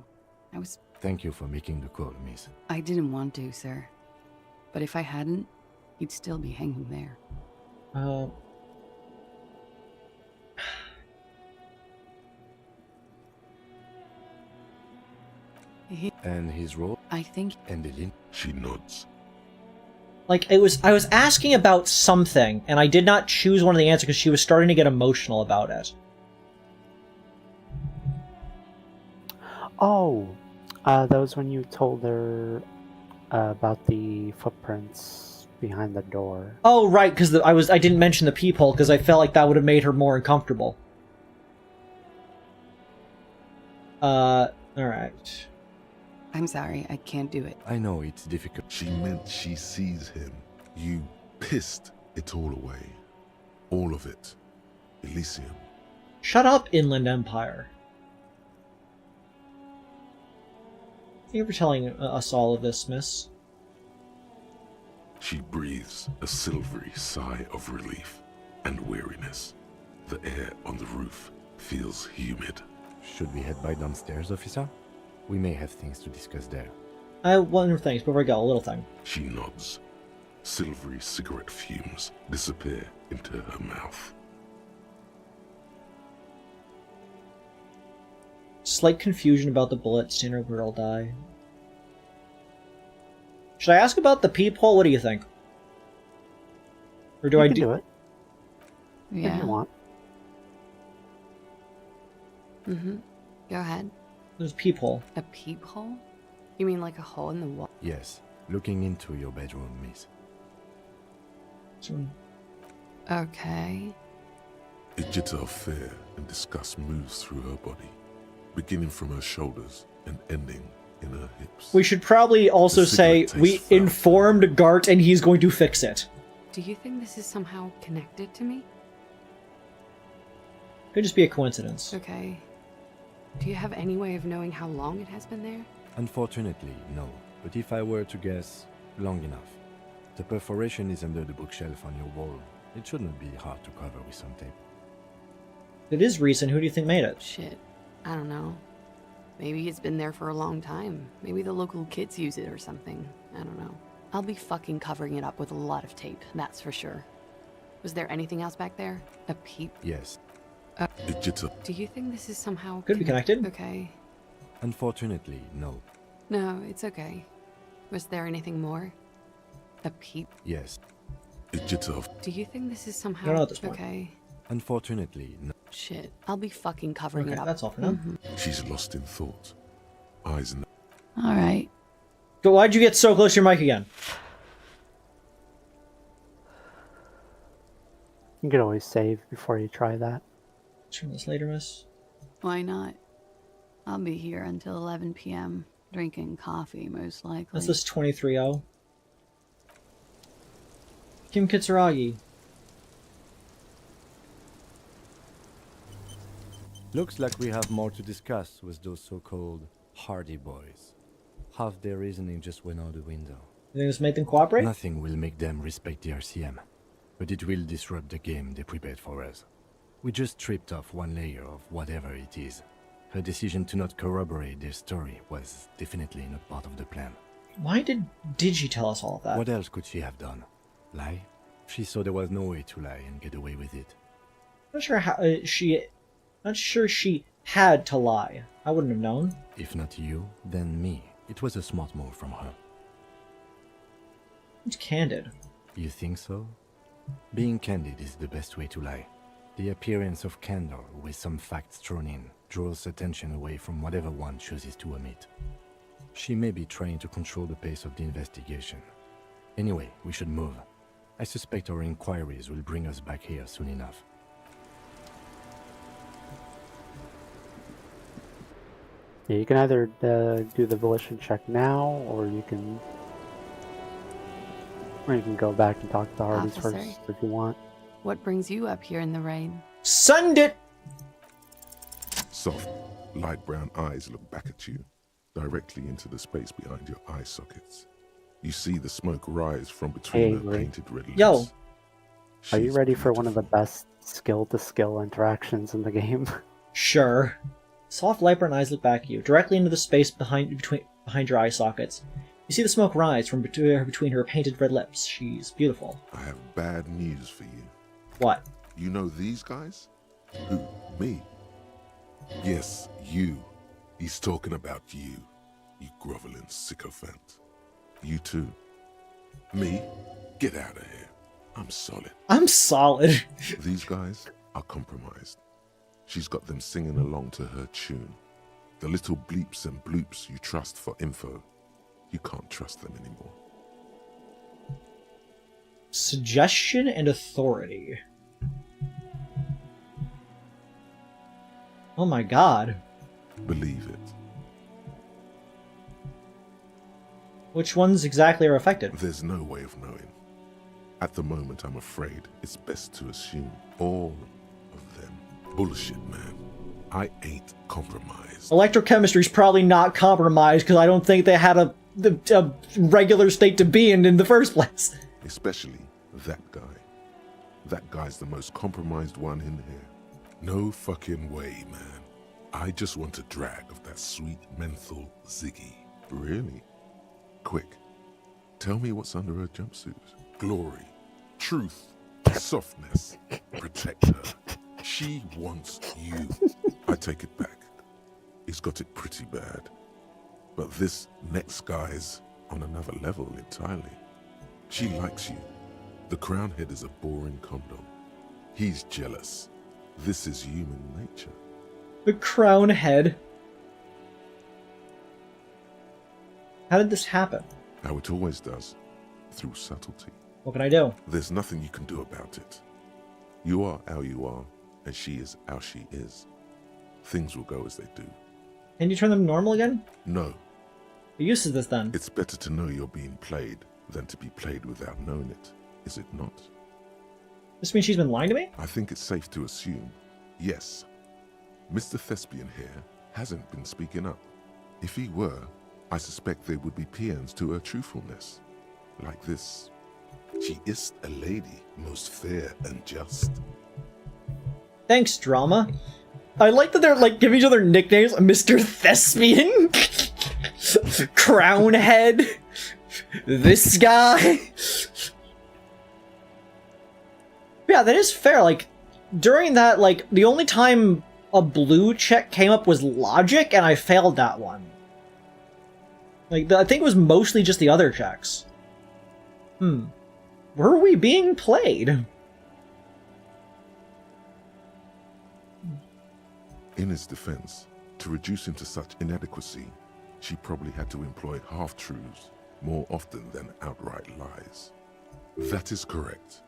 Thank you for making the call, miss. I didn't want to, sir. But if I hadn't, he'd still be hanging there. And his role? I think... And the link? She nods. Like, I was asking about something, and I did not choose one of the answers because she was starting to get emotional about it. Oh, that was when you told her about the footprints behind the door. Oh, right, because I didn't mention the peephole because I felt like that would have made her more uncomfortable. Alright. I'm sorry, I can't do it. I know it's difficult. She meant she sees him. You pissed it all away. All of it. Elysium. Shut up, Inland Empire. Thank you for telling us all of this, miss. She breathes a silvery sigh of relief and weariness. The air on the roof feels humid. Should we head by downstairs, officer? We may have things to discuss there. I have one more thing before we go, a little thing. She nods. Silvery cigarette fumes disappear into her mouth. Slight confusion about the bullet. Seen a girl die. Should I ask about the peephole? What do you think? Or do You I can do it? Yeah. If you want. Mm-hmm. Go ahead. There's a peephole. A peephole? You mean like a hole in the wall? Yes, looking into your bedroom, miss. Okay. A jitter of fear and disgust moves through her body, beginning from her shoulders and ending in her hips. We should probably also say we informed Gart and he's going to fix it. Do you think this is somehow connected to me? Could just be a coincidence. Okay. Do you have any way of knowing how long it has been there? Unfortunately, no. But if I were to guess, long enough. The perforation is under the bookshelf on your wall. It shouldn't be hard to cover with some tape. It is recent. Who do you think made it? Shit. I don't know. Maybe it's been there for a long time. Maybe the local kids use it or something. I don't know. I'll be fucking covering it up with a lot of tape, that's for sure. Was there anything else back there? A peep? Yes. A jitter. Do you think this is somehow... Could be connected. Okay. Unfortunately, no. No, it's okay. Was there anything more? A peep? Yes. A jitter of... Do you think this is somehow... I don't know at this point. Okay. Unfortunately, no. Shit. I'll be fucking covering Okay, it up. that's all for now. She's lost in thought. Eyes in... Alright. But why'd you get so close to your mic again? You could always save before you try that. Turn this later, miss. Why not? I'll be here until 11 p.m. drinking coffee, most likely. That's this 23-0. Kim Kitsuragi. Looks like we have more to discuss with those so-called Hardy Boys. Half their reasoning just went out the window. You think this made them cooperate? Nothing will make them respect the RCM, but it will disrupt the game they prepared for us. We just stripped off one layer of whatever it is. Her decision to not corroborate their story was definitely not part of the plan. Why did she tell us all of that? What else could she have done? Lie? She saw there was no way to lie and get away with it. Not sure how not sure she had to lie. I wouldn't have known. If not you, then me. It was a smart move from her. It's candid. You think so? Being candid is the best way to lie. The appearance of candor with some facts thrown in draws attention away from whatever one chooses to omit. She may be trying to control the pace of the investigation. Anyway, we should move. I suspect our inquiries will bring us back here soon enough. Yeah, you can either do the volition check now, or you can go back and talk to the Hardys Officer, first if you want. What brings you up here in the rain? Send it! Soft, light brown eyes look back at you, directly into the space behind your eye sockets. You see the smoke rise from between her painted red lips. Yo! Are you ready for one of the best skill-to-skill interactions in the game? Sure. Soft light brown eyes look back at you, directly into the space behind your eye sockets. You see the smoke rise from between her painted red lips. She's beautiful. I have bad news for you. What? You know these guys? Who? Me? Yes, you. He's talking about you, you groveling sycophant. You too. Me? Get out of here. I'm solid. I'm solid. These guys are compromised. She's got them singing along to her tune. The little bleeps and bloops you trust for info, you can't trust them anymore. Suggestion and authority. Oh my god. Believe it. Which ones exactly are affected? There's no way of knowing. At the moment, I'm afraid it's best to assume all of them. Bullshit, man. I ain't compromised. Electrochemistry's probably not compromised because I don't think they had a regular state to be in the first place. Especially that guy. That guy's the most compromised one in here. No fucking way, man. I just want a drag of that sweet menthol Ziggy. Really? Quick. Tell me what's under her jumpsuit. Glory. Truth. Softness. Protect her. She wants you. I take it back. He's got it pretty bad. But this next guy's on another level entirely. She likes you. The crown head is a boring condom. He's jealous. This is human nature. The crown head. How did this happen? How it always does. Through subtlety. What can I do? There's nothing you can do about it. You are how you are, and she is how she is. Things will go as they do. Can you turn them normal again? No. The use of this then? It's better to know you're being played than to be played without knowing it, is it not? This means she's been lying to me? I think it's safe to assume, yes. Mr. Thespian here hasn't been speaking up. If he were, I suspect there would be paeans to her truthfulness. Like this. She is a lady, most fair and just. Thanks, drama. I like that they're like giving each other nicknames. Mr. Thespian, Crown Head, this guy. Yeah, that is fair. Like during that, like the only time a blue check came up was logic, and I failed that one. Like I think it was mostly just the other checks. Were we being played? In his defense, to reduce him to such inadequacy, she probably had to employ half-truths more often than outright lies. That is correct.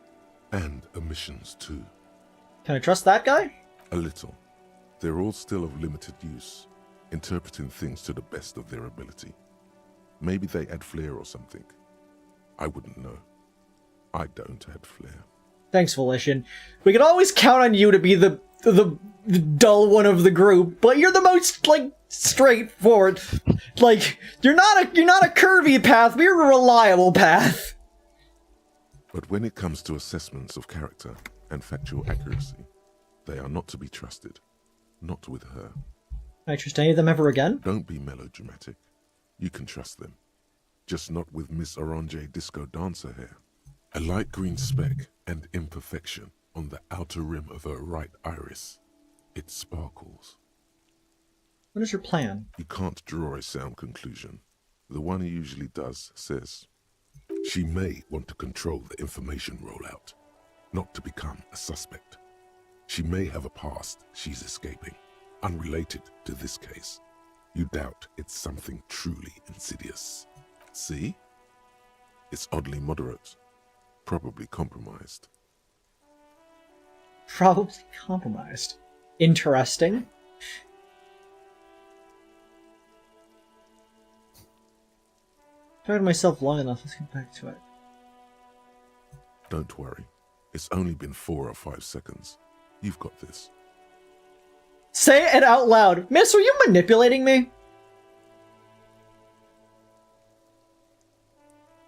And omissions too. Can I trust that guy? A little. They're all still of limited use, interpreting things to the best of their ability. Maybe they add flair or something. I wouldn't know. I don't add flair. Thanks, Volition. We can always count on you to be the dull one of the group, but you're the most like straightforward. Like you're not a curvy path, but you're a reliable path. But when it comes to assessments of character and factual accuracy, they are not to be trusted. Not with her. Can I trust any of them ever again? Don't be melodramatic. You can trust them. Just not with Miss Orange Disco Dancer here. A light green speck and imperfection on the outer rim of her right iris. It sparkles. What is your plan? You can't draw a sound conclusion. The one who usually does says, She may want to control the information rollout, not to become a suspect. She may have a past she's escaping, unrelated to this case. You doubt it's something truly insidious. See? It's oddly moderate, probably compromised. Probably compromised. Interesting. I've heard myself long enough. Let's get back to it. Don't worry. It's only been 4 or 5 seconds. You've got this. Say it out loud. Miss, are you manipulating me?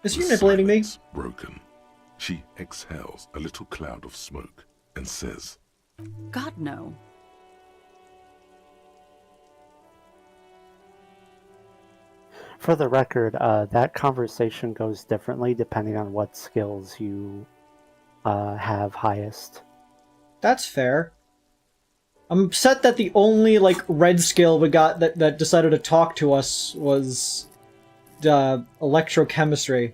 Is you manipulating me? Broken. She exhales a little cloud of smoke and says, God, no. For the record, that conversation goes differently depending on what skills you have highest. That's fair. I'm upset that the only, like, red skill we got that decided to talk to us was electrochemistry.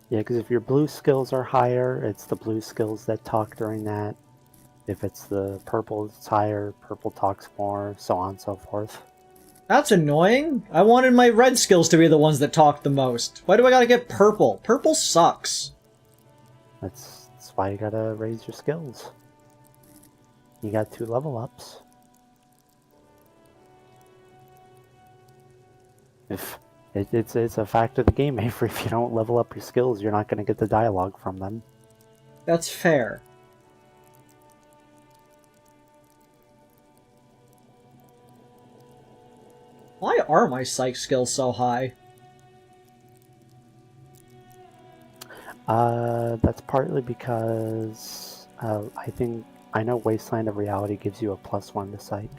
Yeah, because if your blue skills are higher, it's the blue skills that talk during that. If it's the purple, it's higher, purple talks more, so on and so forth. That's annoying. I wanted my red skills to be the ones that talk the most. Why do I gotta get purple? Purple sucks. That's why you gotta raise your skills. You got 2 level ups. If it's a fact of the game, Avery, if you don't level up your skills, you're not gonna get the dialogue from them. That's fair. Why are my psych skills so high? That's partly because I know Wasteland of Reality gives you a +1 to psych.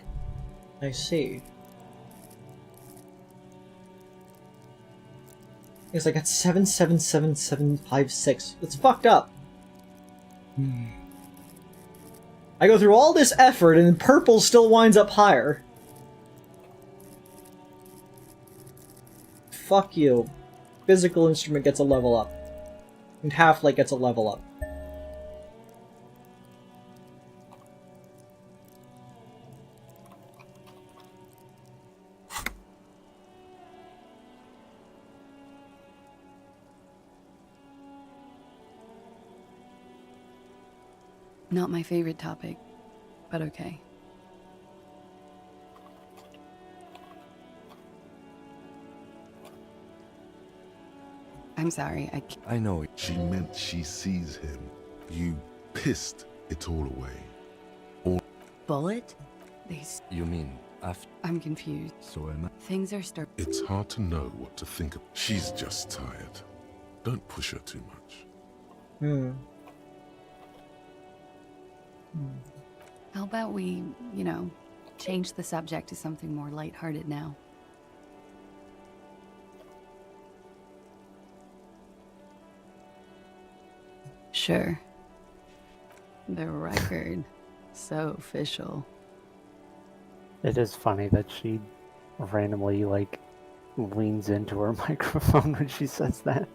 I see. Yes, I got 7775756. That's fucked up. I go through all this effort and purple still winds up higher. Fuck you. Physical instrument gets a level up. And Half-Light gets a level up. Not my favorite topic, but okay. I'm sorry, I know it. She meant she sees him. You pissed it all away. Bullet? You mean after? I'm confused. So am I. Things are starting. It's hard to know what to think of. She's just tired. Don't push her too much. How about we, change the subject to something more lighthearted now? Sure. The record. So official. It is funny that she randomly, leans into her microphone when she says that.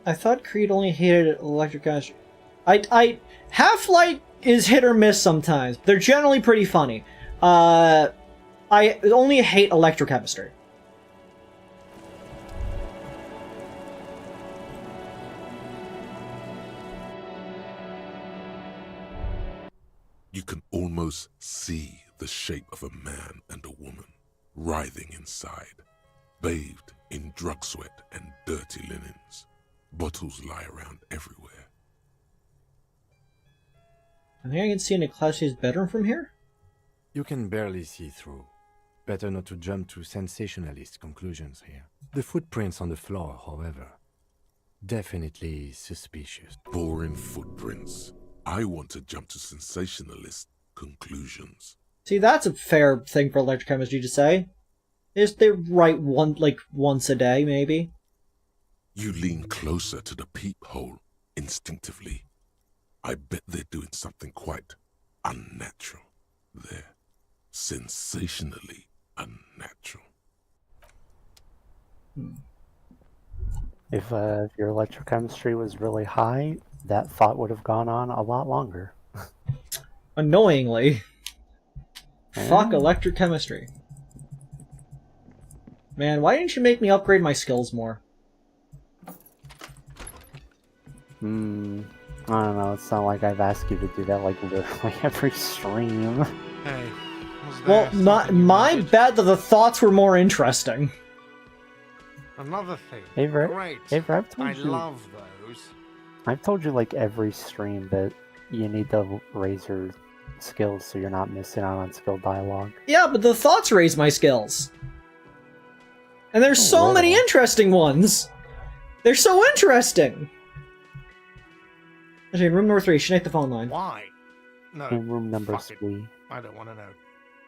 I thought Creed only hated electric chemistry. Half-Light is hit or miss sometimes. They're generally pretty funny. I only hate electrochemistry. You can almost see the shape of a man and a woman writhing inside, bathed in drug sweat and dirty linens. Bottles lie around everywhere. I think I can see into Classie's bedroom from here? You can barely see through. Better not to jump to sensationalist conclusions here. The footprints on the floor, however, definitely suspicious. Boring footprints. I want to jump to sensationalist conclusions. See, that's a fair thing for electrochemistry to say. They write once a day, maybe. You lean closer to the peephole instinctively. I bet they're doing something quite unnatural there. Sensationally unnatural. If your electrochemistry was really high, that thought would have gone on a lot longer. Annoyingly. Fuck Yeah. electrochemistry. Man, why didn't you make me upgrade my skills more? I don't know, it's not like I've asked you to do that like literally every stream. Hey, was Well, there not something you my wanted? bad that the thoughts were more interesting. Another thing. Avery, Great. Avery, I've told I you. love those. I've told you like every stream that you need to raise your skills so you're not missing out on skill dialogue. Yeah, but the thoughts raise my skills. And there's so little. many interesting ones. They're so interesting. Okay, room number 3, Sinead the phone line. Why? No. In room number fuck it. 3. I don't want to know.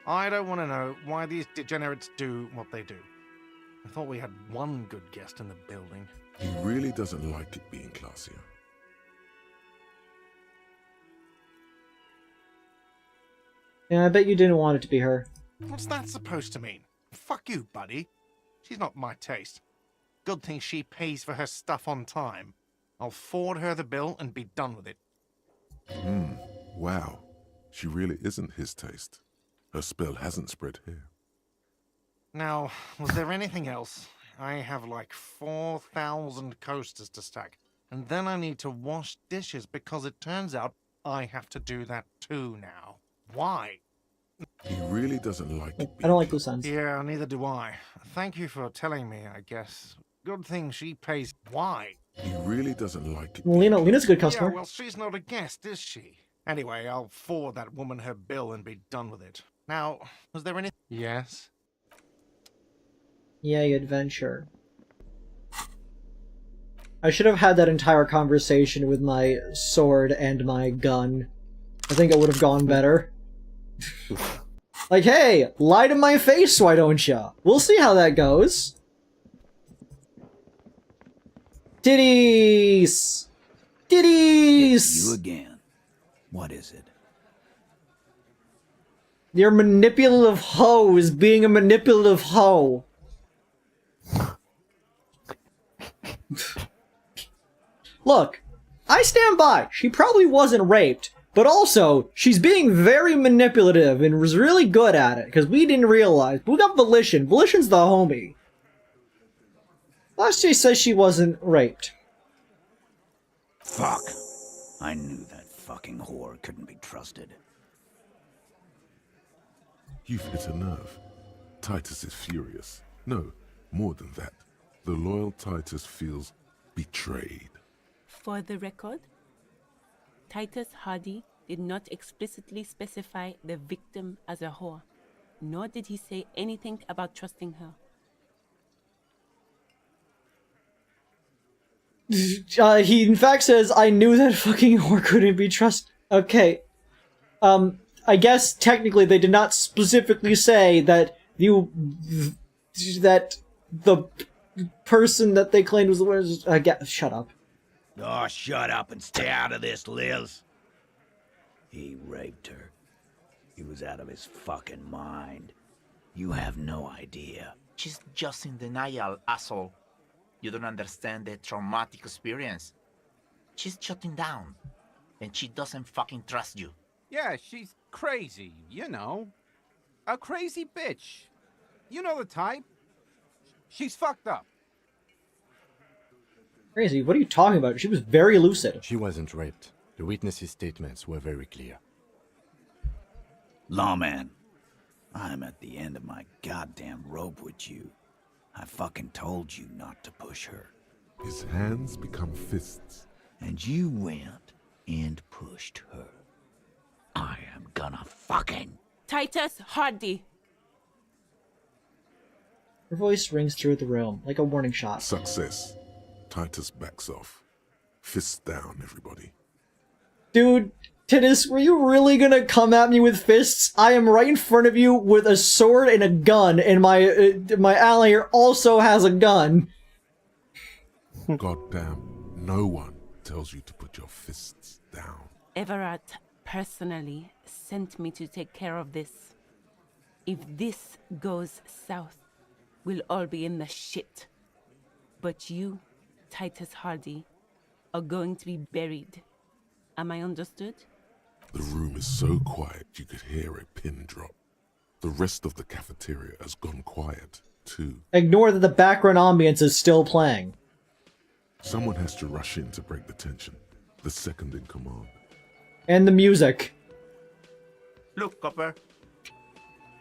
I don't want to know why these degenerates do what they do. I thought we had one good guest in the building. He really doesn't like it being classier. Yeah, I bet you didn't want it to be her. What's that supposed to mean? Fuck you, buddy. She's not my taste. Good thing she pays for her stuff on time. I'll forward her the bill and be done with it. Wow. She really isn't his taste. Her spell hasn't spread here. Now, was there anything else? I have like 4,000 coasters to stack. And then I need to wash dishes because it turns out I have to do that too now. Why? He really doesn't like it. I don't like those sounds. Yeah, neither do I. Thank you for telling me, I guess. Good thing she pays. Why? He really doesn't like it. Lena's a good customer. Yeah, well, she's not a guest, is she? Anyway, I'll forward that woman her bill and be done with it. Now, was there any... Yes? Yay, adventure. I should have had that entire conversation with my sword and my gun. I think it would have gone better. Like, hey, lie to my face, why don't ya? We'll see how that goes. Titties! Titties! You again. What is it? Your manipulative hoe is being a manipulative hoe. Look, I stand by. She probably wasn't raped, but also, she's being very manipulative and was really good at it, because we didn't realize. We got Volition. Volition's the homie. Last J says she wasn't raped. Fuck. I knew that fucking whore couldn't be trusted. You've hit a nerve. Titus is furious. No, more than that. The loyal Titus feels betrayed. For the record, Titus Hardy did not explicitly specify the victim as a whore, nor did he say anything about trusting her. He in fact says, I knew that fucking whore couldn't be trusted. Okay. I guess technically they did not specifically say that that the person that they claimed was the winner. Shut up. Oh, shut up and stay out of this, Liz. He raped her. He was out of his fucking mind. You have no idea. She's just in denial, asshole. You don't understand the traumatic experience. She's shutting down. And she doesn't fucking trust you. Yeah, she's crazy, you know. A crazy bitch. You know the type. She's fucked up. Crazy, what are you talking about? She was very lucid. She wasn't raped. The witnesses' statements were very clear. Lawman, I'm at the end of my goddamn rope with you. I fucking told you not to push her. His hands become fists. And you went and pushed her. I am gonna fucking... Titus Hardy! Her voice rings through the room, like a warning shot. Success. Titus backs off. Fists down, everybody. Dude, Titus, were you really gonna come at me with fists? I am right in front of you with a sword and a gun, and my ally here also has a gun. Goddamn, no one tells you to put your fists down. Everett personally sent me to take care of this. If this goes south, we'll all be in the shit. But you, Titus Hardy are going to be buried. Am I understood? The room is so quiet you could hear a pin drop. The rest of the cafeteria has gone quiet, too. Ignore that the background ambience is still playing. Someone has to rush in to break the tension. The second in command. And the music. Look, Copper.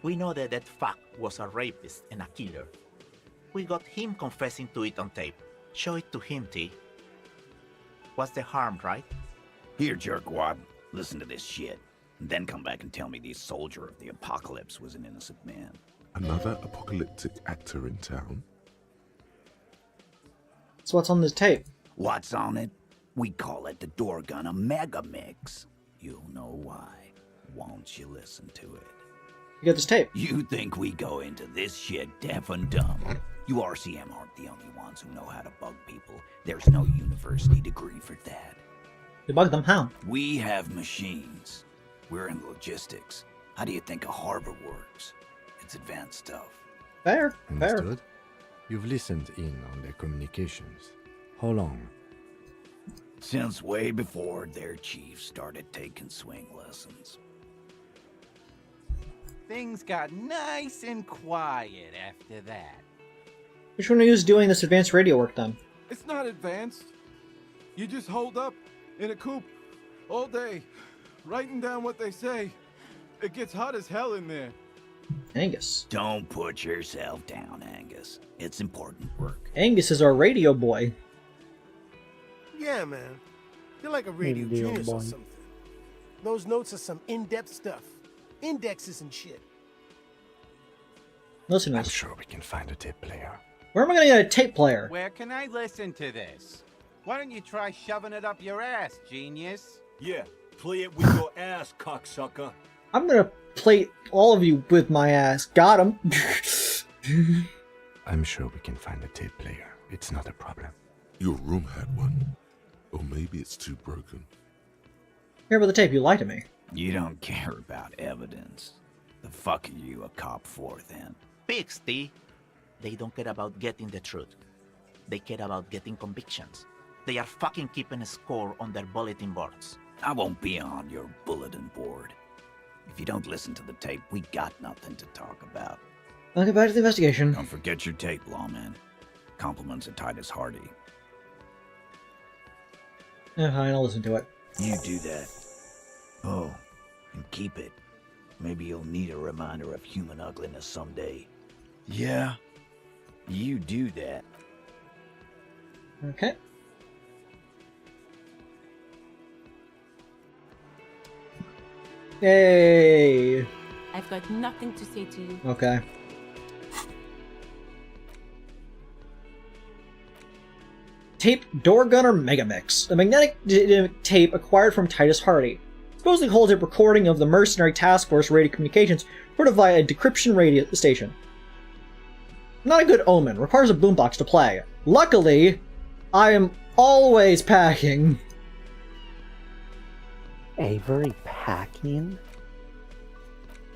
We know that that fuck was a rapist and a killer. We got him confessing to it on tape. Show it to him, T. What's the harm, right? Here, jerkwad. Listen to this shit. And then come back and tell me the soldier of the apocalypse was an innocent man. Another apocalyptic actor in town? So what's on this tape? What's on it? We call it the door gun a mega mix. You'll know why. Won't you listen to it? You got this tape. You think we go into this shit deaf and dumb? You RCM aren't the only ones who know how to bug people. There's no university degree for that. You bug them how? We have machines. We're in logistics. How do you think a harbor works? It's advanced stuff. Fair. Understood. You've listened in on their communications. How long? Since way before their chief started taking swing lessons. Things got nice and quiet after that. Which one of you is doing this advanced radio work then? It's not advanced. You just hold up in a coop all day, writing down what they say. It gets hot as hell in there. Angus. Don't put yourself down, Angus. It's important work. Angus is our radio boy. Yeah, man. You're like a radio genius or something. Those notes are some in-depth stuff. Indexes and shit. Listen to I'm this. sure we can find a tape player. Where am I gonna get a tape player? Where can I listen to this? Why don't you try shoving it up your ass, genius? Yeah, play it with your ass, cocksucker. I'm gonna play all of you with my ass. Got him. I'm sure we can find a tape player. It's not a problem. Your room had one. Or maybe it's too broken. Here about the tape, you lied to me. You don't care about evidence. The fuck are you a cop for, then? Pigs, T. They don't care about getting the truth. They care about getting convictions. They are fucking keeping a score on their bulletin boards. I won't be on your bulletin board. If you don't listen to the tape, we got nothing to talk about. I'll get back to the investigation. Don't forget your tape, lawman. Compliments of Titus Hardy. Yeah, fine, I'll listen to it. You do that. Oh, and keep it. Maybe you'll need a reminder of human ugliness someday. Yeah, you do that. Okay. Yay! I've got nothing to say to you. Okay. Tape Door Gunner Megamix. A magnetic tape acquired from Titus Hardy. Supposedly holds a recording of the Mercenary Task Force radio communications recorded via a decryption radio station. Not a good omen. Requires a boombox to play. Luckily, I am always packing. Avery packing?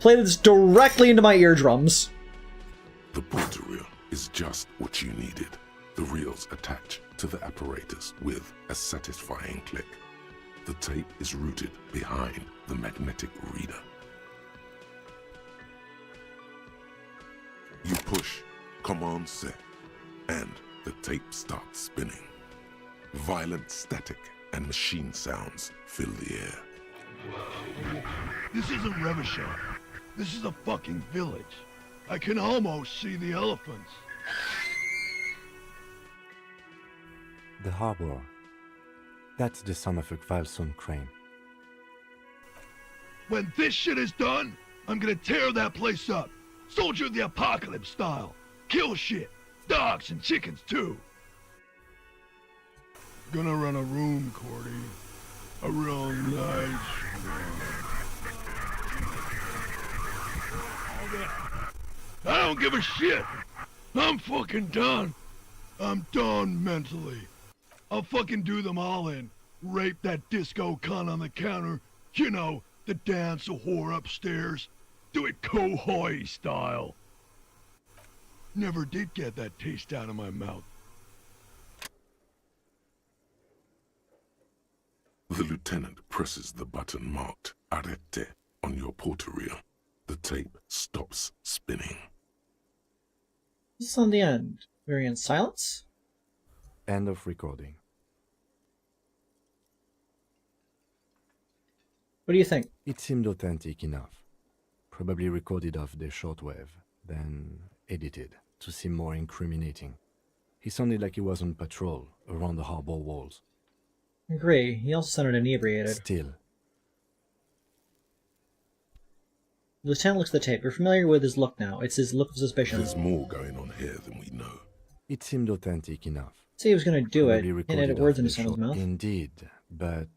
Play this directly into my eardrums. The pointer reel is just what you needed. The reels attach to the apparatus with a satisfying click. The tape is routed behind the magnetic reader. You push Command Set, and the tape starts spinning. Violent static and machine sounds fill the air. This isn't Revachol. This is a fucking village. I can almost see the elephants. The harbor. That's the son of a Kvalson crane. When this shit is done, I'm gonna tear that place up. Soldier of the Apocalypse style. Kill shit. Dogs and chickens too. Gonna run a room, Cordy. A real nice room. I don't give a shit. I'm fucking done. I'm done mentally. I'll fucking do them all in. Rape that disco cunt on the counter. You know, the dance a whore upstairs. Do it Kohoi style. Never did get that taste out of my mouth. The lieutenant presses the button marked Arrête on your portal-reel. The tape stops spinning. This is on the end. We're in silence? End of recording. What do you think? It seemed authentic enough. Probably recorded off the shortwave, then edited to seem more incriminating. He sounded like he was on patrol around the harbor walls. Agree. He also sounded inebriated. Still. The lieutenant looks at the tape. You're familiar with his look now. It's his look of suspicion. There's more going on here than we know. It seemed authentic enough. See, he was going to do it. Probably And edit recorded words off into the someone's mouth. Indeed, but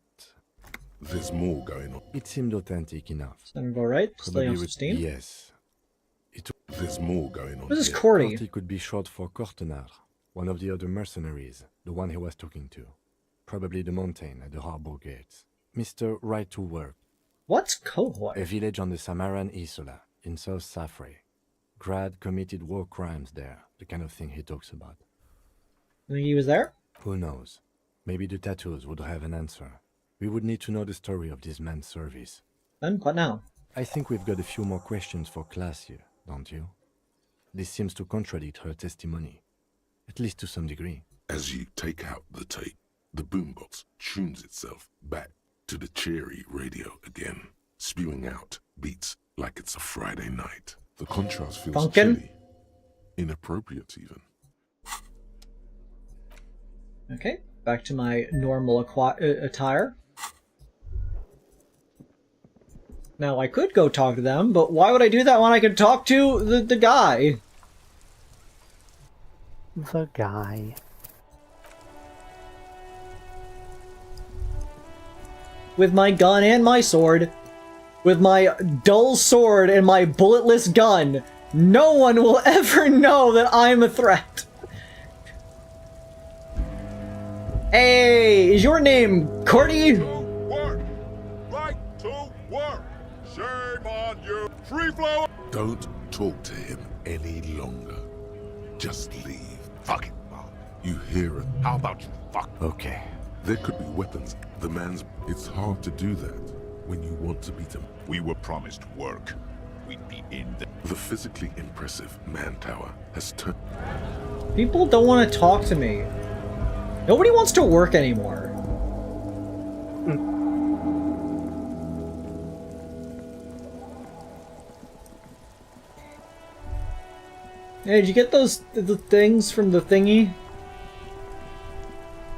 there's more going on. It seemed authentic enough. Sounded about right? Still on some Probably steam? yes. There's more going on. What is here. Cordy? Cordy could be short for Cortenard, one of the other mercenaries, the one he was talking to. Probably the mountain at the harbor gates. Mr. Right to Work. What's Cohort? A village on the Samaran Isola, in South Safre. Grad committed war crimes there, the kind of thing he talks about. You think he was there? Who knows? Maybe the tattoos would have an answer. We would need to know the story of this man's service. Then, what now? I think we've got a few more questions for class here, don't you? This seems to contradict her testimony, at least to some degree. As you take out the tape, the boombox tunes itself back to the cheery radio again, spewing out beats like it's a Friday night. The contrast feels chilly, inappropriate even. Okay, back to my normal attire. Now, I could go talk to them, but why would I do that when I could talk to the guy? The guy. With my gun and my sword. With my dull sword and my bulletless gun. No one will ever know that I'm a threat. Hey, is your name Cordy? Work! Right to work! Shame on you! Free flow! Don't talk to him any longer. Just leave. Fuck it. You hear it. How about you fuck? Okay. There could be weapons. The man's... It's hard to do that when you want to beat him. We were promised work. We'd be in the... The physically impressive man tower has turned... People don't want to talk to me. Nobody wants to work anymore. Hey, did you get those the things from the thingy?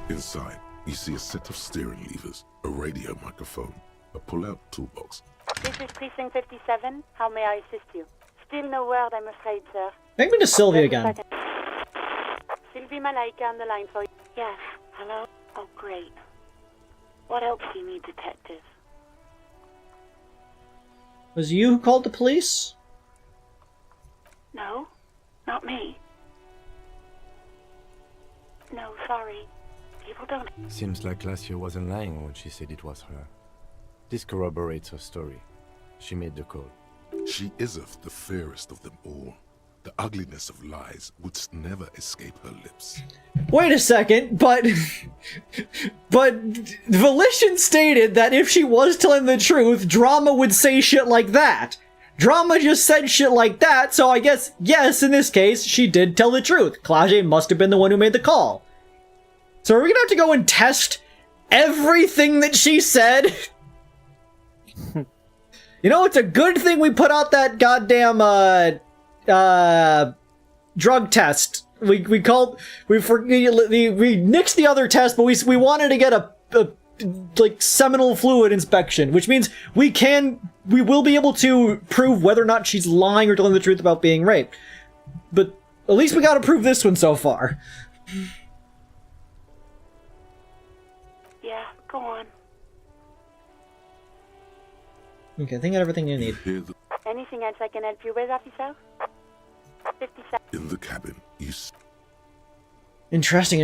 Inside, you see a set of steering levers, a radio microphone, a pull-out toolbox. This is Precinct 57. How may I assist you? Still no word, I'm afraid, sir. Take me to Sylvia Just a again. second. Sylvie Malaika on the line for you. Yes, hello? Oh, great. What else do you need, detective? Was it you who called the police? No, not me. No, sorry. People don't... Seems like Glacia wasn't lying when she said it was her. This corroborates her story. She made the call. She iseth the fairest of them all. The ugliness of lies would never escape her lips. Wait a second, but Volition stated that if she was telling the truth, Drama would say shit like that. Drama just said shit like that, so I guess, yes, in this case, she did tell the truth. Clage must have been the one who made the call. So are we gonna have to go and test everything that she said? You know, it's a good thing we put out that goddamn, drug test. We nixed the other test, but we wanted to get a like seminal fluid inspection, which means we will be able to prove whether or not she's lying or telling the truth about being raped. But at least we got to prove this one so far. Yeah, go on. Okay, I think I got everything you need. Anything else I can help you with, officer? 57. In the cabin, you... Interesting.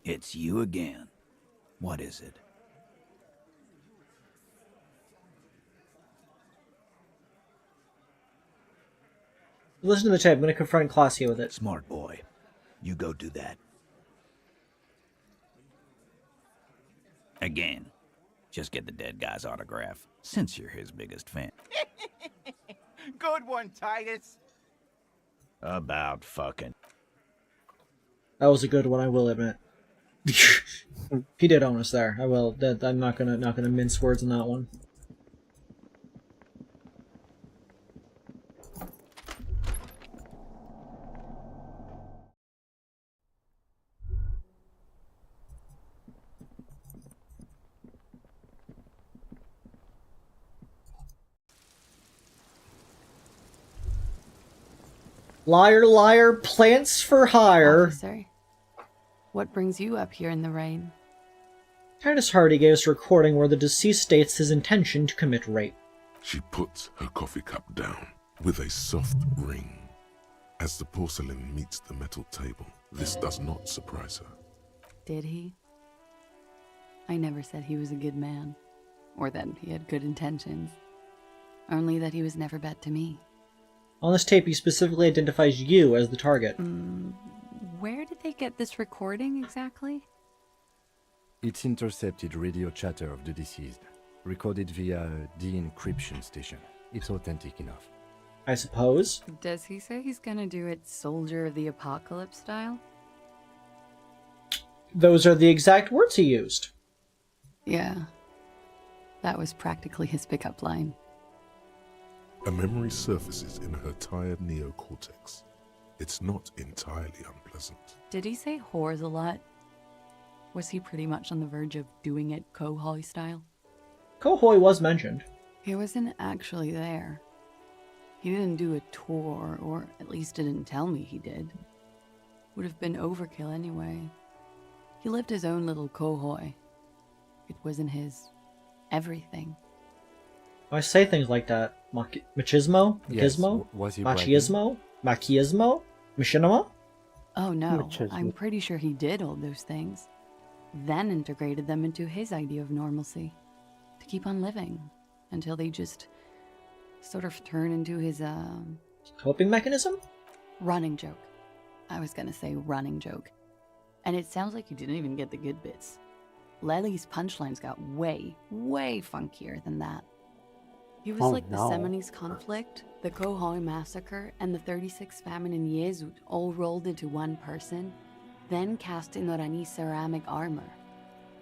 It's you again. What is it? Listen to the tape. I'm going to confront Classy with it. Smart boy. You go do that. Again. Just get the dead guy's autograph, since you're his biggest fan. Good one, Titus. About fucking. That was a good one, I will admit. He did own us there. I will. I'm not gonna mince words on that one. Liar, liar, plants for hire. Officer, what brings you up here in the rain? Titus Hardy gave us a recording where the deceased states his intention to commit rape. She puts her coffee cup down with a soft ring. As the porcelain meets the metal table, this does not surprise her. Did he? I never said he was a good man, or that he had good intentions. Only that he was never bad to me. On this tape, he specifically identifies you as the target. Where did they get this recording exactly? It's intercepted radio chatter of the deceased, recorded via a de-encryption station. It's authentic enough. I suppose. Does he say he's gonna do it Soldier of the Apocalypse style? Those are the exact words he used. Yeah. That was practically his pickup line. A memory surfaces in her tired neocortex. It's not entirely unpleasant. Did he say whores a lot? Was he pretty much on the verge of doing it Kohoi style? Kohoi was mentioned. He wasn't actually there. He didn't do a tour, or at least didn't tell me he did. Would have been overkill anyway. He lived his own little Kohoi. It wasn't his everything. I say things like that. Machismo? Yes, Machismo? was he Machismo? Machismo? Machinima? Oh no, Machismo. I'm pretty sure he did all those things. Then integrated them into his idea of normalcy. To keep on living. Until they just sort of turn into his, Coping mechanism? running joke. I was gonna say running joke. And it sounds like you didn't even get the good bits. Lely's punchlines got way, way funkier than that. He was like the Seminoles conflict, the Kohoi massacre, and the 36 famine in Yezud all rolled into one person, then cast in Orani ceramic armor,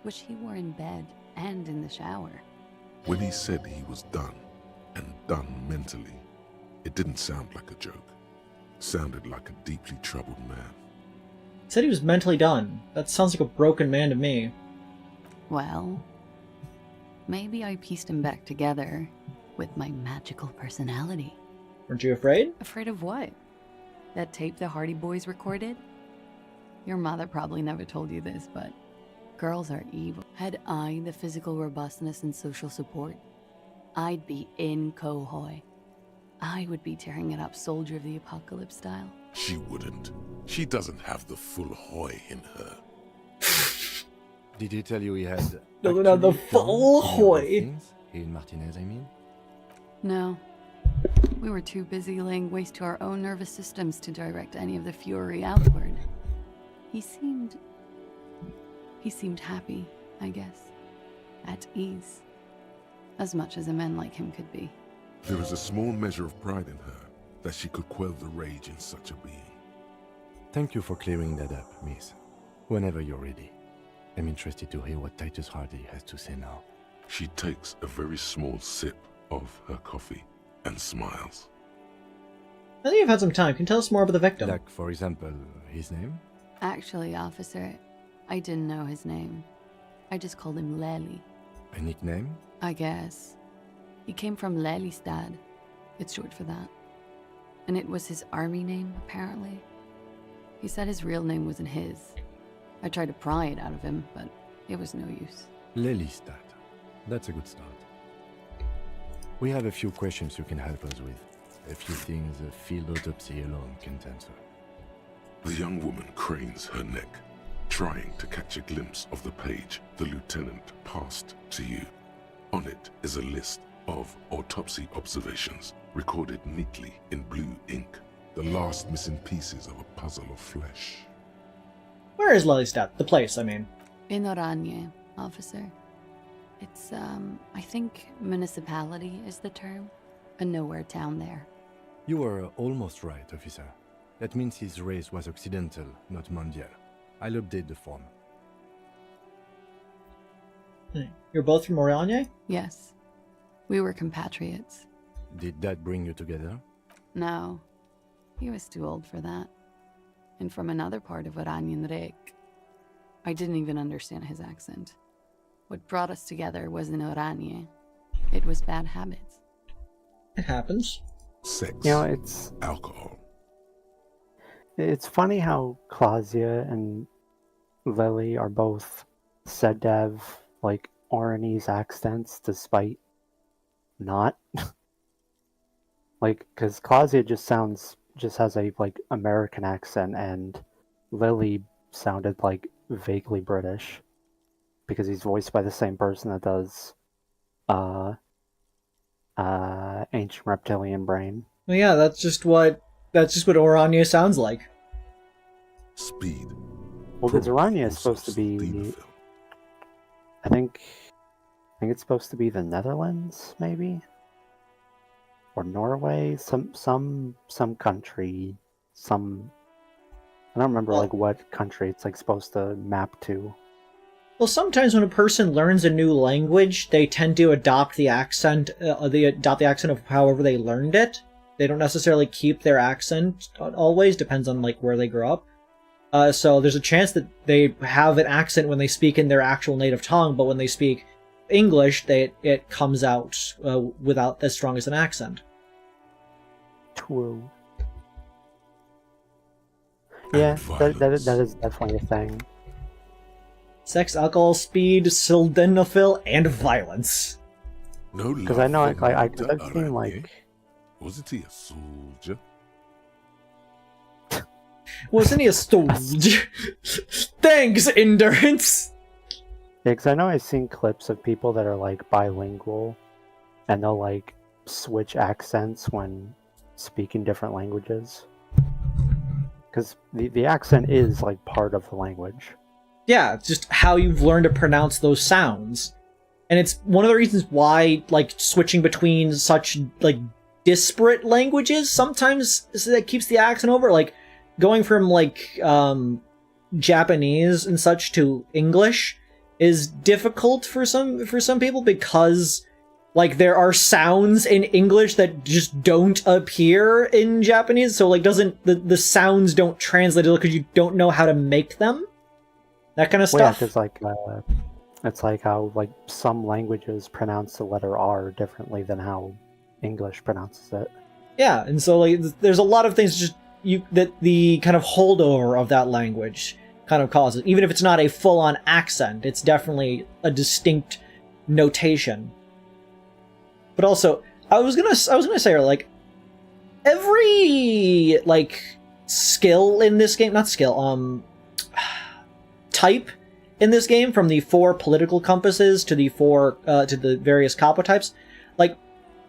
which he wore in bed and in the shower. When he said he was done, and done mentally, it didn't sound like a joke. Sounded like a deeply troubled man. He said he was mentally done. That sounds like a broken man to me. Well, maybe I pieced him back together with my magical personality. Weren't you afraid? Afraid of what? That tape the Hardy Boys recorded? Your mother probably never told you this, but girls are evil. Had I the physical robustness and social support, I'd be in Kohoi. I would be tearing it up Soldier of the Apocalypse style. She wouldn't. She doesn't have the full Hoy in her. Did he tell you he had... Doesn't have the full Hoy. He and Martinez, I mean? No. We were too busy laying waste to our own nervous systems to direct any of the fury outward. He seemed happy, I guess. At ease. As much as a man like him could be. There is a small measure of pride in her, that she could quell the rage in such a being. Thank you for clearing that up, miss. Whenever you're ready. I'm interested to hear what Titus Hardy has to say now. She takes a very small sip of her coffee and smiles. I think you've had some time. Can you tell us more about the victim? Like, for example, his name? Actually, officer, I didn't know his name. I just called him Lely. A nickname? I guess. He came from Lelystad. It's short for that. And it was his army name, apparently. He said his real name wasn't his. I tried to pry it out of him, but it was no use. Lelystad. That's a good start. We have a few questions you can help us with. A few things a field autopsy alone can't answer. The young woman cranes her neck, trying to catch a glimpse of the page the lieutenant passed to you. On it is a list of autopsy observations, recorded neatly in blue ink. the last missing pieces of a puzzle of flesh. Where is Lelystadt? The place, I mean. In Oranje, officer. It's, I think municipality is the term. A nowhere town there. You were almost right, officer. That means his race was occidental, not mondial. I'll update the form. You're both from Oranje? Yes. We were compatriots. Did that bring you together? No. He was too old for that. And from another part of Oranjenrijk. I didn't even understand his accent. What brought us together wasn't Oranje. It was bad habits. It happens. Sex. You know, it's alcohol. It's funny how Claudia and Lily are both said to have like Oranese accents despite not. Like, because Claudia just has a like American accent, and Lily sounded like vaguely British because he's voiced by the same person that does Ancient Reptilian Brain. Well, yeah, that's just what Oranje sounds like. Speed. Well, because Oranje is supposed to be, I think it's supposed to be the Netherlands, maybe, or Norway, some country, I don't remember like what country it's like supposed to map to. Well, sometimes when a person learns a new language, they tend to adopt the accent. Of however they learned it. They don't necessarily keep their accent always. Depends on like where they grew up. So there's a chance that they have an accent when they speak in their actual native tongue, but when they speak English, it comes out without as strong as an accent. True. Yeah, that is definitely a thing. Sex, alcohol, speed, sildenafil, and violence. No, because I know I've seen like. Wasn't he a soldier? Wasn't he a soldier? Thanks, Endurance! Yeah, because I know I've seen clips of people that are like bilingual, and they'll like switch accents when speaking different languages. Because the accent is like part of the language. Yeah, it's just how you've learned to pronounce those sounds. And it's one of the reasons why, like, switching between such, like, disparate languages sometimes that keeps the accent over. Like, going from, like, Japanese and such to English is difficult for some people because, like, there are sounds in English that just don't appear in Japanese. So, like, the sounds don't translate because you don't know how to make them. That kind of stuff. Well, yeah, because like it's like how like some languages pronounce the letter R differently than how English pronounces it. Yeah, and so like there's a lot of things that the kind of holdover of that language kind of causes. Even if it's not a full-on accent, it's definitely a distinct notation. But also, I was gonna say like every like skill in this game, not skill, type in this game, from the 4 political compasses to the 4 to the various capo types, like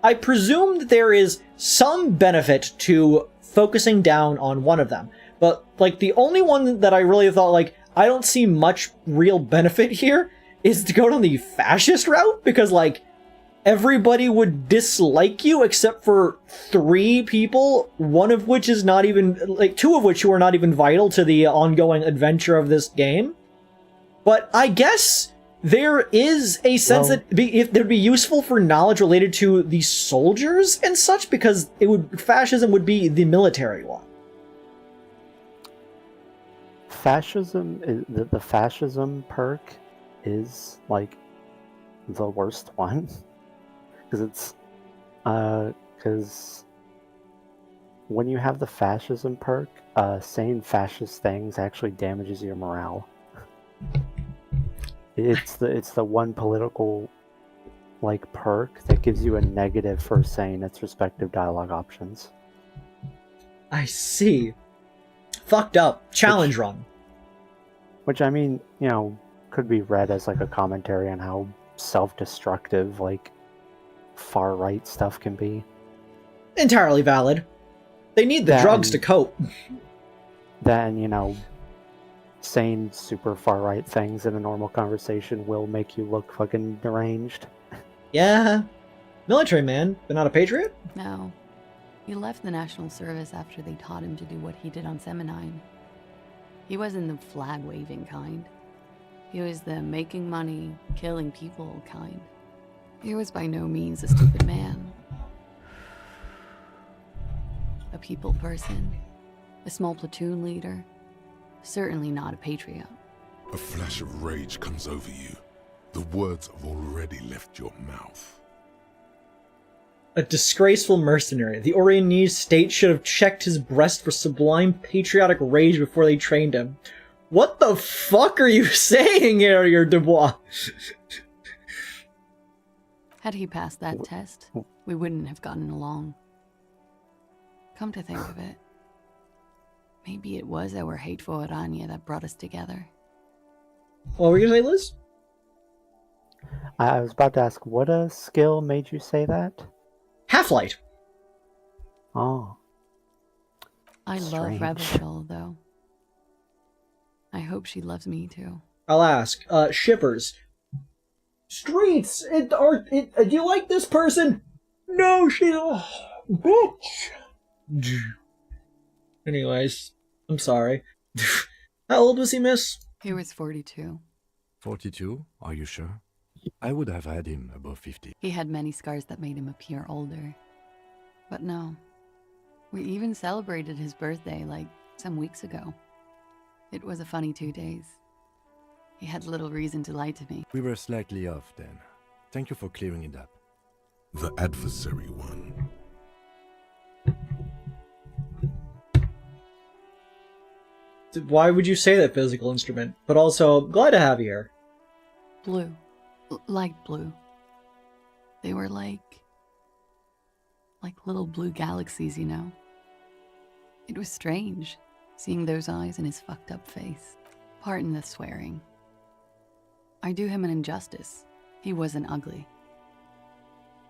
I presume that there is some benefit to focusing down on one of them, but like the only one that I really thought like I don't see much real benefit here is to go down the fascist route, because like everybody would dislike you except for 3 people, one of which is not even like 2 of which who are not even vital to the ongoing adventure of this game. But I guess there is a sense that if there'd be useful for knowledge related to the soldiers and such, because fascism would be the military one. Fascism is the fascism perk is like the worst one because it's because when you have the fascism perk, saying fascist things actually damages your morale. It's the one political like perk that gives you a negative for saying its respective dialogue options. I see. Fucked up. Challenge run. Which I mean, you know, could be read as like a commentary on how self-destructive like far right stuff can be. Entirely valid. They need the drugs to cope. Then, you know, saying super far-right things in a normal conversation will make you look fucking deranged. Yeah. Military man, but not a patriot? No. He left the National Service after they taught him to do what he did on Seminine. He wasn't the flag-waving kind. He was the making money, killing people kind. He was by no means a stupid man. A people person. A small platoon leader. Certainly not a patriot. A flash of rage comes over you. The words have already left your mouth. A disgraceful mercenary. The Orionese state should have checked his breast for sublime patriotic rage before they trained him. What the fuck are you saying, Arier Dubois? Had he passed that test, we wouldn't have gotten along. Come to think of it, maybe it was our hateful Aranya that brought us together. What were you gonna say, Liz? I was about to ask, what a skill made you say that? Half-Light. Oh. I Strange. love Revachol, though. I hope she loves me, too. I'll ask. Shippers. Streets! Do you like this person? No, she's a bitch. Anyways, I'm sorry. How old was he, miss? He was 42. 42? Are you sure? I would have had him above 50. He had many scars that made him appear older. But no. We even celebrated his birthday, like, some weeks ago. It was a funny 2 days. He had little reason to lie to me. We were slightly off then. Thank you for clearing it up. The adversary one. Why would you say that, physical instrument? But also, glad to have you here. Blue. Light blue. They were like little blue galaxies, you know? It was strange, seeing those eyes in his fucked up face. Pardon the swearing. I do him an injustice. He wasn't ugly.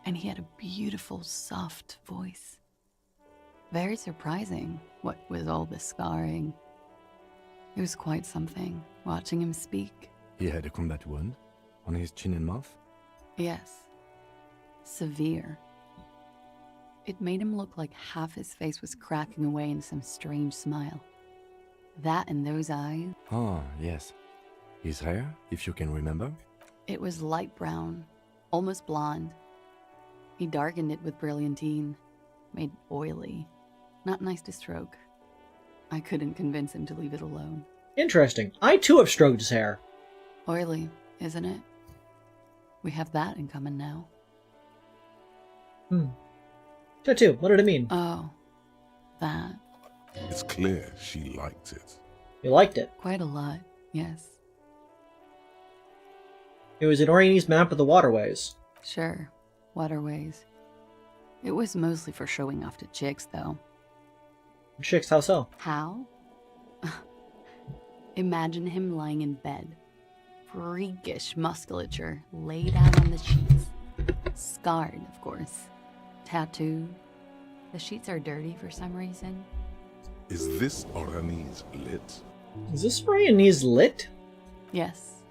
And he had a beautiful, soft voice. Very surprising, what with all the scarring. It was quite something, watching him speak. He had a combat wound on his chin and mouth? Yes. Severe. It made him look like half his face was cracking away in some strange smile. That and those eyes. Ah, yes. His hair, if you can remember? It was light brown, almost blonde. He darkened it with brilliantine, made oily. Not nice to stroke. I couldn't convince him to leave it alone. Interesting. I too have stroked his hair. Oily, isn't it? We have that in common now. Tattoo, what did it mean? Oh, that. It's clear she liked it. You liked it? Quite a lot, yes. It was an Orionese map of the waterways. Sure, waterways. It was mostly for showing off to chicks, though. Chicks, how so? How? Imagine him lying in bed. Freakish musculature laid out on the sheets. Scarred, of course. Tattooed. The sheets are dirty for some reason. Is this Orionese lit? Is this Orionese lit? Yes.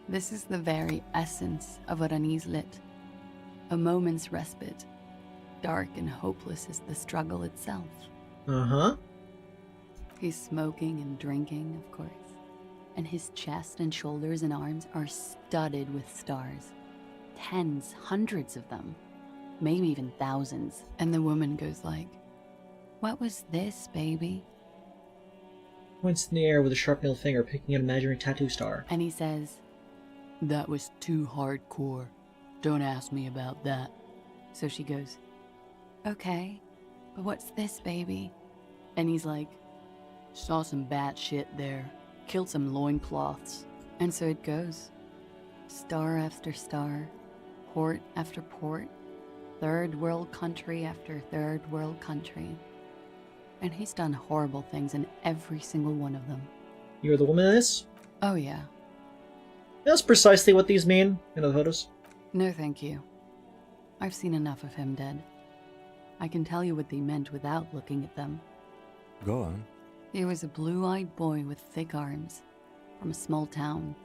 This is the very essence of Orionese lit. A moment's respite. Dark and hopeless as the struggle itself. Uh-huh. He's smoking and drinking, of course. And his chest and shoulders and arms are studded with stars. Tens, hundreds of them. Maybe even thousands. And the woman goes like, "What was this, baby?" Points in the air with a sharp-nailed finger, picking an imaginary tattoo star. And he says, "That was too hardcore. Don't ask me about that." So she goes, "Okay, but what's this, baby?" And he's like, "Saw some bat shit there. Killed some loincloths." And so it goes. Star after star. Port after port. Third world country after third world country. And he's done horrible things in every single one of them. You're the woman in this? Oh yeah. That's precisely what these mean in the photos. No thank you. I've seen enough of him dead. I can tell you what they meant without looking at them. Go on. He was a blue-eyed boy with thick arms, from a small town.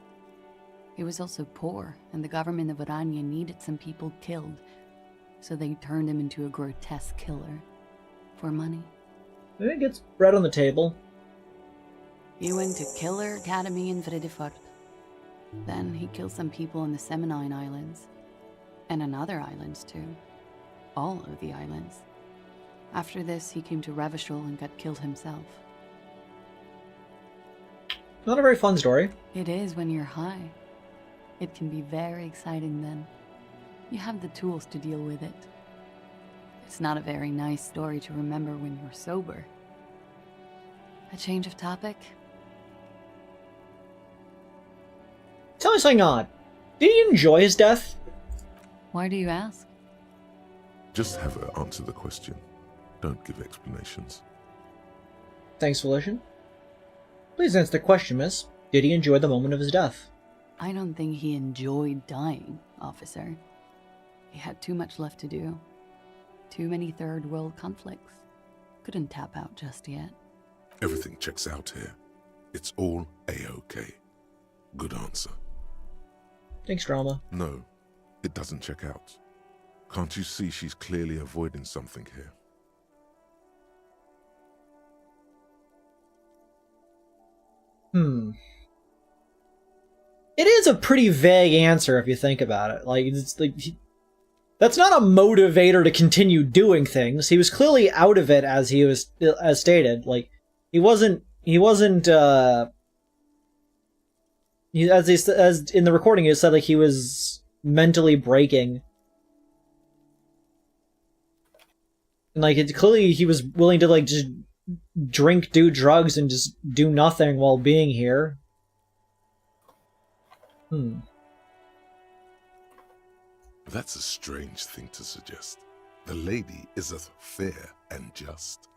He was also poor, and the government of Orania needed some people killed, so they turned him into a grotesque killer. For money. I think it's bread on the table. He went to Killer Academy in Vredefort. Then he killed some people on the Seminine Islands. And on other islands, too. All of the islands. After this, he came to Revachol and got killed himself. Not a very fun story. It is when you're high. It can be very exciting then. You have the tools to deal with it. It's not a very nice story to remember when you're sober. A change of topic? Tell me something odd. Did he enjoy his death? Why do you ask? Just have her answer the question. Don't give explanations. Thanks, Volition. Please answer the question, miss. Did he enjoy the moment of his death? I don't think he enjoyed dying, officer. He had too much left to do. Too many third world conflicts. Couldn't tap out just yet. Everything checks out here. It's all A-OK. Good answer. Thanks, Drama. No, it doesn't check out. Can't you see she's clearly avoiding something here? It is a pretty vague answer if you think about it. Like, it's like that's not a motivator to continue doing things. He was clearly out of it, as stated. Like, he wasn't as in the recording, it said like he was mentally breaking. And like, clearly he was willing to like just drink, do drugs, and just do nothing while being here. That's a strange thing to suggest. The lady is as fair and just.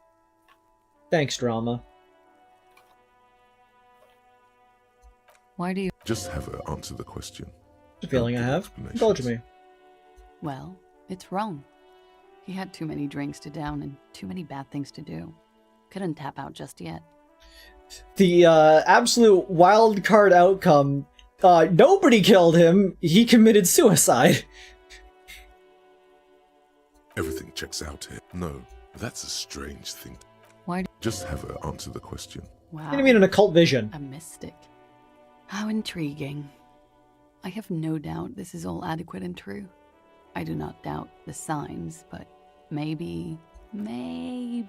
Thanks, Drama. Why do you... Just have her answer the question. The feeling I have. Indulge me. Well, it's wrong. He had too many drinks to down and too many bad things to do. Couldn't tap out just yet. The absolute wild card outcome. Nobody killed him. He committed suicide. Everything checks out here. No, that's a strange thing. Why? Just have her answer the question. Wow. What do you mean an occult vision? A mystic. How intriguing. I have no doubt this is all adequate and true. I do not doubt the signs, but maybe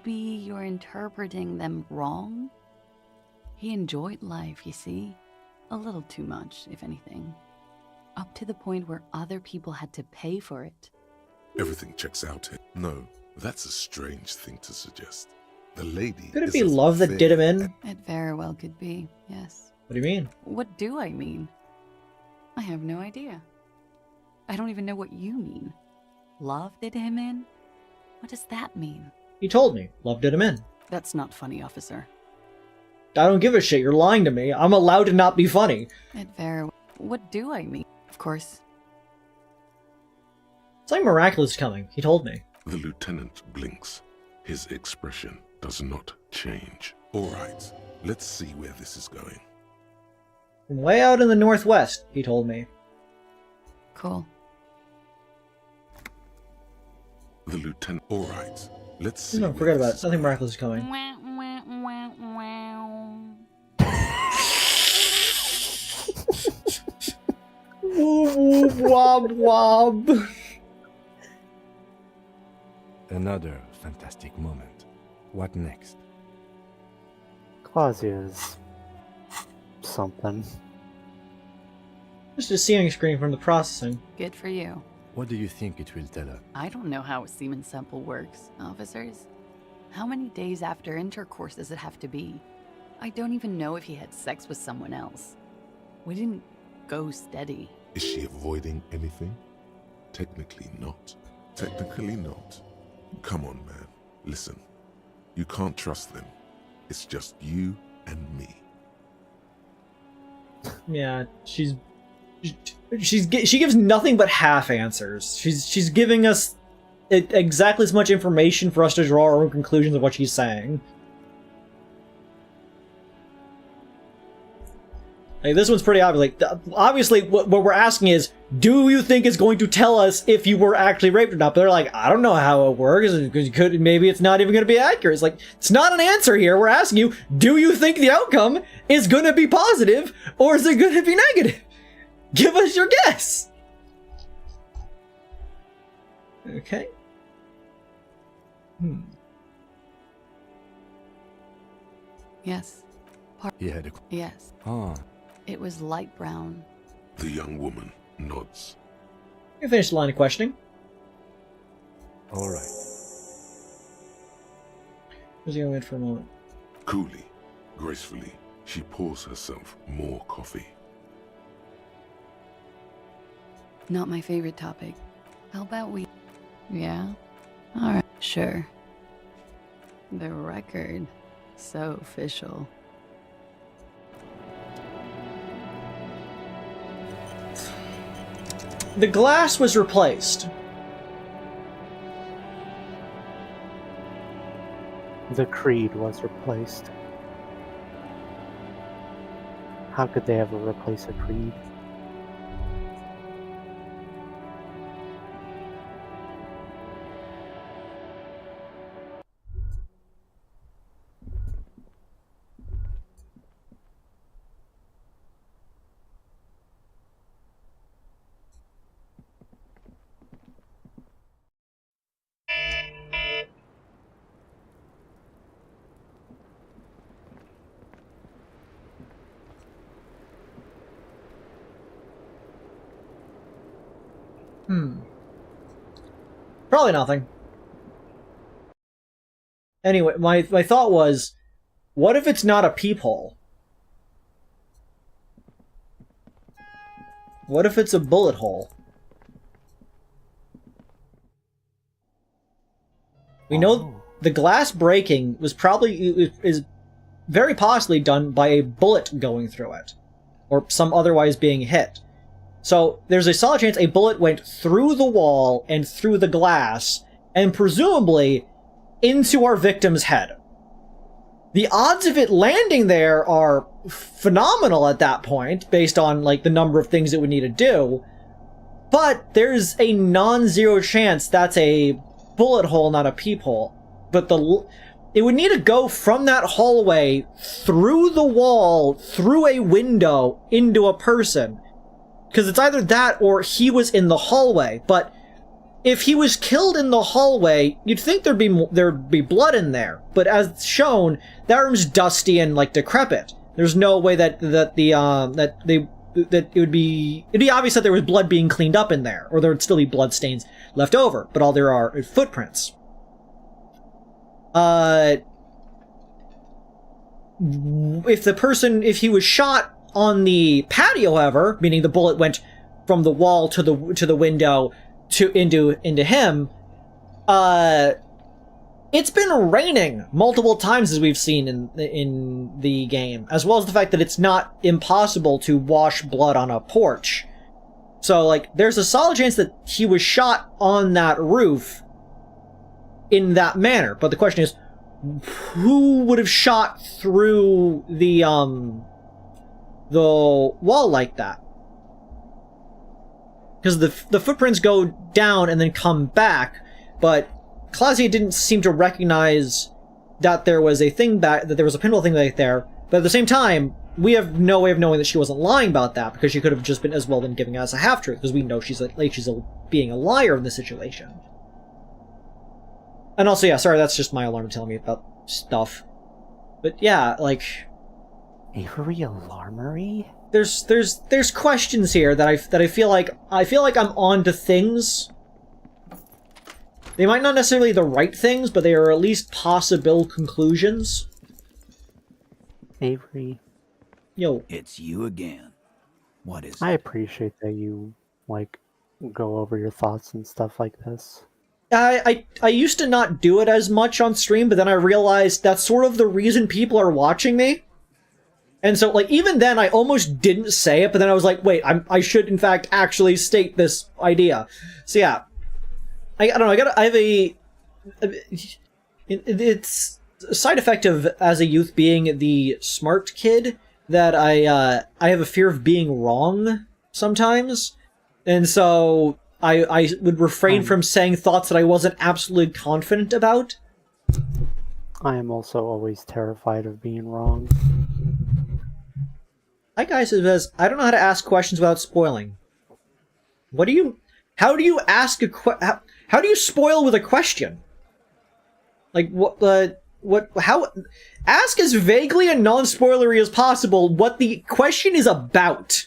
you're interpreting them wrong? He enjoyed life, you see. A little too much, if anything. Up to the point where other people had to pay for it. Everything checks out here. No, that's a strange thing to suggest. The lady... Could it be love that did him in? It very well could be, yes. What do you mean? What do I mean? I have no idea. I don't even know what you mean. Love did him in? What does that mean? He told me. Love did him in. That's not funny, officer. I don't give a shit. You're lying to me. I'm allowed to not be funny. It very well... What do I mean? Of course. Something miraculous is coming. He told me. The lieutenant blinks. His expression does not change. All right, let's see where this is going. From way out in the northwest, he told me. Cool. The lieutenant... All right, let's see. No, forget about it. Something miraculous is coming. Woof, wob, wob. Another fantastic moment. What next? Clausia's something. Just a seeing screen from the processing. Good for you. What do you think it will tell us? I don't know how a semen sample works, officers. How many days after intercourse does it have to be? I don't even know if he had sex with someone else. We didn't go steady. Is she avoiding anything? Technically not. Technically not. Come on, man. Listen. You can't trust them. It's just you and me. Yeah, she gives nothing but half answers. She's giving us exactly as much information for us to draw our own conclusions of what she's saying. Like, this one's pretty obvious. Like, obviously, what we're asking is, do you think it's going to tell us if you were actually raped or not? But they're like, I don't know how it works. Maybe it's not even going to be accurate. It's like, it's not an answer here. We're asking you, do you think the outcome is going to be positive or is it going to be negative? Give us your guess. Okay. Yes. He had a... Yes. Oh. It was light brown. The young woman nods. You finished the line of questioning. Alright. Just gonna wait for a moment. Coolly, gracefully, she pours herself more coffee. Not my favorite topic. How about we... Yeah? Alright, sure. The record. So official. The glass was replaced. The creed was replaced. How could they ever replace a creed? Probably nothing. Anyway, my thought was, what if it's not a peephole? What if it's a bullet hole? We know the glass breaking was is very possibly done by a bullet going through it, or some otherwise being hit. So there's a solid chance a bullet went through the wall and through the glass, and presumably into our victim's head. The odds of it landing there are phenomenal at that point, based on like the number of things it would need to do. But there's a non-zero chance that's a bullet hole, not a peephole. But it would need to go from that hallway through the wall, through a window, into a person. Because it's either that or he was in the hallway. But if he was killed in the hallway, you'd think there'd be blood in there. But as shown, that room's dusty and like decrepit. There's no way that it would be obvious that there was blood being cleaned up in there, or there would still be blood stains left over. But all there are footprints. If he was shot on the patio, however, meaning the bullet went from the wall to the window into him, it's been raining multiple times, as we've seen in the game, as well as the fact that it's not impossible to wash blood on a porch. So, like, there's a solid chance that he was shot on that roof in that manner. But the question is, who would have shot through the wall like that? Because the footprints go down and then come back, but Claudia didn't seem to recognize that there was a pinball thing back there. But at the same time, we have no way of knowing that she wasn't lying about that, because she could have just been as well been giving us a half truth, because we know she's being a liar in this situation. And also, yeah, sorry, that's just my alarm telling me about stuff. But yeah, like, Avery Alarmery? There's questions here that I feel like I'm on to things. They might not necessarily be the right things, but they are at least possible conclusions. Avery. Yo. It's you again. What is I appreciate that you, like, go over your thoughts and stuff like this. I used to not do it as much on stream, but then I realized that's sort of the reason people are watching me. And so, like, even then, I almost didn't say it, but then I was like, wait, I should, in fact, actually state this idea. So, yeah. I don't know. I have it's a side effect of as a youth being the smart kid that I have a fear of being wrong sometimes, and so I would refrain from saying thoughts that I wasn't absolutely confident about. I am also always terrified of being wrong. Hi guys, it says, I don't know how to ask questions without spoiling. How do you ask how do you spoil with a question? Like, how, ask as vaguely and non-spoilery as possible what the question is about.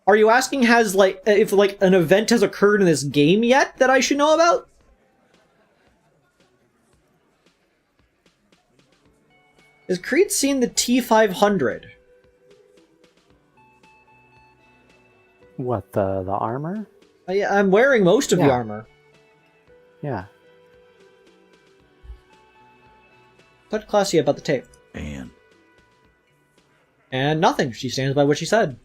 Are you asking if an event has occurred in this game yet that I should know about? Has Creed seen the T-500? What, the armor? I'm wearing most of the armor. Yeah. What class are you about the tape? And nothing. She stands by what she said.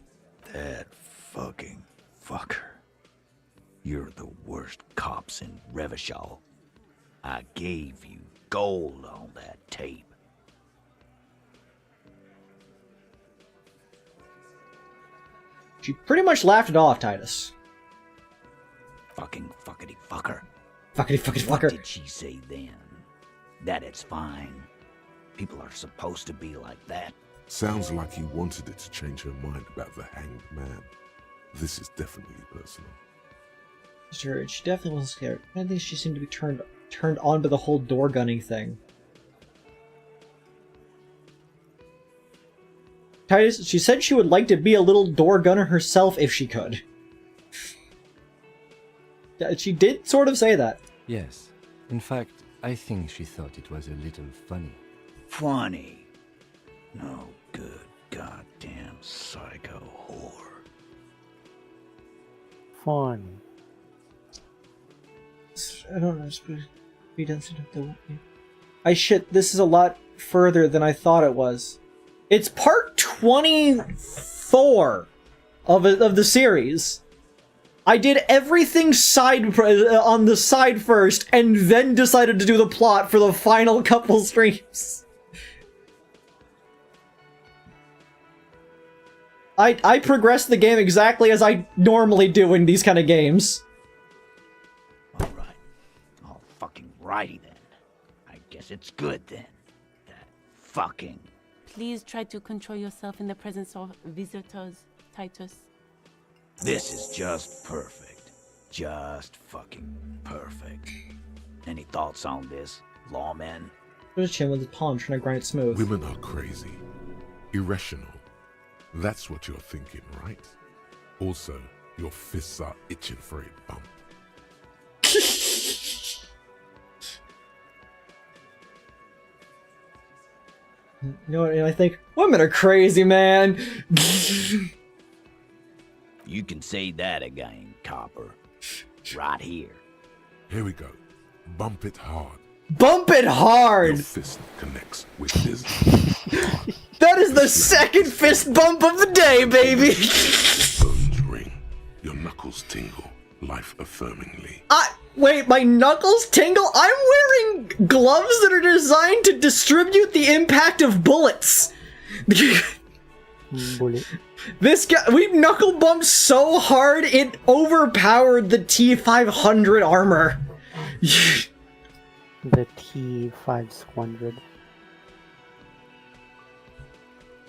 That fucking fucker. You're the worst cops in Revachol. I gave you gold on that tape. She pretty much laughed it off, Titus. Fucking fuckity fucker. Fuckity fuckity What fucker. did she say then? That it's fine. People are supposed to be like that. Sounds like he wanted it to change her mind about the hanged man. This is definitely personal. Sure, she definitely wasn't scared. I think she seemed to be turned on by the whole door gunning thing. Titus, she said she would like to be a little door gunner herself if she could. She did sort of say that. Yes. In fact, I think she thought it was a little funny. Funny? No good goddamn psycho whore. Fun. I don't know. Shit, this is a lot further than I thought it was. It's part 24 of the series. I did everything on the side first, and then decided to do the plot for the final couple streams. I progressed the game exactly as I normally do in these kind of games. Alright. All fucking righty then. I guess it's good then. That fucking... Please try to control yourself in the presence of visitors, Titus. This is just perfect. Just fucking perfect. Any thoughts on this, lawman? There's a chin with his palm trying to grind it smooth. Women are crazy. Irrational. That's what you're thinking, right? Also, your fists are itching for a bump. You know what I think? Women are crazy, man! You can say that again, copper. Right here. Here we go. Bump it hard. Bump it hard! Your fist connects with his. That is the second fist bump of the day, baby! Bones ring. Your knuckles tingle, life-affirmingly. Wait, my knuckles tingle? I'm wearing gloves that are designed to distribute the impact of bullets. Bullet. This guy, we knuckle bumped so hard it overpowered the T-500 armor. The T-500.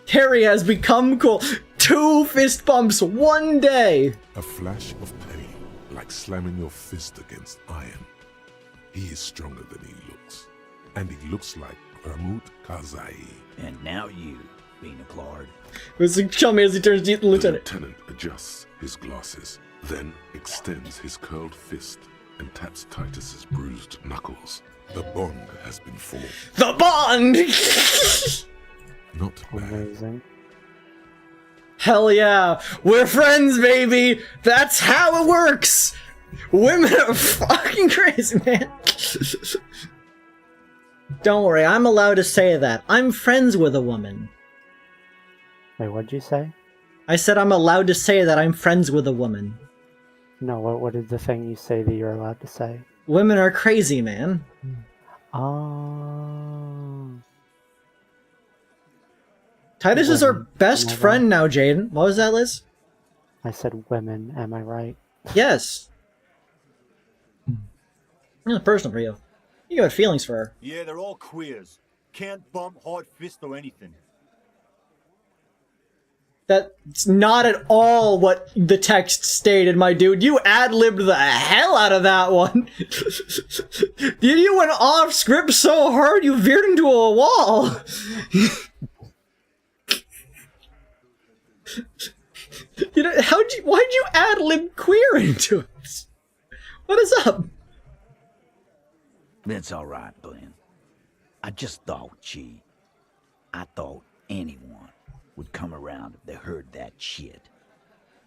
Terry has become cool. 2 fist bumps one day. A flash of pain, like slamming your fist against iron. He is stronger than he looks. And he looks like Ramut Kazai. And now you, Bina Claude. Show me as he turns to Lieutenant. The lieutenant adjusts his glasses, then extends his curled fist and taps Titus's bruised knuckles. The bond has been formed. The bond! Not bad. Amazing. Hell yeah, we're friends, baby! That's how it works! Women are fucking crazy, man. Don't worry, I'm allowed to say that. I'm friends with a woman. Wait, what'd you say? I said I'm allowed to say that I'm friends with a woman. No, what is the thing you say that you're allowed to say? Women are crazy, man. Oh. Titus is our Women, best am I friend right? now, Jaden. What was that, Liz? I said women, am I right? Yes. Really personal for you. You got feelings for her. Yeah, they're all queers. Can't bump, hard fist, or anything. That's not at all what the text stated, my dude. You ad-libbed the hell out of that one. You went off script so hard you veered into a wall. Why'd you ad-lib queer into it? What is up? It's all right, Glenn. I just thought I thought anyone would come around if they heard that shit.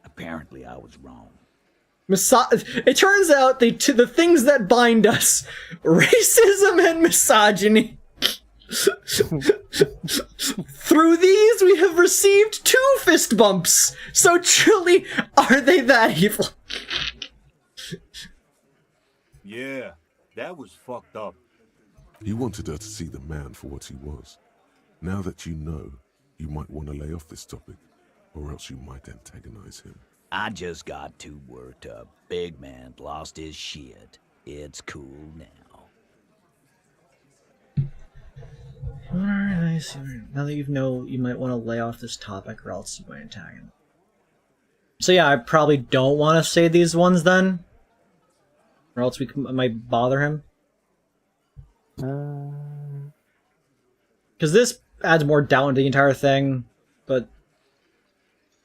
Apparently I was wrong. It turns out the things that bind us, racism and misogyny. Through these we have received 2 fist bumps. So truly, are they that evil? Yeah, that was fucked up. He wanted her to see the man for what he was. Now that you know, you might want to lay off this topic, or else you might antagonize him. I just got too worked up. Big man lost his shit. It's cool now. Alright, I see. Now that you know, you might want to lay off this topic, or else you might antagonize. So yeah, I probably don't want to say these ones then, or else we might bother him. Because this adds more doubt into the entire thing, but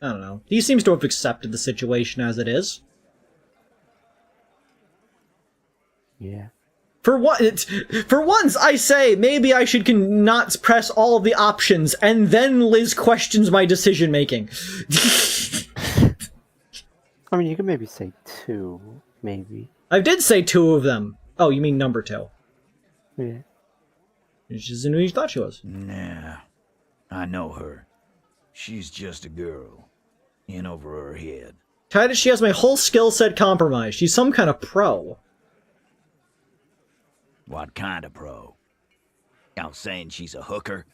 I don't know. He seems to have accepted the situation as it is. Yeah. For once, I say maybe I should not press all of the options, and then Liz questions my decision making. I mean, you could maybe say 2, maybe. I did say 2 of them. Oh, you mean number 2? Yeah. She isn't who you thought she was. Nah, I know her. She's just a girl. In over her head. Titus, she has my whole skill set compromised. She's some kind of pro. What kind of pro? Y'all saying she's a hooker?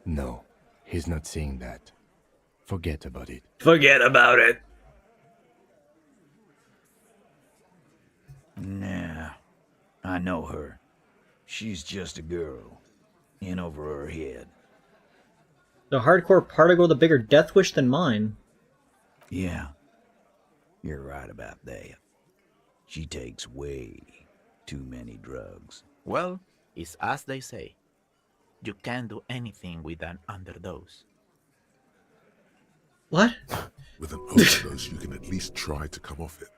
No, he's not saying that. Forget about it. Forget about it. Nah, I know her. She's just a girl. In over her head. The hardcore particle with a bigger death wish than mine. Yeah, you're right about that. She takes way too many drugs. Well, it's as they say. You can't do anything with an underdose. What? With an overdose, you can at least try to come off it.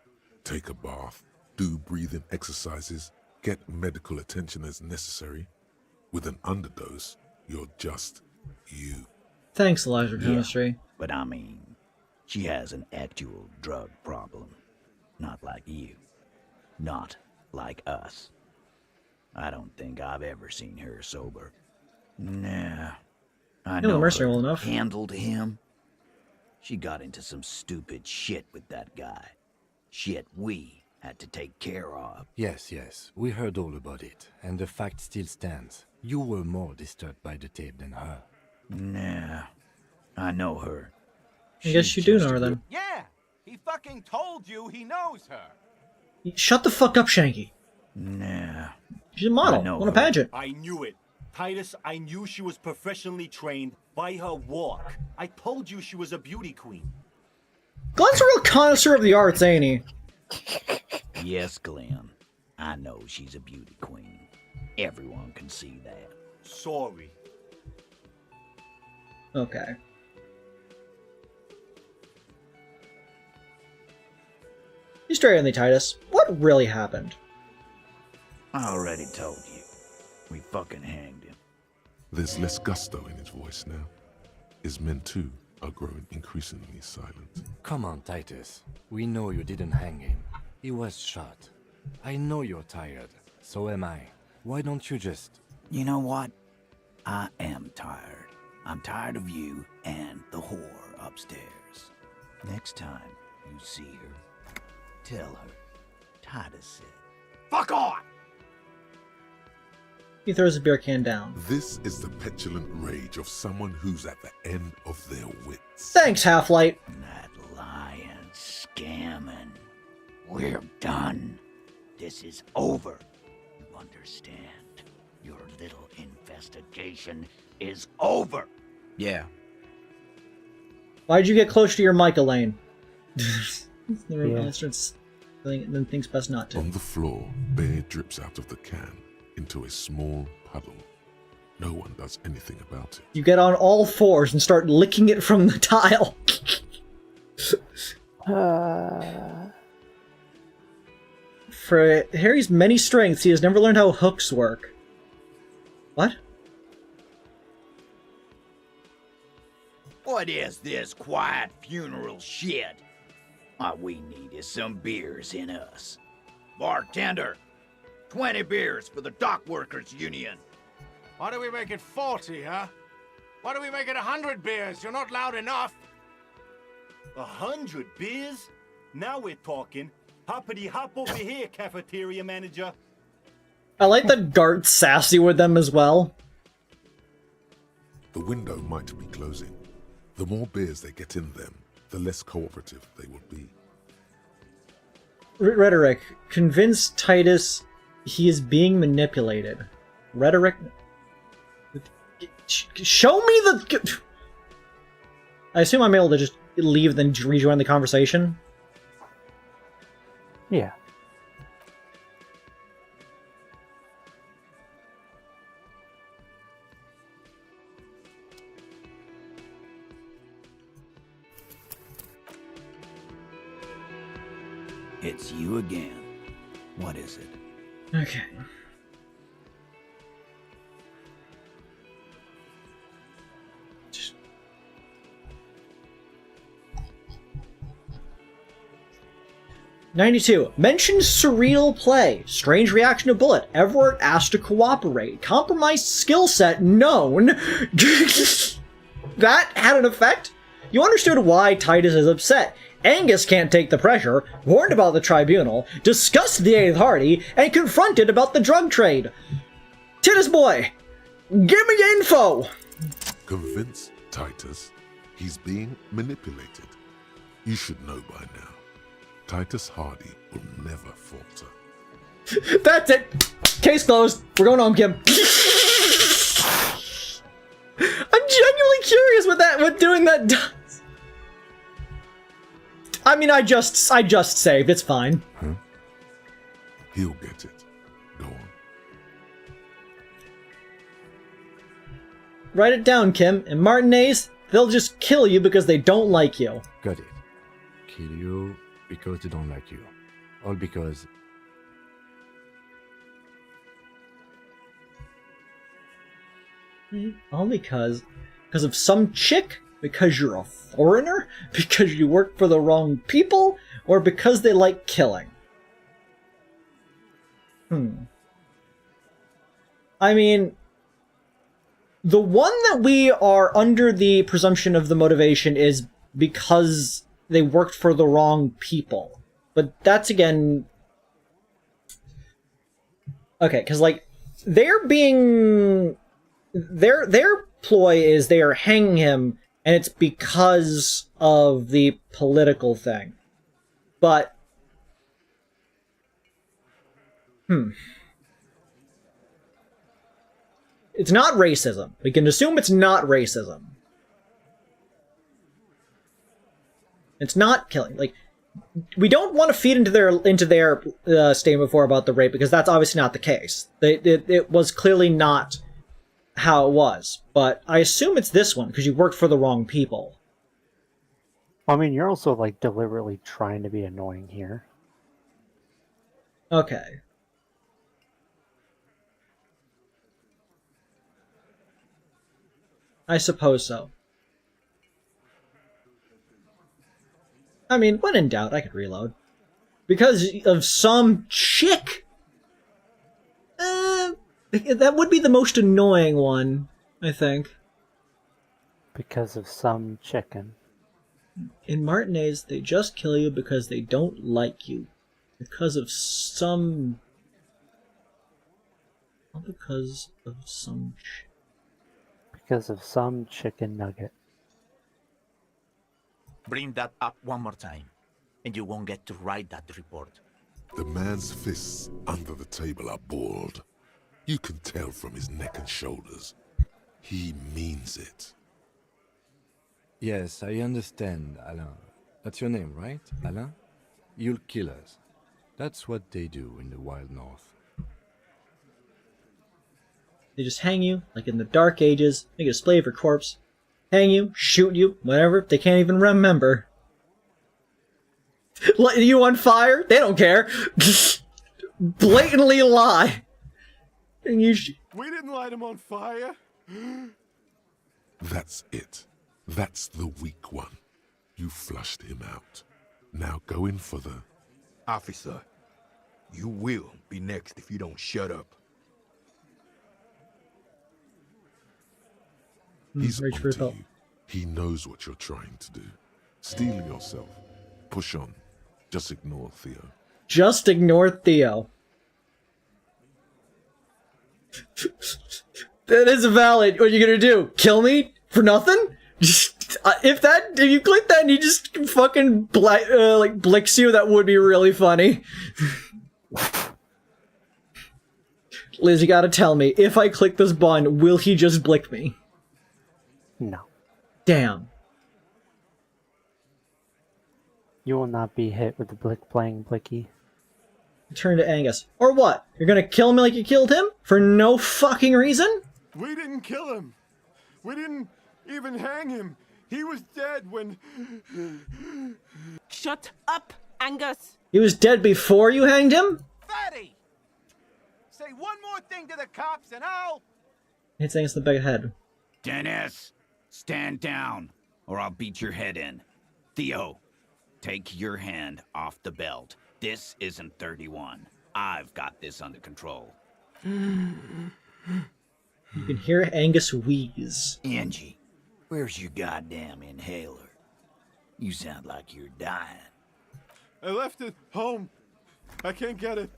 Take a bath, do breathing exercises, get medical attention as necessary. With an underdose, you're just you. Thanks, Elijah Chemistry. But I mean, she has an actual drug problem. Not like you. Not like us. I don't think I've ever seen her sober. Nah. I know Mercer her well enough. handled him. She got into some stupid shit with that guy. Shit we had to take care of. Yes, we heard all about it, and the fact still stands. You were more disturbed by the tape than her. Nah. I know her. I guess you do know her then. Yeah, he fucking told you he knows her. Shut the fuck up, Shanky. Nah. She's a model on a pageant. I knew it. Titus, I knew she was professionally trained by her walk. I told you she was a beauty queen. Glenn's a real connoisseur of the arts, ain't he? Yes, Glenn. I know she's a beauty queen. Everyone can see that. Sorry. Okay. You straight on the Titus. What really happened? I already told you. We fucking hanged him. There's less gusto in his voice now. His men too are growing increasingly silent. Come on, Titus. We know you didn't hang him. He was shot. I know you're tired. So am I. Why don't you just... You know what? I am tired. I'm tired of you and the whore upstairs. Next time you see her, tell her Titus said. Fuck on! He throws a beer can down. This is the petulant rage of someone who's at the end of their wits. Thanks, Half-Light. That lying, scamming. We're done. This is over. You understand? Your little investigation is over. Yeah. Why'd you get close to your mic, Elaine? Yeah. Then thinks best not to. On the floor, beer drips out of the can into a small puddle. No one does anything about it. You get on all fours and start licking it from the tile. For Harry's many strengths, he has never learned how hooks work. What? What is this quiet funeral shit? All we need is some beers in us. Bartender, 20 beers for the Dock Workers Union. Why do we make it 40, huh? Why do we make it 100 beers? You're not loud enough. 100 beers? Now we're talking. Hoppity hop over here, cafeteria manager. I like that Gart's sassy with them as well. The window might be closing. The more beers they get in them, the less cooperative they will be. Rhetoric. Convince Titus he is being manipulated. Rhetoric. Show me the... I assume I'm able to just leave then rejoin the conversation? Yeah. It's you again. What is it? Okay. '92. Mentions surreal play. Strange reaction to bullet. Everett asked to cooperate. Compromised skill set known. That had an effect? You understood why Titus is upset. Angus can't take the pressure, warned about the tribunal, discussed the Eighth Hardy, and confronted about the drug trade. Titus boy, give me info! Convince Titus he's being manipulated. You should know by now. Titus Hardy will never falter. That's it! Case closed. We're going home, Kim. I'm genuinely curious what doing that does. I mean, I just saved. It's fine. Huh? He'll get it. Go on. Write it down, Kim. In Martinez, they'll just kill you because they don't like you. Got it. Kill you because they don't like you. All because... All because of some chick? Because you're a foreigner? Because you work for the wrong people? Or because they like killing? I mean, the one that we are under the presumption of the motivation is because they worked for the wrong people. But that's again... Okay, because like, they're being... Their ploy is they are hanging him, and it's because of the political thing. But... It's not racism. We can assume it's not racism. It's not killing. Like, we don't want to feed into their statement before about the rape, because that's obviously not the case. It was clearly not how it was. But I assume it's this one, because you worked for the wrong people. I mean, you're also, like, deliberately trying to be annoying here. Okay. I suppose so. I mean, when in doubt, I could reload. Because of some chick! That would be the most annoying one, I think. Because of some chicken. In Martinez, they just kill you because they don't like you. Because of some All because of some Because of some chicken nugget. Bring that up one more time, and you won't get to write that report. The man's fists under the table are balled. You can tell from his neck and shoulders. He means it. Yes, I understand, Alain. That's your name, right, Alain? You'll kill us. That's what they do in the wild north. They just hang you, like in the Dark Ages, make a display of your corpse, hang you, shoot you, whatever, they can't even remember. Light you on fire? They don't care. Blatantly lie. And you We didn't light him on fire. That's it. That's the weak one. You flushed him out. Now go in for the... Officer, you will be next if you don't shut up. He's onto you. He knows what you're trying to do. Steel yourself. Push on. Just ignore Theo. just ignore Theo. That is valid. What are you gonna do? Kill me for nothing? Just if you click that and he just fucking blicks you, that would be really funny. Liz, you gotta tell me, if I click this button, will he just blick me? No. Damn. You will not be hit with the playing blicky. Turn to Angus. Or what? You're gonna kill me like you killed him? For no fucking reason? We didn't kill him. We didn't even hang him. He was dead when... Shut up, Angus! He was dead before you hanged him? Fatty! Say one more thing to the cops and I'll... Hits Angus in the back of the head. Dennis, stand down, or I'll beat your head in. Theo, take your hand off the belt. This isn't 31. I've got this under control. You can hear Angus wheeze. Angie, where's your goddamn inhaler? You sound like you're dying. I left it home. I can't get it.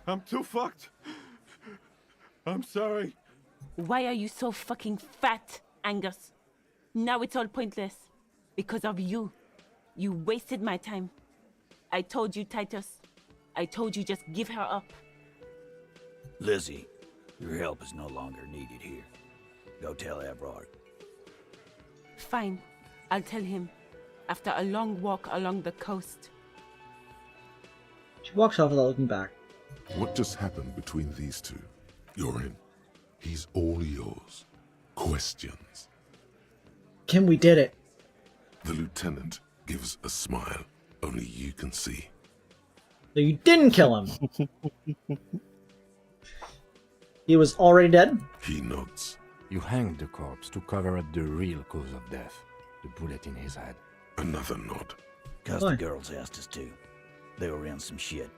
I'm too fucked. I'm sorry. Why are you so fucking fat, Angus? Now it's all pointless. Because of you. You wasted my time. I told you, Titus. I told you just give her up. Lizzie, your help is no longer needed here. Go tell Everard. Fine. I'll tell him. After a long walk along the coast. She walks off without looking back. What just happened between these two? You're in. He's all yours. Questions? Kim, we did it. The lieutenant gives a smile only you can see. So you didn't kill him. He was already dead? He nods. You hanged the corpse to cover up the real cause of death. The bullet in his head. Another nod. Cause the girls asked us to. They were in some shit.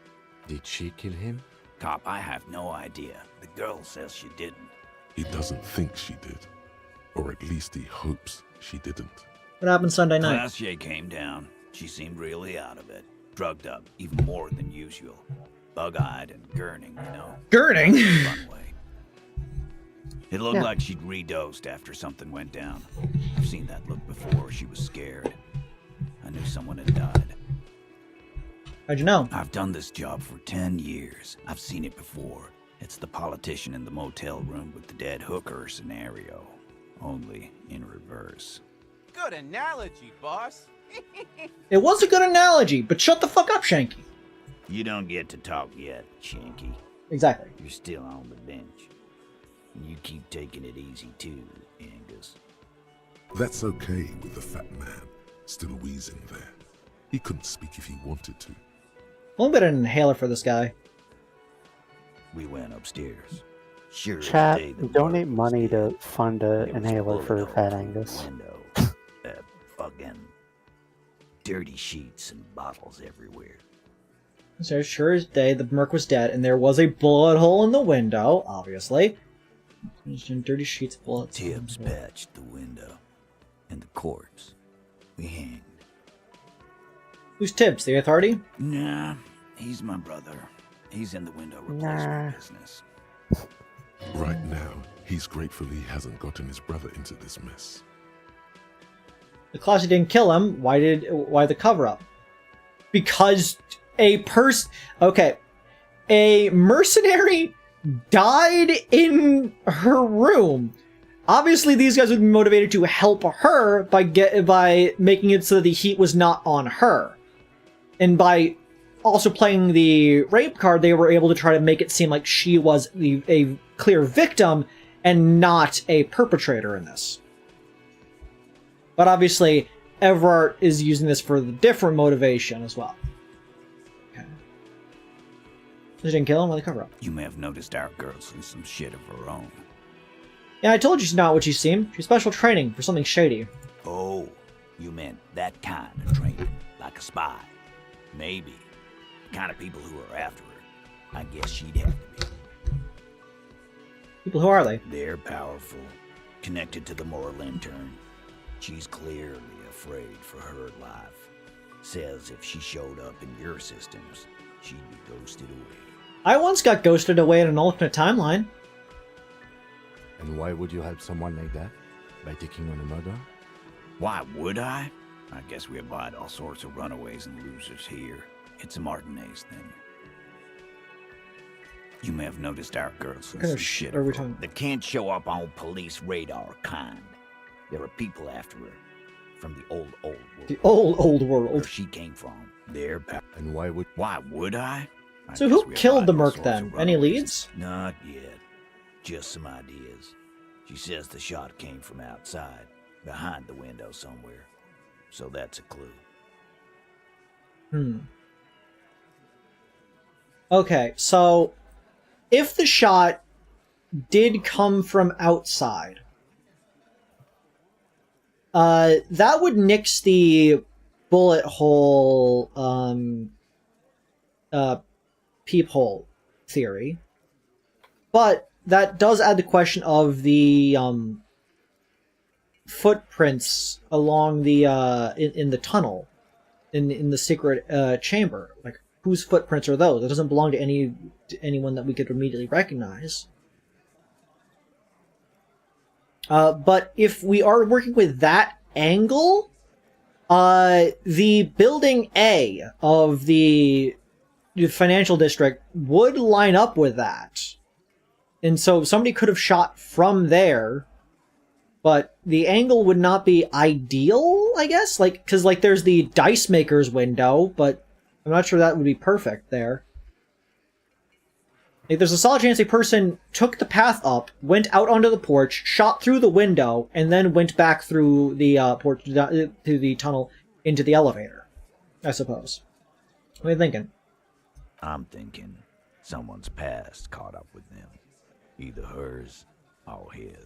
Did she kill him? Cop, I have no idea. The girl says she didn't. He doesn't think she did. Or at least he hopes she didn't. What happened Sunday night? Glacier came down. She seemed really out of it. Drugged up, even more than usual. Bug-eyed and gurning, you know. Gurning? Fun way. It looked Yeah. like she'd redosed after something went down. I've seen that look before. She was scared. I knew someone had died. How'd you know? I've done this job for 10 years. I've seen it before. It's the politician in the motel room with the dead hooker scenario. Only in reverse. Good analogy, boss. It was a good analogy, but shut the fuck up, Shanky. You don't get to talk yet, Shanky. Exactly. You're still on the bench. And you keep taking it easy too, Angus. That's okay with the fat man still wheezing there. He couldn't speak if he wanted to. We'll get an inhaler for this guy. We went upstairs. Sure as Chat, day the donate work was money there. to fund an There was a inhaler bullet for hole Fat through the Angus. window. Fucking dirty sheets and bottles everywhere. So sure as day, the merc was dead, and there was a bullet hole in the window, obviously. Dirty sheets, bullets. Tibbs patched the window. And the corpse. We hanged. Who's Tibbs, the authority? Nah, he's my brother. He's in the window replacement business. Right now, he's grateful he hasn't gotten his brother into this mess. The Classy didn't kill him. Why the cover-up? Because okay, a mercenary died in her room. Obviously, these guys would be motivated to help her by making it so that the heat was not on her. And by also playing the rape card, they were able to try to make it seem like she was a clear victim and not a perpetrator in this. But obviously, Everard is using this for the different motivation as well. Okay. They didn't kill him with a cover-up. You may have noticed our girl's in some shit of her own. Yeah, I told you she's not what she seemed. She's special training for something shady. Oh, you meant that kind of training, like a spy. Maybe. The kind of people who are after her. I guess she'd have to be. People, who are they? They're powerful, connected to the moral intern. She's clearly afraid for her life. Says if she showed up in your systems, she'd be ghosted away. I once got ghosted away in an alternate timeline. And why would you help someone like that? By taking on a murder? Why would I? I guess we avoid all sorts of runaways and losers here. It's a Martinez thing. You may have noticed our girls in some shit that can't show up on police radar kind. There are people after her from the old world. The old world. Where she came from. And why would I? So who killed the merc then? Any leads? Not yet. Just some ideas. She says the shot came from outside, behind the window somewhere. So that's a clue. Okay, so if the shot did come from outside, that would nix the bullet hole, peephole theory. But that does add the question of the footprints along the in the tunnel, in the secret chamber. Like, whose footprints are those? It doesn't belong to anyone that we could immediately recognize. But if we are working with that angle, the building A of the financial district would line up with that. And so somebody could have shot from there, but the angle would not be ideal, I guess? Like, because, like, there's the dice maker's window, but I'm not sure that would be perfect there. Like, there's a solid chance a person took the path up, went out onto the porch, shot through the window, and then went back through the porch to the tunnel into the elevator, I suppose. What are you thinking? I'm thinking someone's past caught up with them. Either hers or his.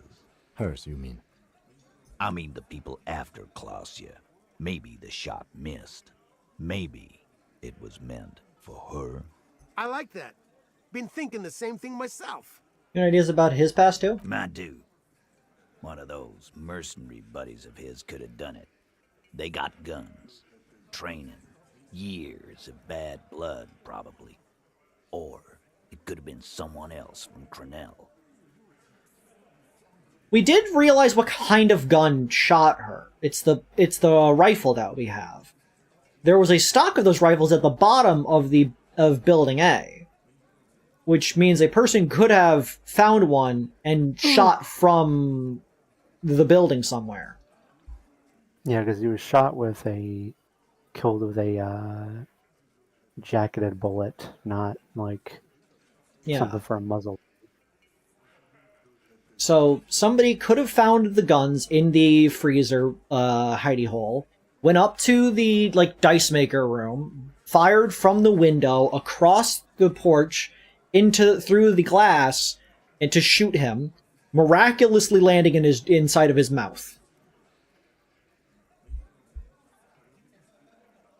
Hers, you mean? I mean the people after Klausya. Maybe the shot missed. Maybe it was meant for her. I like that. Been thinking the same thing myself. Any ideas about his past, too? I do. One of those mercenary buddies of his could have done it. They got guns, training, years of bad blood, probably. Or it could have been someone else from Crenell. We did realize what kind of gun shot her. It's the rifle that we have. There was a stock of those rifles at the bottom of building A, which means a person could have found one and shot from the building somewhere. Yeah, because he was killed with a jacketed bullet, not like something for a muzzle. So somebody could have found the guns in the freezer hidey hole, went up to the dice maker room, fired from the window across the porch through the glass, and to shoot him, miraculously landing inside of his mouth.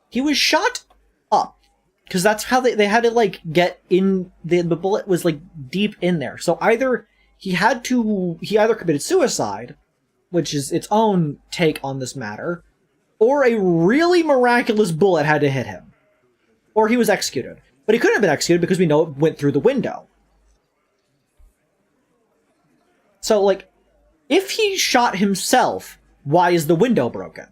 He was shot up, because that's how they had to get in. The bullet was deep in there. So either he either committed suicide, which is its own take on this matter, or a really miraculous bullet had to hit him, or he was executed. But he couldn't have been executed because we know it went through the window. So, like, if he shot himself, why is the window broken?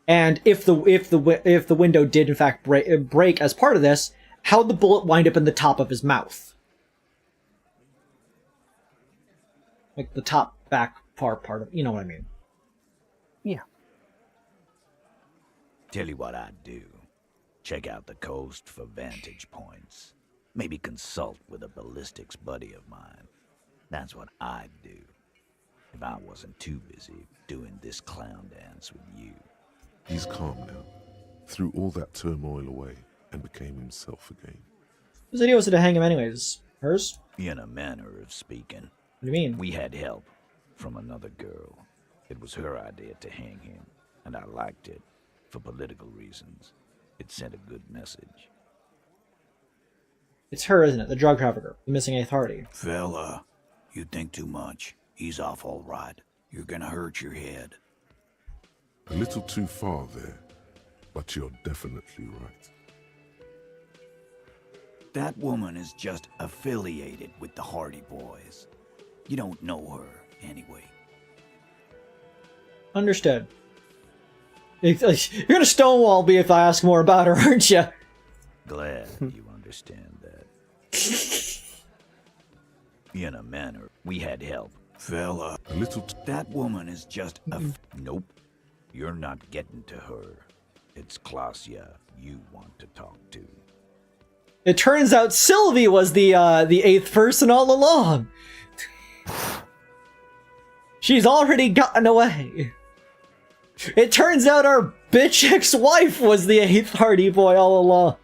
And if the window did in fact break as part of this, how'd the bullet wind up in the top of his mouth? Like the top back part of, you know what I mean? Yeah. Tell you what I'd do. Check out the coast for vantage points. Maybe consult with a ballistics buddy of mine. That's what I'd do if I wasn't too busy doing this clown dance with you. He's calm now, threw all that turmoil away, and became himself again. Whose idea was it to hang him anyways? Hers? In a manner of speaking. What do you mean? We had help from another girl. It was her idea to hang him, and I liked it for political reasons. It sent a good message. It's her, isn't it? The drug trafficker, the missing authority. Fella, you think too much. He's off all right. You're gonna hurt your head. A little too far there, but you're definitely right. That woman is just affiliated with the Hardy Boys. You don't know her, anyway. Understood. You're gonna stonewall me if I ask more about her, aren't you? Glad you understand that. In a manner, we had help. Fella, a little that woman is just a... Nope. You're not getting to her. It's Klasia you want to talk to. It turns out Sylvie was the 8th person all along. She's already gotten away. It turns out our bitch ex-wife was the 8th Hardy Boy all along.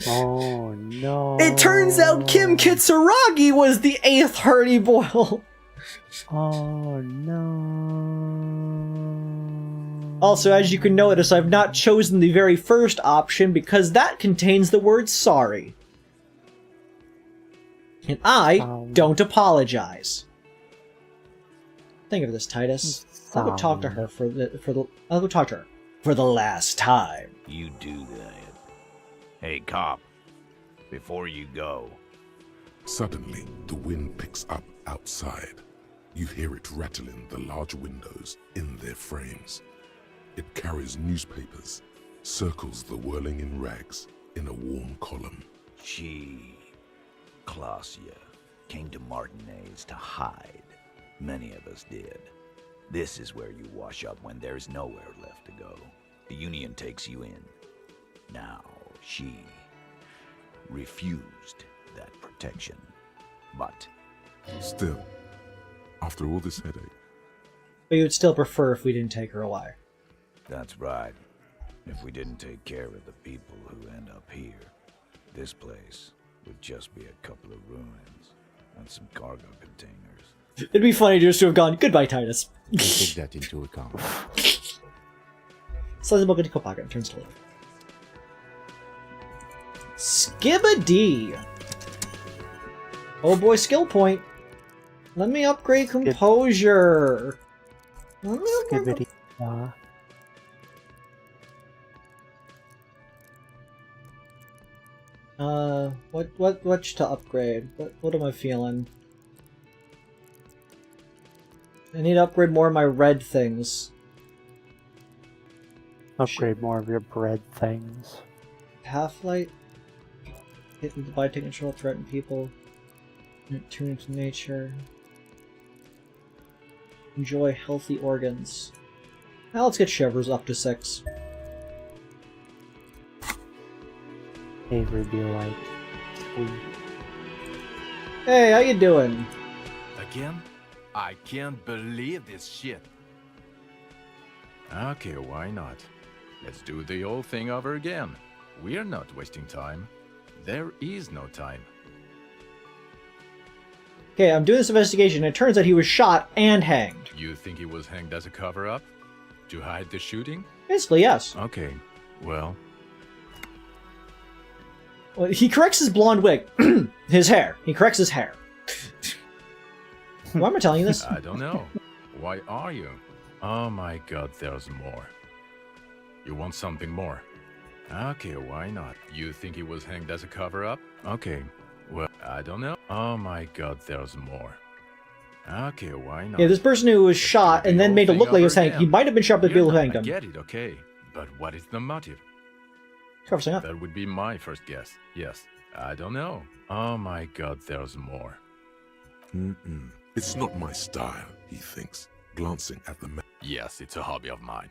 Oh no. It turns out Kim Kitsuragi was the 8th Hardy Boy. Oh no. Also, as you can notice, I've not chosen the very first option because that contains the word sorry. And I don't apologize. Think of this, Titus. I'll go talk to her I'll go talk to her for the last time. You do that. Hey, cop. Before you go. Suddenly, the wind picks up outside. You hear it rattling the large windows in their frames. It carries newspapers, circles the whirling in rags in a warm column. She, Klasia, came to Martinez to hide. Many of us did. This is where you wash up when there's nowhere left to go. The Union takes you in. Now, she refused that protection. But... Still, after all this headache... But you would still prefer if we didn't take her away. That's right. If we didn't take care of the people who end up here, this place would just be a couple of ruins and some cargo containers. It'd be funny just to have gone, goodbye, Titus. Take that into account. Slides the book into coat pocket and turns to leave. Skibba-dee! Oh boy, skill point. Let me upgrade composure. Let me upgrade what's to upgrade? What am I feeling? I need to upgrade more of my red things. Upgrade more of your bread things. Half-light? By taking control of threatened people. Tune into nature. Enjoy healthy organs. Now let's get Shivers up to 6. Avery be like, hey, how you doing? Again? I can't believe this shit. Okay, why not? Let's do the whole thing over again. We're not wasting time. There is no time. Okay, I'm doing this investigation, and it turns out he was shot and hanged. You think he was hanged as a cover-up? To hide the shooting? Basically, yes. Okay, well... Well, he corrects his blonde wig. His hair. He corrects his hair. Why am I telling you this? I don't know. Why are you? Oh my god, there's more. You want something more? Okay, why not? You think he was hanged as a cover-up? Okay, well, I don't know. Oh my god, there's more. Okay, why not? Yeah, this person who was shot and then made it look like he was hanged. He might have been shot by the people who hanged I him. get it, okay. But what is the motive? Cover something up. That would be my first guess. Yes. I don't know. Oh my god, there's more. It's not my style, he thinks, glancing at the map. Yes, it's a hobby of mine.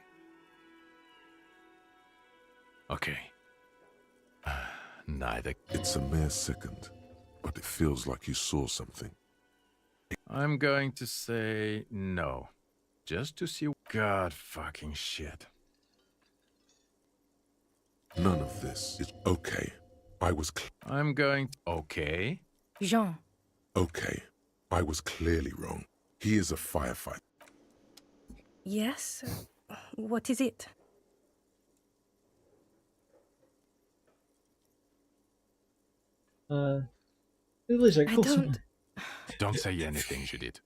Okay. Neither. It's a mere second, but it feels like you saw something. I'm going to say no. Just to see. God fucking shit. None of this is okay. I was. I'm going to. Okay. Jean. Okay. I was clearly wrong. He is a firefighter. Yes? What is it? Like, I don't... Don't say anything, Judith.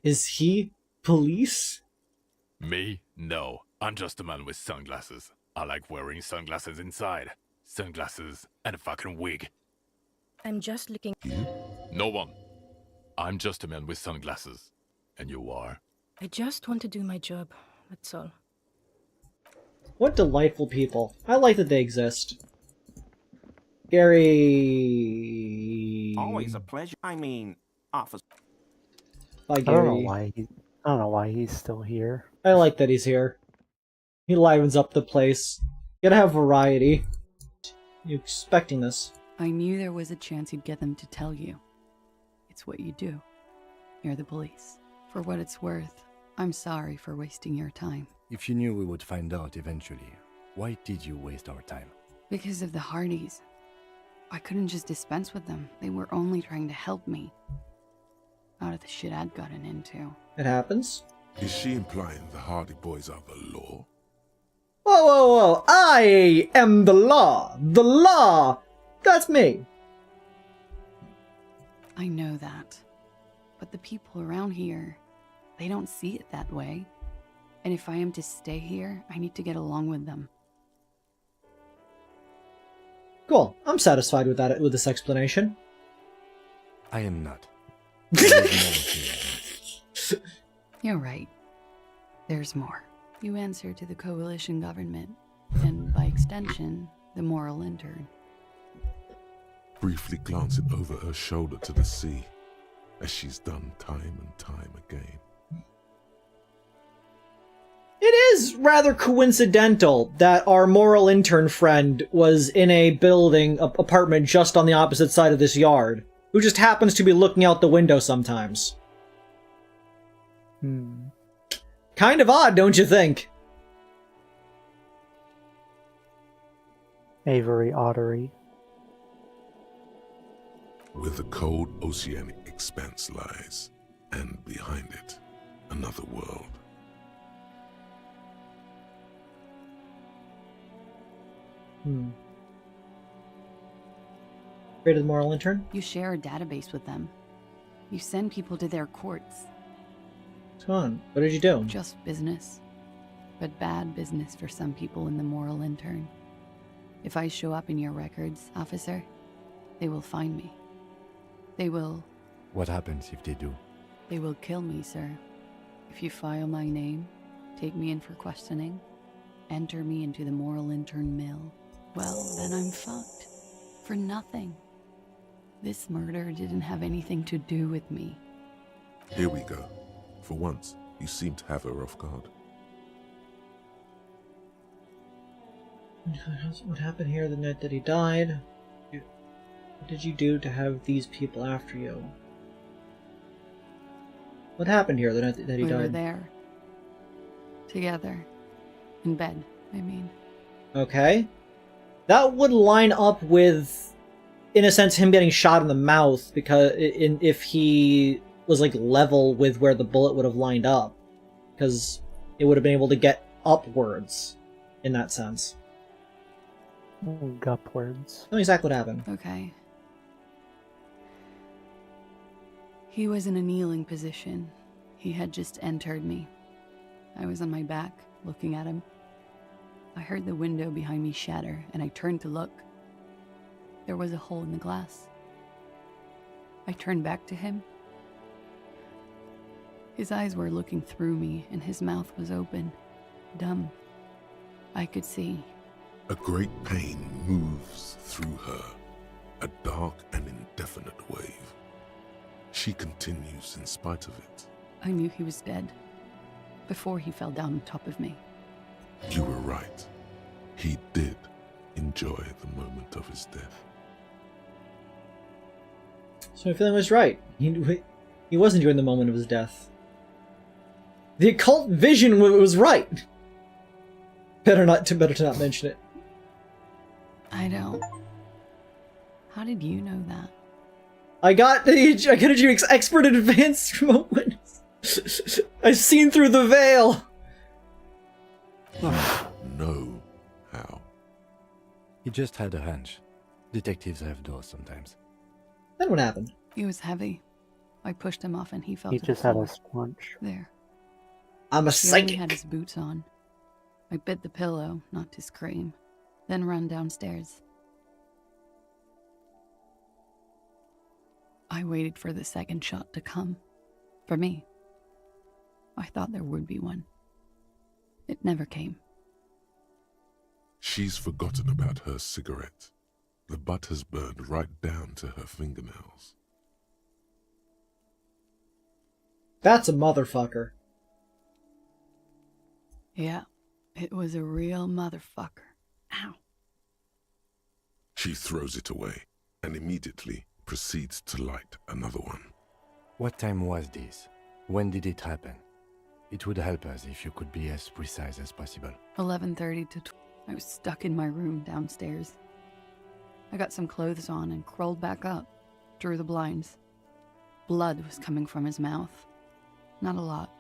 Is he police? Me? No. I'm just a man with sunglasses. I like wearing sunglasses inside. Sunglasses and a fucking wig. I'm just looking... No one. I'm just a man with sunglasses. And you are? I just want to do my job. That's all. What delightful people. I like that they exist. Gary... Always a pleasure. I mean, officer. Bye, Gary. I don't know why he's still here. I like that he's here. He livens up the place. You gotta have variety. You expecting this? I knew there was a chance you'd get them to tell you. It's what you do. You're the police. For what it's worth, I'm sorry for wasting your time. If you knew we would find out eventually, why did you waste our time? Because of the Hardys. I couldn't just dispense with them. They were only trying to help me. Out of the shit I'd gotten into. It happens. Is she implying the Hardy Boys are the law? Whoa, whoa, whoa! I am the law! The law! That's me! I know that. But the people around here, they don't see it that way. And if I am to stay here, I need to get along with them. Cool. I'm satisfied with that, with this explanation. I am not. You're right. There's more. You answer to the coalition government, and by extension, the moral intern. Briefly glancing over her shoulder to the sea, as she's done time and time again. It is rather coincidental that our moral intern friend was in a building, apartment just on the opposite side of this yard, who just happens to be looking out the window sometimes. Kind of odd, don't you think? Avery Ottery. Where the cold oceanic expanse lies, and behind it, another world. Created the moral intern? You share a database with them. You send people to their courts. What's going on? What did you do? Just business. But bad business for some people in the moral intern. If I show up in your records, officer, they will find me. They will... What happens if they do? They will kill me, sir. If you file my name, take me in for questioning, enter me into the moral intern mill, well, then I'm fucked. For nothing. This murder didn't have anything to do with me. Here we go. For once, you seem to have her off guard. What happened here the night that he died? What did you do to have these people after you? What happened here the night that he died? We were there. Together. In bed, I mean. Okay. That would line up with, in a sense, him getting shot in the mouth, because if he was like level with where the bullet would have lined up, because it would have been able to get upwards in that sense. Upwards. Know exactly what happened. Okay. He was in a kneeling position. He had just entered me. I was on my back, looking at him. I heard the window behind me shatter, and I turned to look. There was a hole in the glass. I turned back to him. His eyes were looking through me, and his mouth was open. Dumb. I could see. A great pain moves through her, a dark and indefinite wave. She continues in spite of it. I knew he was dead before he fell down on top of me. You were right. He did enjoy the moment of his death. So my feeling was right. He was enjoying the moment of his death. The occult vision was right. Better to not mention it. I don't. How did you know that? I got a expert in advanced remote witness. I've seen through the veil. No. How? He just had a hunch. Detectives have those sometimes. Then what happened? He was heavy. I pushed him off and he fell He to just the had floor. a squunch. There. I'm a He only psychic. had his boots on. I bit the pillow, not to scream, then ran downstairs. I waited for the second shot to come. For me. I thought there would be one. It never came. She's forgotten about her cigarette. The butt has burned right down to her fingernails. That's a motherfucker. Yeah, it was a real motherfucker. Ow. She throws it away and immediately proceeds to light another one. What time was this? When did it happen? It would help us if you could be as precise as possible. 11:30 to 12. I was stuck in my room downstairs. I got some clothes on and crawled back up, drew the blinds. Blood was coming from his mouth. Not a lot,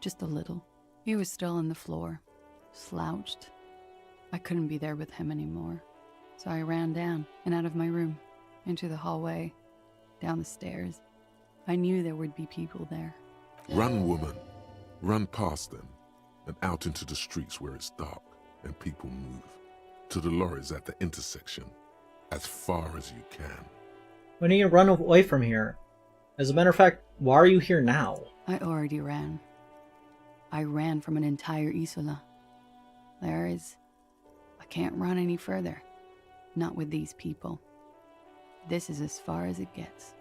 just a little. He was still on the floor, slouched. I couldn't be there with him anymore, so I ran down and out of my room, into the hallway, down the stairs. I knew there would be people there. Run, woman. Run past them and out into the streets where it's dark and people move. To the lorries at the intersection, as far as you can. When are you gonna run away from here? As a matter of fact, why are you here now? I already ran. I ran from an entire Isola. I can't run any further. Not with these people. This is as far as it gets.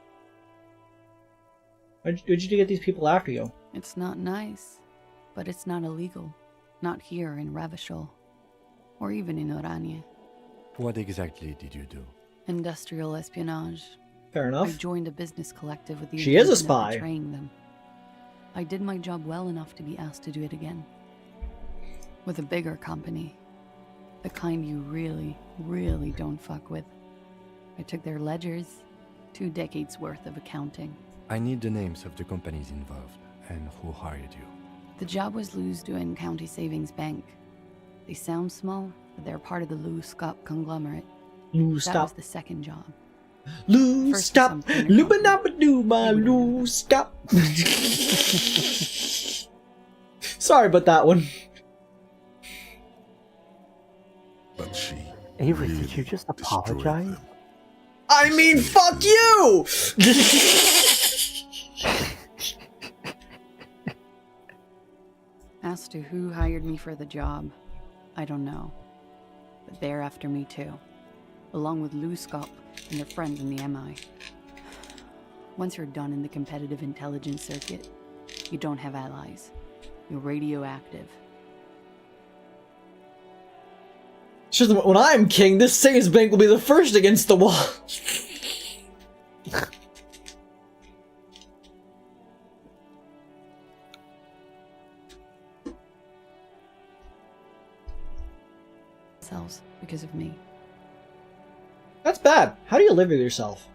Why'd you get these people after you? It's not nice, but it's not illegal. Not here in Ravishol, or even in Oranje. What exactly did you do? Industrial espionage. Fair enough. I joined a business collective with the She is a intention of spy. betraying them. I did my job well enough to be asked to do it again. With a bigger company. The kind you really, really don't fuck with. I took their ledgers, 2 decades worth of accounting. I need the names of the companies involved and who hired you. The job was Lou's County Savings Bank. They sound small, but they're part of the Lou Scop conglomerate. Lou That stop. was the second job. Lou First stop. was some Looba my Lou stop. Sorry about that one. But she Avery, really did you just destroyed apologize? them. I mean, fuck you! As to who hired me for the job, I don't know. But they're after me too. Along with Lou Scop and their friends in the MI. Once you're done in the competitive intelligence circuit, you don't have allies. You're radioactive. It's just that when I'm king, this savings bank will be the first against the wall. Selves because of me. That's bad. How do you live with yourself?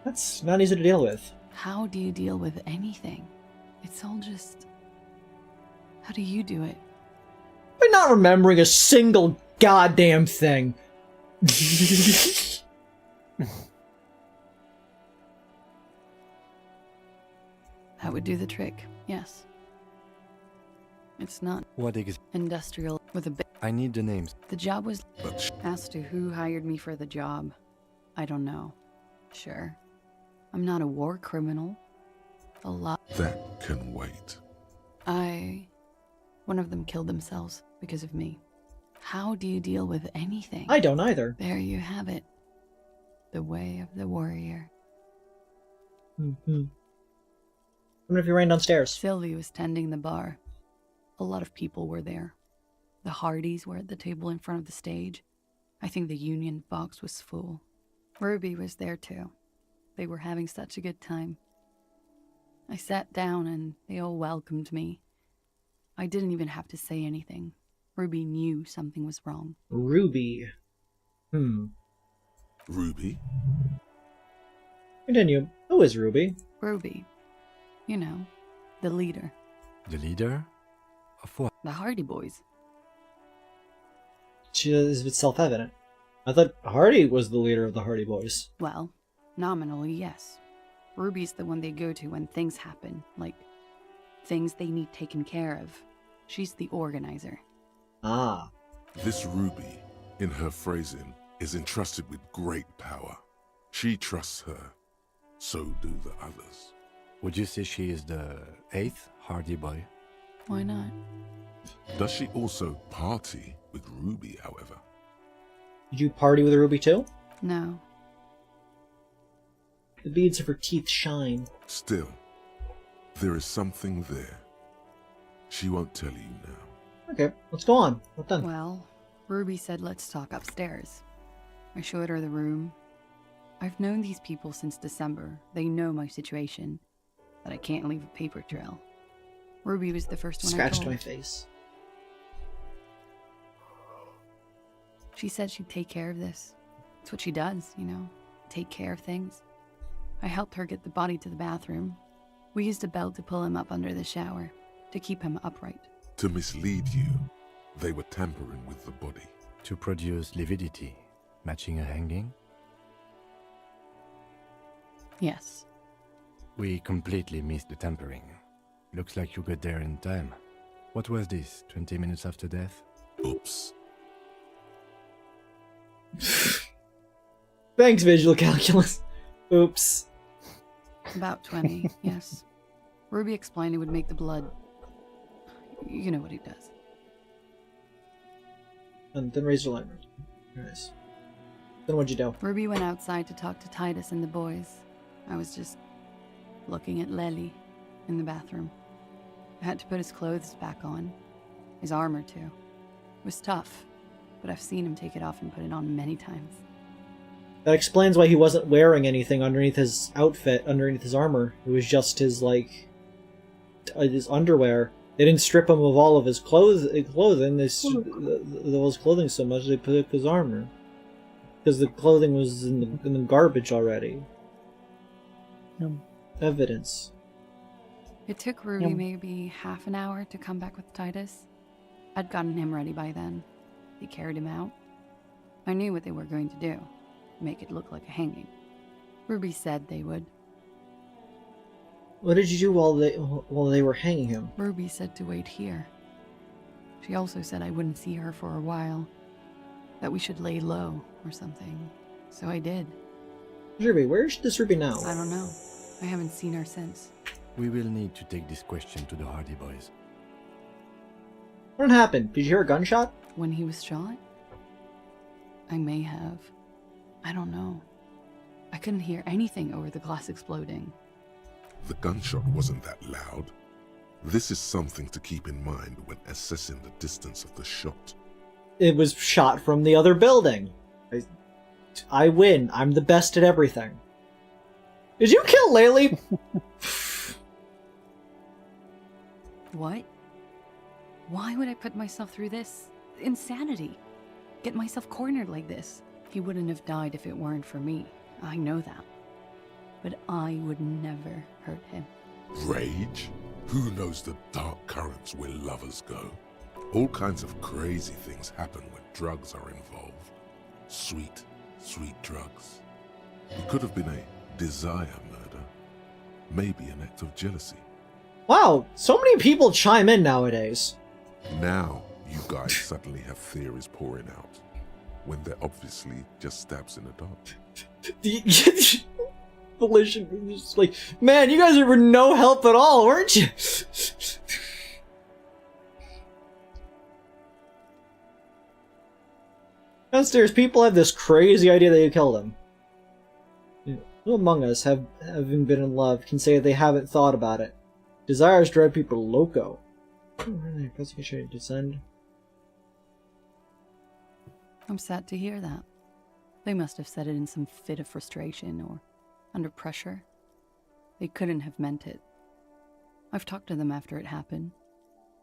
That's not easy to deal with. How do you deal with anything? It's all just... How do you do it? By not remembering a single goddamn thing. That would do the trick, yes. It's not What industrial with a big... I need the names. The job was... As to who hired me for the job, I don't know. Sure. I'm not a war criminal. A lot. That can wait. One of them killed themselves because of me. How do you deal with anything? I don't either. There you have it. The way of the warrior. I wonder if you ran downstairs. Sylvie was tending the bar. A lot of people were there. The Hardys were at the table in front of the stage. I think the Union box was full. Ruby was there too. They were having such a good time. I sat down and they all welcomed me. I didn't even have to say anything. Ruby knew something was wrong. Ruby. Ruby? Continue. Who is Ruby? Ruby. You know, the leader. The leader? Of what? The Hardy Boys. It's self-evident. I thought Hardy was the leader of the Hardy Boys. Well, nominally, yes. Ruby's the one they go to when things happen, like things they need taken care of. She's the organizer. Ah. This Ruby, in her phrasing, is entrusted with great power. She trusts her. So do the others. Would you say she is the 8th Hardy Boy? Why not? Does she also party with Ruby, however? Did you party with Ruby too? No. The beads of her teeth shine. Still, there is something there. She won't tell you now. Okay, let's go on. Well done. Well, Ruby said let's talk upstairs. I showed her the room. I've known these people since December. They know my situation, but I can't leave a paper trail. Ruby was the first one I told. Scratched my face. She said she'd take care of this. It's what she does, you know, take care of things. I helped her get the body to the bathroom. We used a belt to pull him up under the shower, to keep him upright. To mislead you, they were tampering with the body. To produce lividity, matching a hanging? Yes. We completely missed the tampering. Looks like you got there in time. What was this, 20 minutes after death? Oops. Thanks, visual calculus. Oops. About 20, yes. Ruby explained it would make the blood... You know what he does. And then raise your line. Nice. Then what'd you do? Ruby went outside to talk to Titus and the boys. I was just looking at Lely in the bathroom. I had to put his clothes back on. His armor, too. It was tough, but I've seen him take it off and put it on many times. That explains why he wasn't wearing anything underneath his outfit, underneath his armor. It was just his, like, his underwear. They didn't strip him of all of his clothing. They was clothing so much they put up his armor. Because the clothing was in the garbage already. Evidence. It took Ruby maybe half an hour to come back with Titus. I'd gotten him ready by then. They carried him out. I knew what they were going to do. Make it look like a hanging. Ruby said they would. What did you do while they were hanging him? Ruby said to wait here. She also said I wouldn't see her for a while. That we should lay low or something. So I did. Ruby, where's this Ruby now? I don't know. I haven't seen her since. We will need to take this question to the Hardy Boys. What happened? Did you hear a gunshot? When he was shot? I may have. I don't know. I couldn't hear anything over the glass exploding. The gunshot wasn't that loud. This is something to keep in mind when assessing the distance of the shot. It was shot from the other building. I win. I'm the best at everything. Did you kill Laylee? What? Why would I put myself through this? Insanity. Get myself cornered like this. He wouldn't have died if it weren't for me. I know that. But I would never hurt him. Rage? Who knows the dark currents where lovers go? All kinds of crazy things happen when drugs are involved. Sweet, sweet drugs. It could have been a desire murder. Maybe an act of jealousy. Wow, so many people chime in nowadays. Now, you guys suddenly have theories pouring out, when they're obviously just stabs in the dark. Volition is like, man, you guys were no help at all, weren't you? Downstairs, people have this crazy idea that you killed him. Who among us, having been in love, can say they haven't thought about it? Desires drive people loco. Investigation descend. I'm sad to hear that. They must have said it in some fit of frustration or under pressure. They couldn't have meant it. I've talked to them after it happened.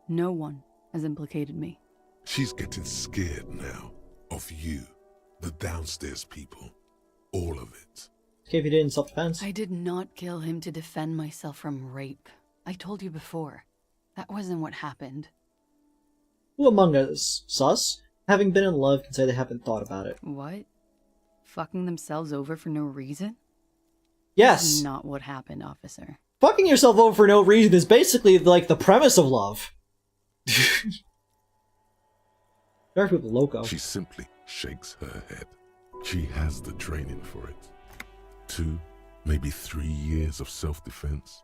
No one has implicated me. She's getting scared now. Of you. The downstairs people. All of it. Okay, if you did in self-defense. I did not kill him to defend myself from rape. I told you before. That wasn't what happened. Who among us, sus, having been in love, can say they haven't thought about it? What? Fucking themselves over for no reason? Yes. This is not what happened, officer. Fucking yourself over for no reason is basically like the premise of love. Drive people loco. She simply shakes her head. She has the training for it. 2, maybe 3 years of self-defense.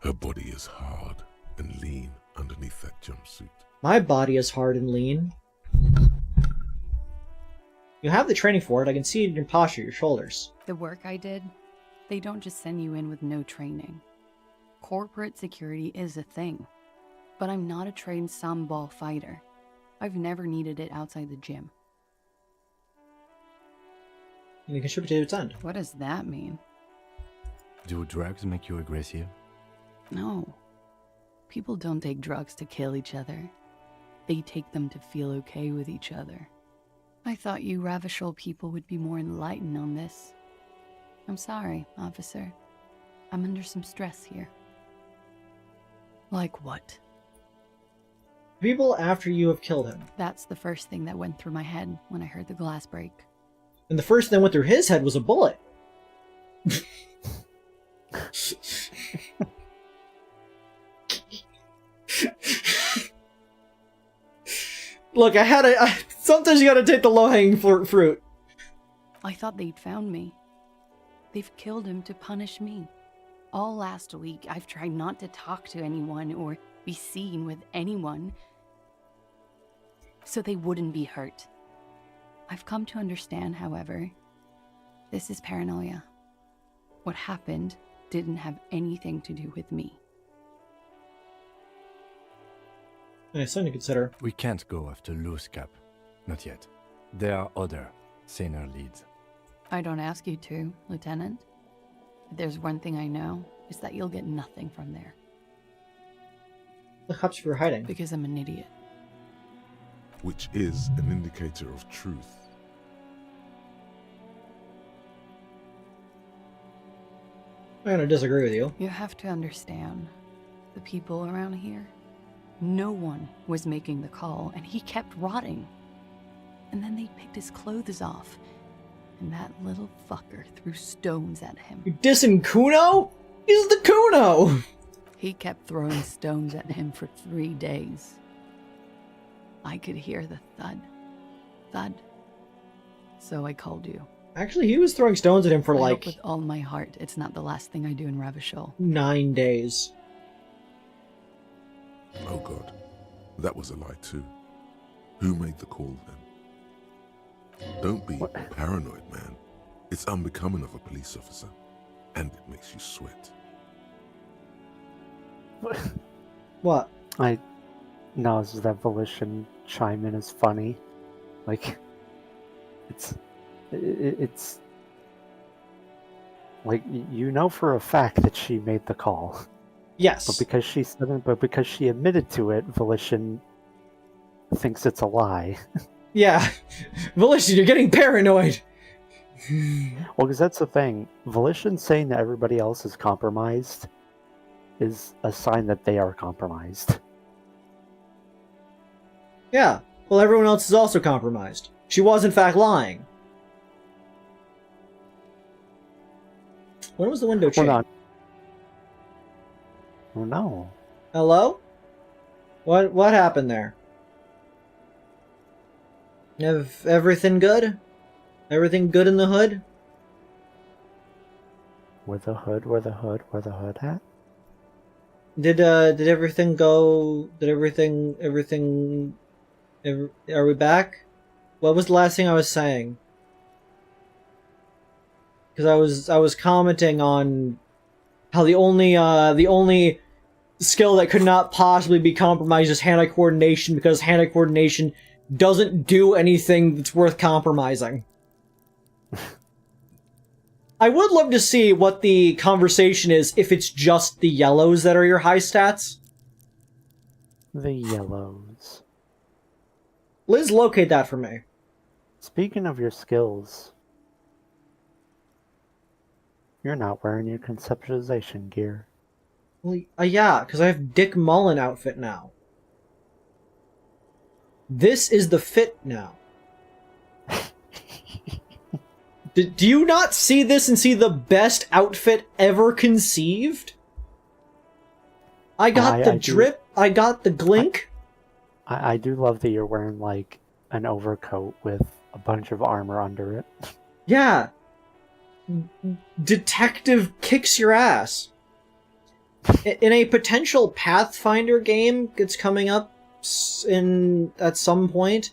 Her body is hard and lean underneath that jumpsuit. My body is hard and lean. You have the training for it. I can see it in your posture, your shoulders. The work I did, they don't just send you in with no training. Corporate security is a thing. But I'm not a trained sambal fighter. I've never needed it outside the gym. You can contribute to its end. What does that mean? Do drugs make you aggressive? No. People don't take drugs to kill each other. They take them to feel okay with each other. I thought you Ravishol people would be more enlightened on this. I'm sorry, officer. I'm under some stress here. Like what? People after you have killed him. That's the first thing that went through my head when I heard the glass break. And the first thing that went through his head was a bullet. Look, sometimes you gotta take the low-hanging fruit. I thought they'd found me. They've killed him to punish me. All last week, I've tried not to talk to anyone or be seen with anyone so they wouldn't be hurt. I've come to understand, however, this is paranoia. What happened didn't have anything to do with me. Nice, something to consider. We can't go after Loose Cap. Not yet. There are other, saner leads. I don't ask you to, Lieutenant. If there's one thing I know, it's that you'll get nothing from there. Perhaps you're hiding. Because I'm an idiot. Which is an indicator of truth. I'm gonna disagree with you. You have to understand, the people around here, no one was making the call, and he kept rotting. And then they picked his clothes off, and that little fucker threw stones at him. You dissing Kuno? He's the Kuno! He kept throwing stones at him for 3 days. I could hear the thud. Thud. So I called you. Actually, he was throwing stones at him for I hope with all my heart, it's not the last thing I do in Ravishol. 9 days. Oh God, that was a lie too. Who made the call then? Don't be paranoid, man. It's unbecoming of a police officer. And it makes you sweat. What? No, it's just that Volition chime in is funny. Like, it's like, you know for a fact that she made the call. Yes. But because she admitted to it, Volition thinks it's a lie. Yeah. Volition, you're getting paranoid. Well, because that's the thing. Volition saying that everybody else is compromised is a sign that they are compromised. Yeah. Well, everyone else is also compromised. She was, in fact, lying. When was the window changed? Hold on. Oh, no. Hello? What happened there? Everything good? Everything good in the hood? Where the hood at? Did everything go? Are we back? What was the last thing I was saying? Because I was commenting on how the only skill that could not possibly be compromised is hand-eye coordination, because hand-eye coordination doesn't do anything that's worth compromising. I would love to see what the conversation is if it's just the yellows that are your high stats. The yellows. Liz, locate that for me. Speaking of your skills, you're not wearing your conceptualization gear. Well, yeah, because I have Dick Mullen outfit now. This is the fit now. Do you not see this and see the best outfit ever conceived? I got the drip, I got the glink. I do love that you're wearing, like, an overcoat with a bunch of armor under it. Yeah. Detective kicks your ass. In a potential Pathfinder game that's coming up at some point,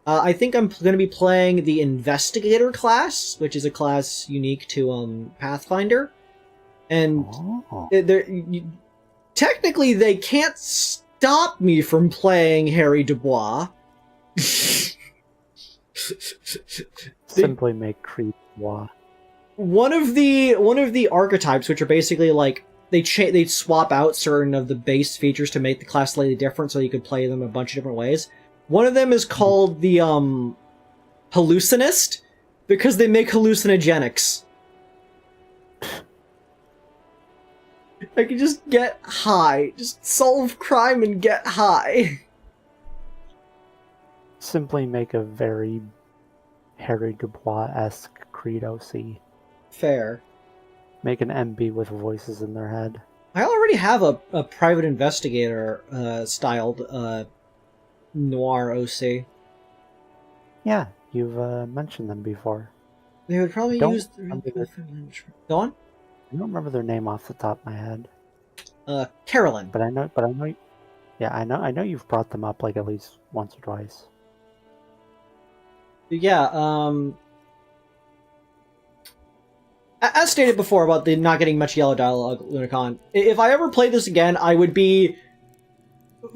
I think I'm going to be playing the Investigator class, which is a class unique to Pathfinder. And technically they can't stop me from playing Harry Dubois. Simply make creep Dubois. One of the archetypes, which are basically like they swap out certain of the base features to make the class slightly different, so you could play them a bunch of different ways. One of them is called the hallucinist, because they make hallucinogenics. I can just get high, just solve crime and get high. Simply make a very Harry Dubois-esque Credo C. Fair. Make an MB with voices in their head. I already have a private investigator styled noir OC. Yeah, you've mentioned them before. They would probably use the Go on? I don't remember their name off the top of my head. Carolyn. But I know. Yeah, I know you've brought them up like at least once or twice. Yeah. As stated before about the not getting much yellow dialogue, Lunicon, if I ever play this again, I would be...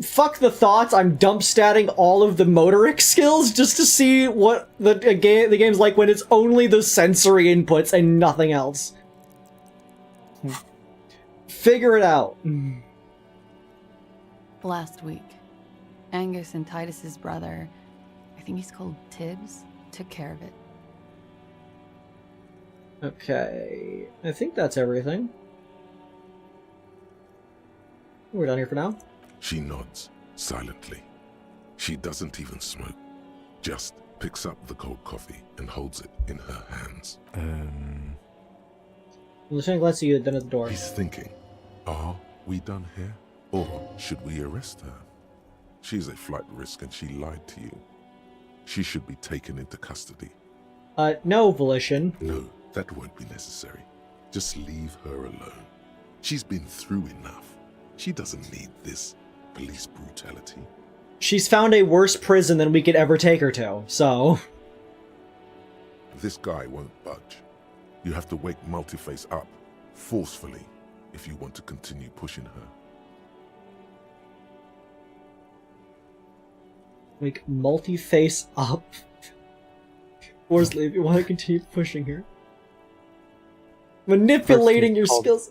Fuck the thoughts, I'm dump statting all of the motoric skills just to see what the game's like when it's only the sensory inputs and nothing else. Figure it out. Last week, Angus and Titus's brother, I think he's called Tibbs, took care of it. Okay, I think that's everything. We're done here for now. She nods, silently. She doesn't even smoke. Just picks up the cold coffee and holds it in her hands. Lieutenant glances at you, then at the door. He's thinking, are we done here? Or should we arrest her? She's a flight risk and she lied to you. She should be taken into custody. No, Volition. No, that won't be necessary. Just leave her alone. She's been through enough. She doesn't need this police brutality. She's found a worse prison than we could ever take her to, so... This guy won't budge. You have to wake Multiface up, forcefully, if you want to continue pushing her. Wake Multiface up? Forcefully, if you want to continue pushing her. Manipulating your skills.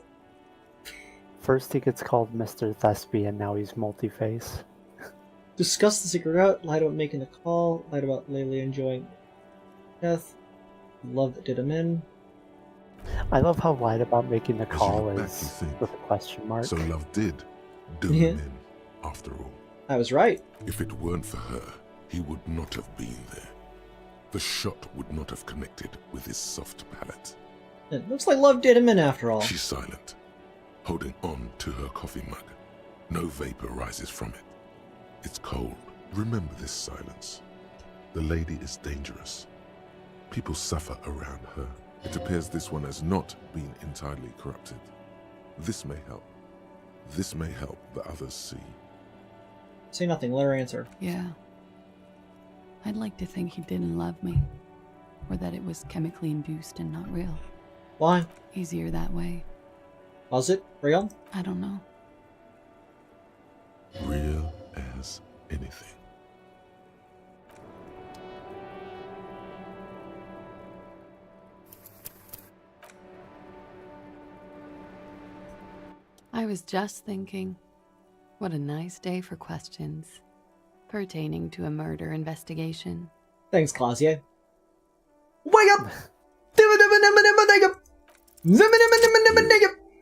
First he gets called Mr. Thespian, now he's Multiface. Discuss the secret route, lied about making the call, lied about Layla enjoying death, love that did him in. I love how lied about making the call is with a question mark. So love did do him in, after all. I was right. If it weren't for her, he would not have been there. The shot would not have connected with his soft palate. It looks like love did him in after all. She's silent, holding on to her coffee mug. No vapor rises from it. It's cold. Remember this silence. The lady is dangerous. People suffer around her. It appears this one has not been entirely corrupted. This may help. This may help the others see. Say nothing, let her answer. Yeah. I'd like to think he didn't love me. Or that it was chemically induced and not real. Why? Easier that way. Was it real? I don't know. Real as anything. I was just thinking, what a nice day for questions pertaining to a murder investigation. Thanks, Clausier. Wake up!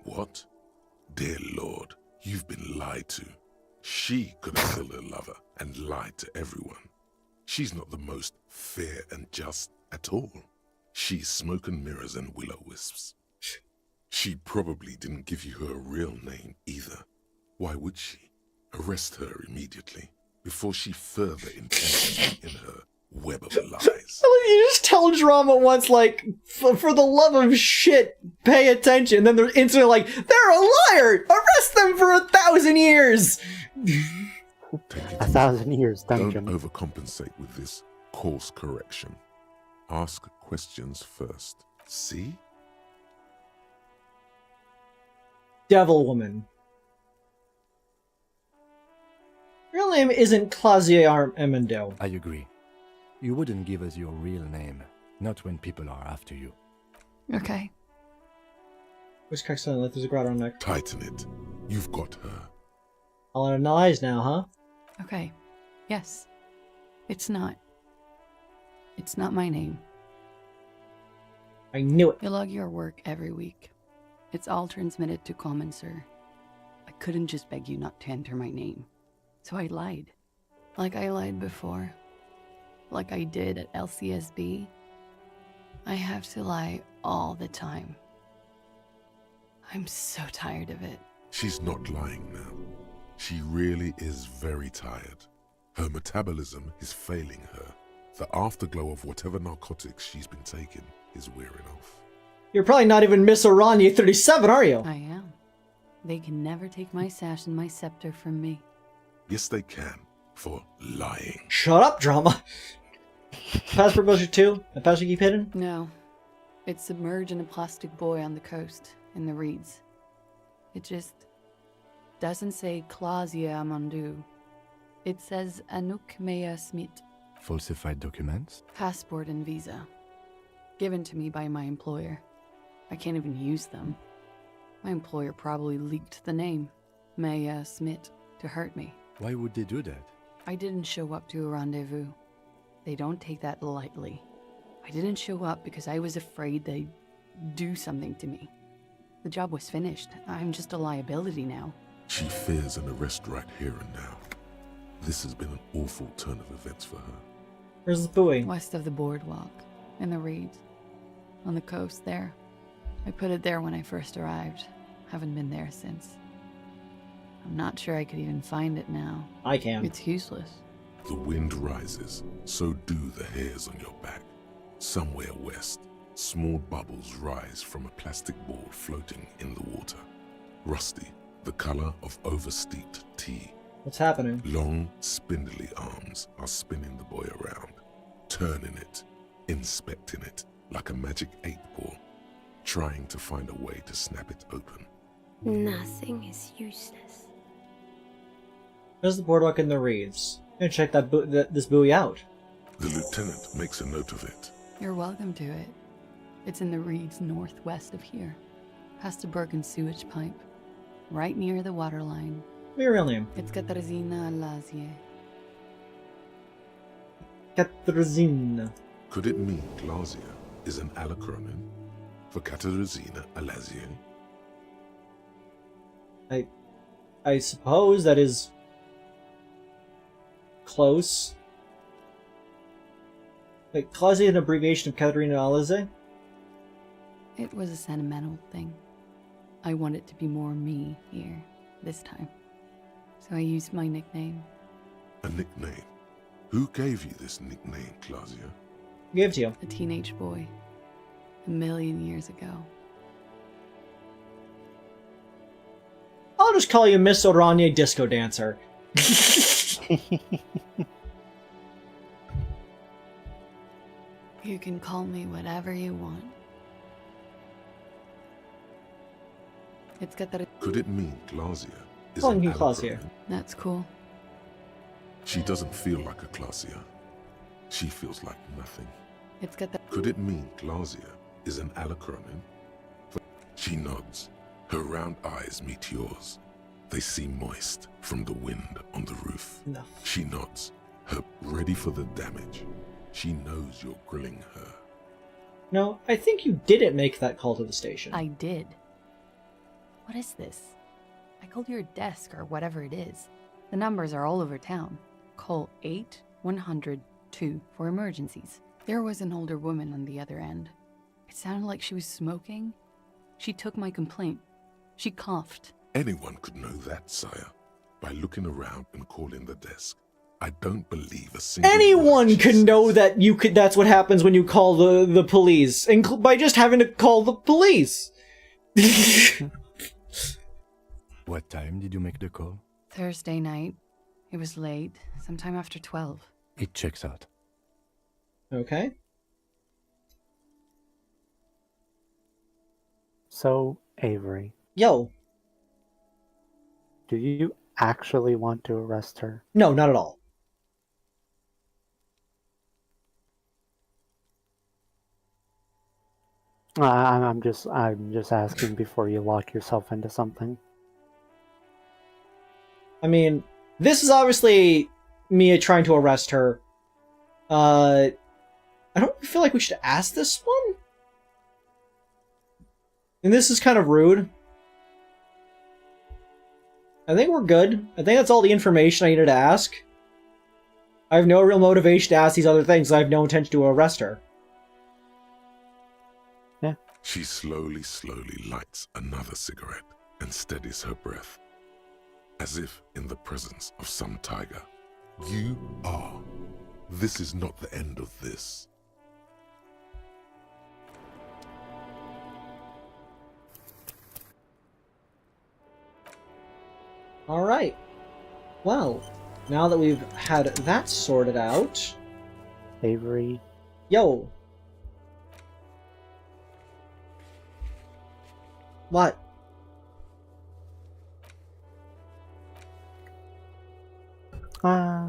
What? Dear Lord, you've been lied to. She could have killed her lover and lied to everyone. She's not the most fair and just at all. She's smoke and mirrors and will-o-wisps. She probably didn't give you her real name either. Why would she? Arrest her immediately, before she further entangles in her web of lies. You just tell drama once, like, for the love of shit, pay attention. Then they're instantly like, they're a liar! Arrest them for 1,000 years! 1,000 years dungeon. Don't overcompensate with this course correction. Ask questions first. See? Devil woman. Real name isn't Clausier Emendo. I agree. You wouldn't give us your real name, not when people are after you. Okay. Where's Crackstone? Like there's a grotto neck. Tighten it. You've got her. All in eyes now, huh? Okay. Yes. It's not my name. I knew it. You log your work every week. It's all transmitted to Common, sir. I couldn't just beg you not to enter my name. So I lied. Like I lied before. Like I did at LCSB. I have to lie all the time. I'm so tired of it. She's not lying now. She really is very tired. Her metabolism is failing her. The afterglow of whatever narcotics she's been taking is wearing off. You're probably not even Miss Orania 37, are you? I am. They can never take my sash and my scepter from me. Yes, they can. For lying. Shut up, drama. Passport Bullshit 2? A passport keep hidden? No. It's submerged in a plastic buoy on the coast, in the reeds. It just doesn't say Clausia Amandu. It says Anouk Mea Smith. Falsified documents? Passport and visa. Given to me by my employer. I can't even use them. My employer probably leaked the name, Mea Smith, to hurt me. Why would they do that? I didn't show up to a rendezvous. They don't take that lightly. I didn't show up because I was afraid they'd do something to me. The job was finished. I'm just a liability now. She fears an arrest right here and now. This has been an awful turn of events for her. Where's the buoy? West of the boardwalk, in the reeds. On the coast there. I put it there when I first arrived. Haven't been there since. I'm not sure I could even find it now. I can. It's useless. The wind rises, so do the hairs on your back. Somewhere west, small bubbles rise from a plastic ball floating in the water. Rusty, the color of oversteeped tea. What's happening? Long, spindly arms are spinning the buoy around, turning it, inspecting it like a magic 8-ball, trying to find a way to snap it open. Nothing is useless. There's the boardwalk in the reeds. I'm gonna check this buoy out. The lieutenant makes a note of it. You're welcome to it. It's in the reeds northwest of here, past a broken sewage pipe, right near the waterline. What's your real name? It's Katarzyna Lazier. Katarzyna. Could it mean Clausia is an alacronym for Katarzyna Alazier? I suppose that is close. Like, Clausia an abbreviation of Katarina Alazier? It was a sentimental thing. I wanted to be more me here, this time. So I used my nickname. A nickname? Who gave you this nickname, Clausia? Who gave it to you? A teenage boy. 1,000,000 years ago. I'll just call you Miss Oranje Disco Dancer. You can call me whatever you want. It's got that. Could it mean Glacia is Calling an you Glacia. Alacronin? That's cool. She doesn't feel like a Glacia. She feels like nothing. It's got that. Could it mean Glacia is an Alacronin? She nods. Her round eyes meet yours. They seem moist from the wind on the roof. No. She nods, her ready for the damage. She knows you're grilling her. No, I think you didn't make that call to the station. I did. What is this? I called your desk or whatever it is. The numbers are all over town. Call 8-100-2 for emergencies. There was an older woman on the other end. It sounded like she was smoking. She took my complaint. She coughed. Anyone could know that, sire, by looking around and calling the desk. I don't believe a single Anyone can know that you could. That's what happens when you call the police, by just having to call the police. What time did you make the call? Thursday night. It was late, sometime after 12. It checks out. Okay. So, Avery. Yo. Do you actually want to arrest her? No, not at all. I'm just asking before you lock yourself into something. I mean, this is obviously Mia trying to arrest her. I don't feel like we should ask this one. And this is kind of rude. I think we're good. I think that's all the information I needed to ask. I have no real motivation to ask these other things. I have no intention to arrest her. Yeah. She slowly lights another cigarette and steadies her breath, as if in the presence of some tiger. You are. This is not the end of this. Alright. Well, now that we've had that sorted out... Avery. Yo. What? I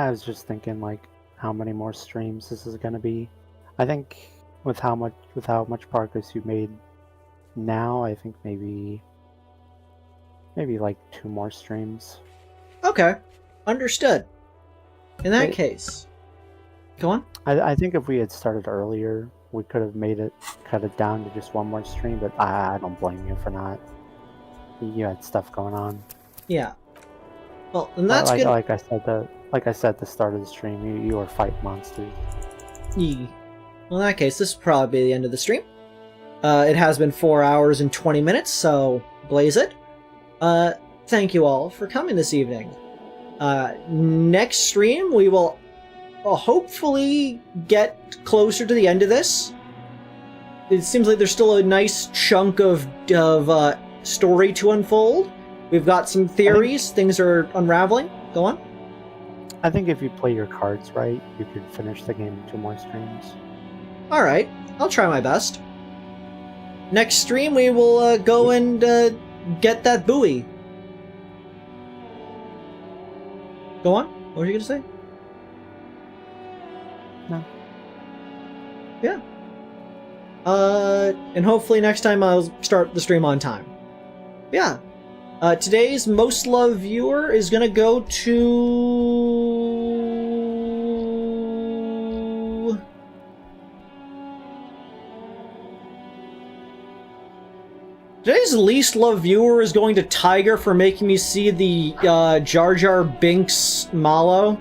was just thinking, like, how many more streams this is gonna be. I think with how much progress you made now, I think maybe like 2 more streams. Okay. Understood. In that case. Go on. I think if we had started earlier, we could have cut it down to just 1 more stream, but I don't blame you for not. You had stuff going on. Yeah. Well, and that's like, good. Like I said at the start of the stream, you were fighting monsters. Yeah. Well, in that case, this will probably be the end of the stream. It has been 4 hours and 20 minutes, so blaze it. Thank you all for coming this evening. Next stream, we will hopefully get closer to the end of this. It seems like there's still a nice chunk of story to unfold. We've got some theories, things are unraveling. Go on. I think if you play your cards right, you could finish the game in 2 more streams. Alright, I'll try my best. Next stream, we will go and get that buoy. Go on. What were you going to say? No. Yeah. And hopefully next time I'll start the stream on time. Yeah. Today's most loved viewer is gonna go to... Today's least loved viewer is going to Tiger for making me see the Jar Jar Binks Mallow.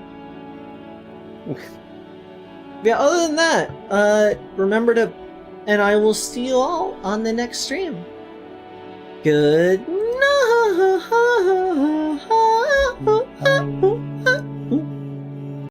Yeah, other than that, remember to... And I will see you all on the next stream. Good night.